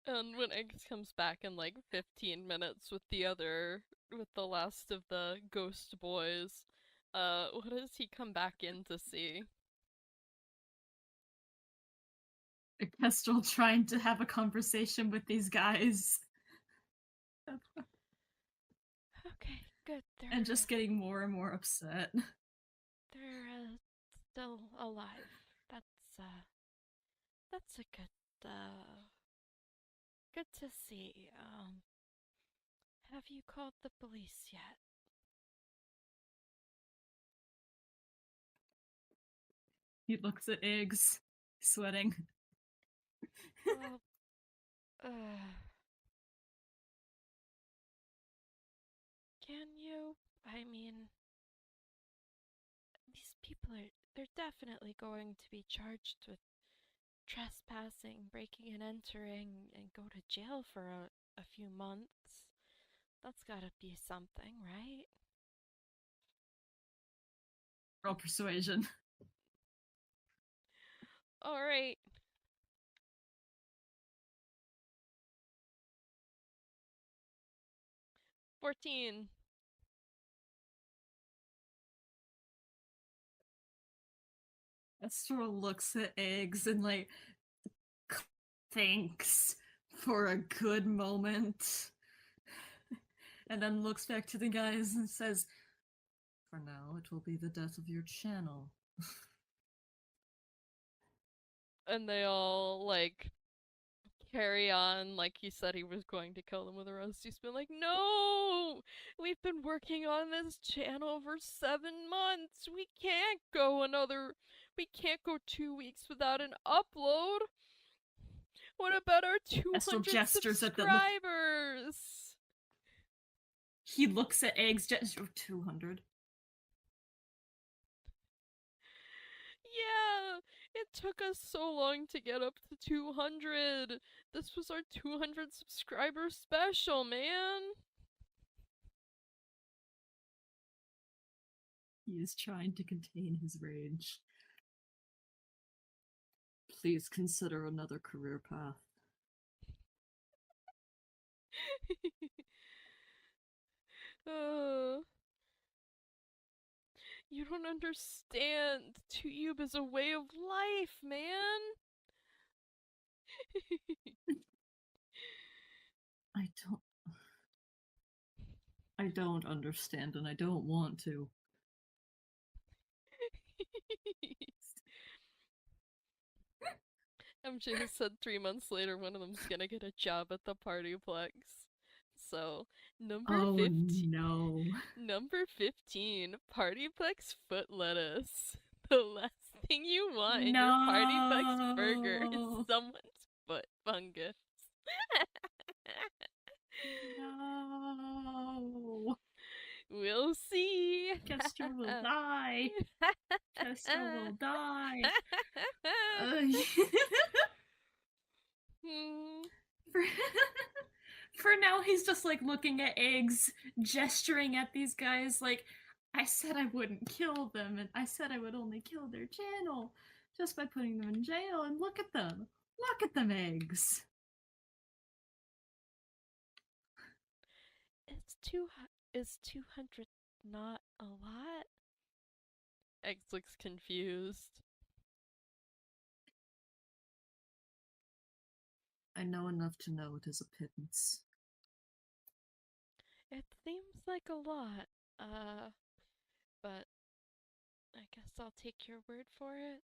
And when Eggs comes back in like 15 minutes with the last of the ghost boys, what does he come back in to see? Kestrel trying to have a conversation with these guys. Okay, good. And just getting more and more upset. They're still alive. That's a good to see. Have you called the police yet? He looks at Eggs, sweating. Well, can you? I mean, these people they're definitely going to be charged with trespassing, breaking and entering, and go to jail for a few months. That's gotta be something, right? Roll persuasion. Alright. $14. Kestrel looks at Eggs and like thinks for a good moment. And then looks back to the guys and says, "For now, it will be the death of your channel." And they all, like, carry on like he said he was going to kill them with a rusty spoon. Like, no! We've been working on this channel for 7 months. We can't go 2 weeks without an upload. What about our 200 subscribers? He looks at Eggs, 200. Yeah, it took us so long to get up to 200. This was our 200 subscriber special, man. He is trying to contain his rage. Please consider another career path. You don't understand. Tube is a way of life, man. I don't understand, and I don't want to. MJ has said 3 months later one of them's gonna get a job at the PartyPlex. So, number 15. No. Number 15, PartyPlex foot lettuce. The last thing you want in your PartyPlex burger is someone's foot fungus. No. We'll see. Kestrel will die. Kestrel will die. For now, he's just like looking at Eggs, gesturing at these guys like, I said I wouldn't kill them, and I said I would only kill their channel just by putting them in jail, and look at them. Look at them, Eggs. Is 200 not a lot? Eggs looks confused. I know enough to know it is a pittance. It seems like a lot, but I guess I'll take your word for it.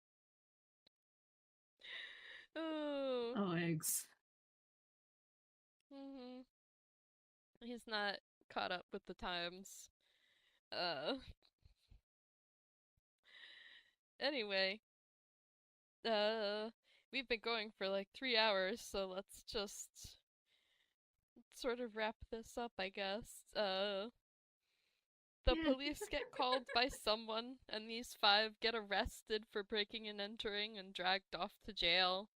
Oh. Oh, Eggs. He's not caught up with the times. Anyway, we've been going for like 3 hours, so let's just sort of wrap this up, I guess. The police get called by someone, and these 5 get arrested for breaking and entering and dragged off to jail.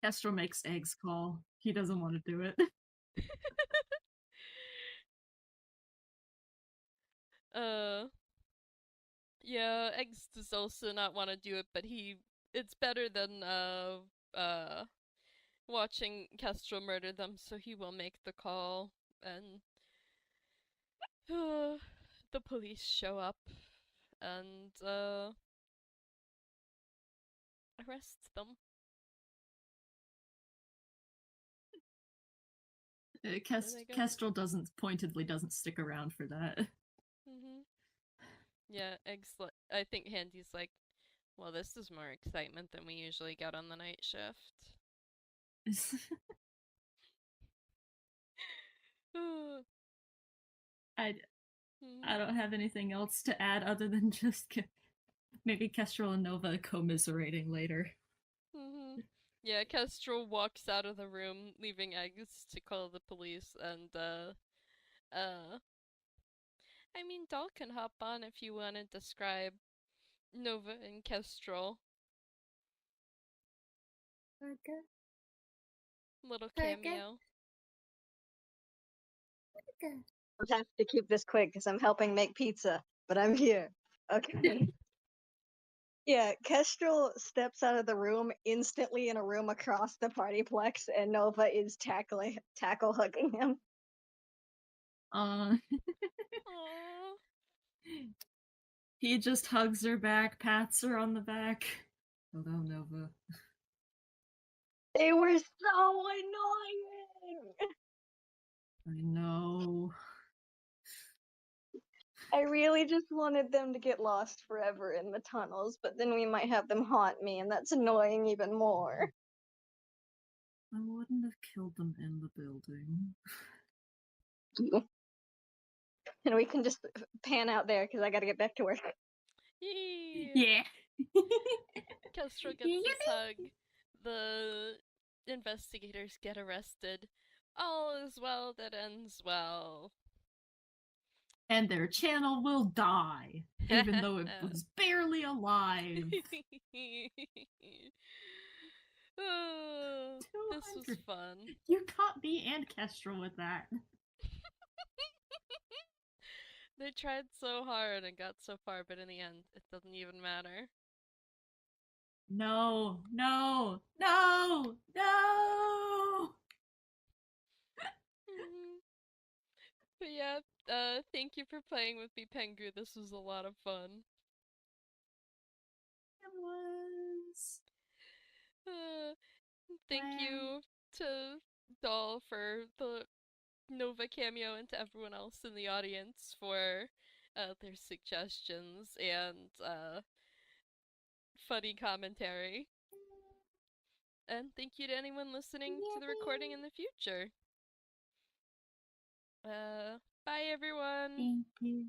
Kestrel makes Eggs call. He doesn't want to do it. Yeah, Eggs does also not want to do it, but it's better than, watching Kestrel murder them, so he will make the call, and, the police show up, and, arrest them. Kestrel pointedly doesn't stick around for that. Yeah, Eggs, I think Handy's like, well, this is more excitement than we usually get on the night shift. I don't have anything else to add other than just maybe Kestrel and Nova commiserating later. Yeah, Kestrel walks out of the room, leaving Eggs to call the police, and, I mean, Doll can hop on if you want to describe Nova and Kestrel. Okay. Little cameo. Okay. I'll have to keep this quick because I'm helping make pizza, but I'm here. Okay. Yeah, Kestrel steps out of the room instantly in a room across the PartyPlex, and Nova is tackle hugging him. Aww. He just hugs her back, pats her on the back. Hello, Nova. They were so annoying! I know. I really just wanted them to get lost forever in the tunnels, but then we might have them haunt me, and that's annoying even more. I wouldn't have killed them in the building. And we can just pan out there because I gotta get back to work. Yeah. Kestrel gets this hug. The investigators get arrested. All is well that ends well. And their channel will die, even though it was barely alive. This was fun. You caught me and Kestrel with that. They tried so hard and got so far, but in the end, it doesn't even matter. No. But yeah, thank you for playing with me, Pengu. This was a lot of fun. It was. Thank you to Doll for the Nova cameo, and to everyone else in the audience for their suggestions and funny commentary. And thank you to anyone listening to the recording in the future. Bye everyone. Thank you.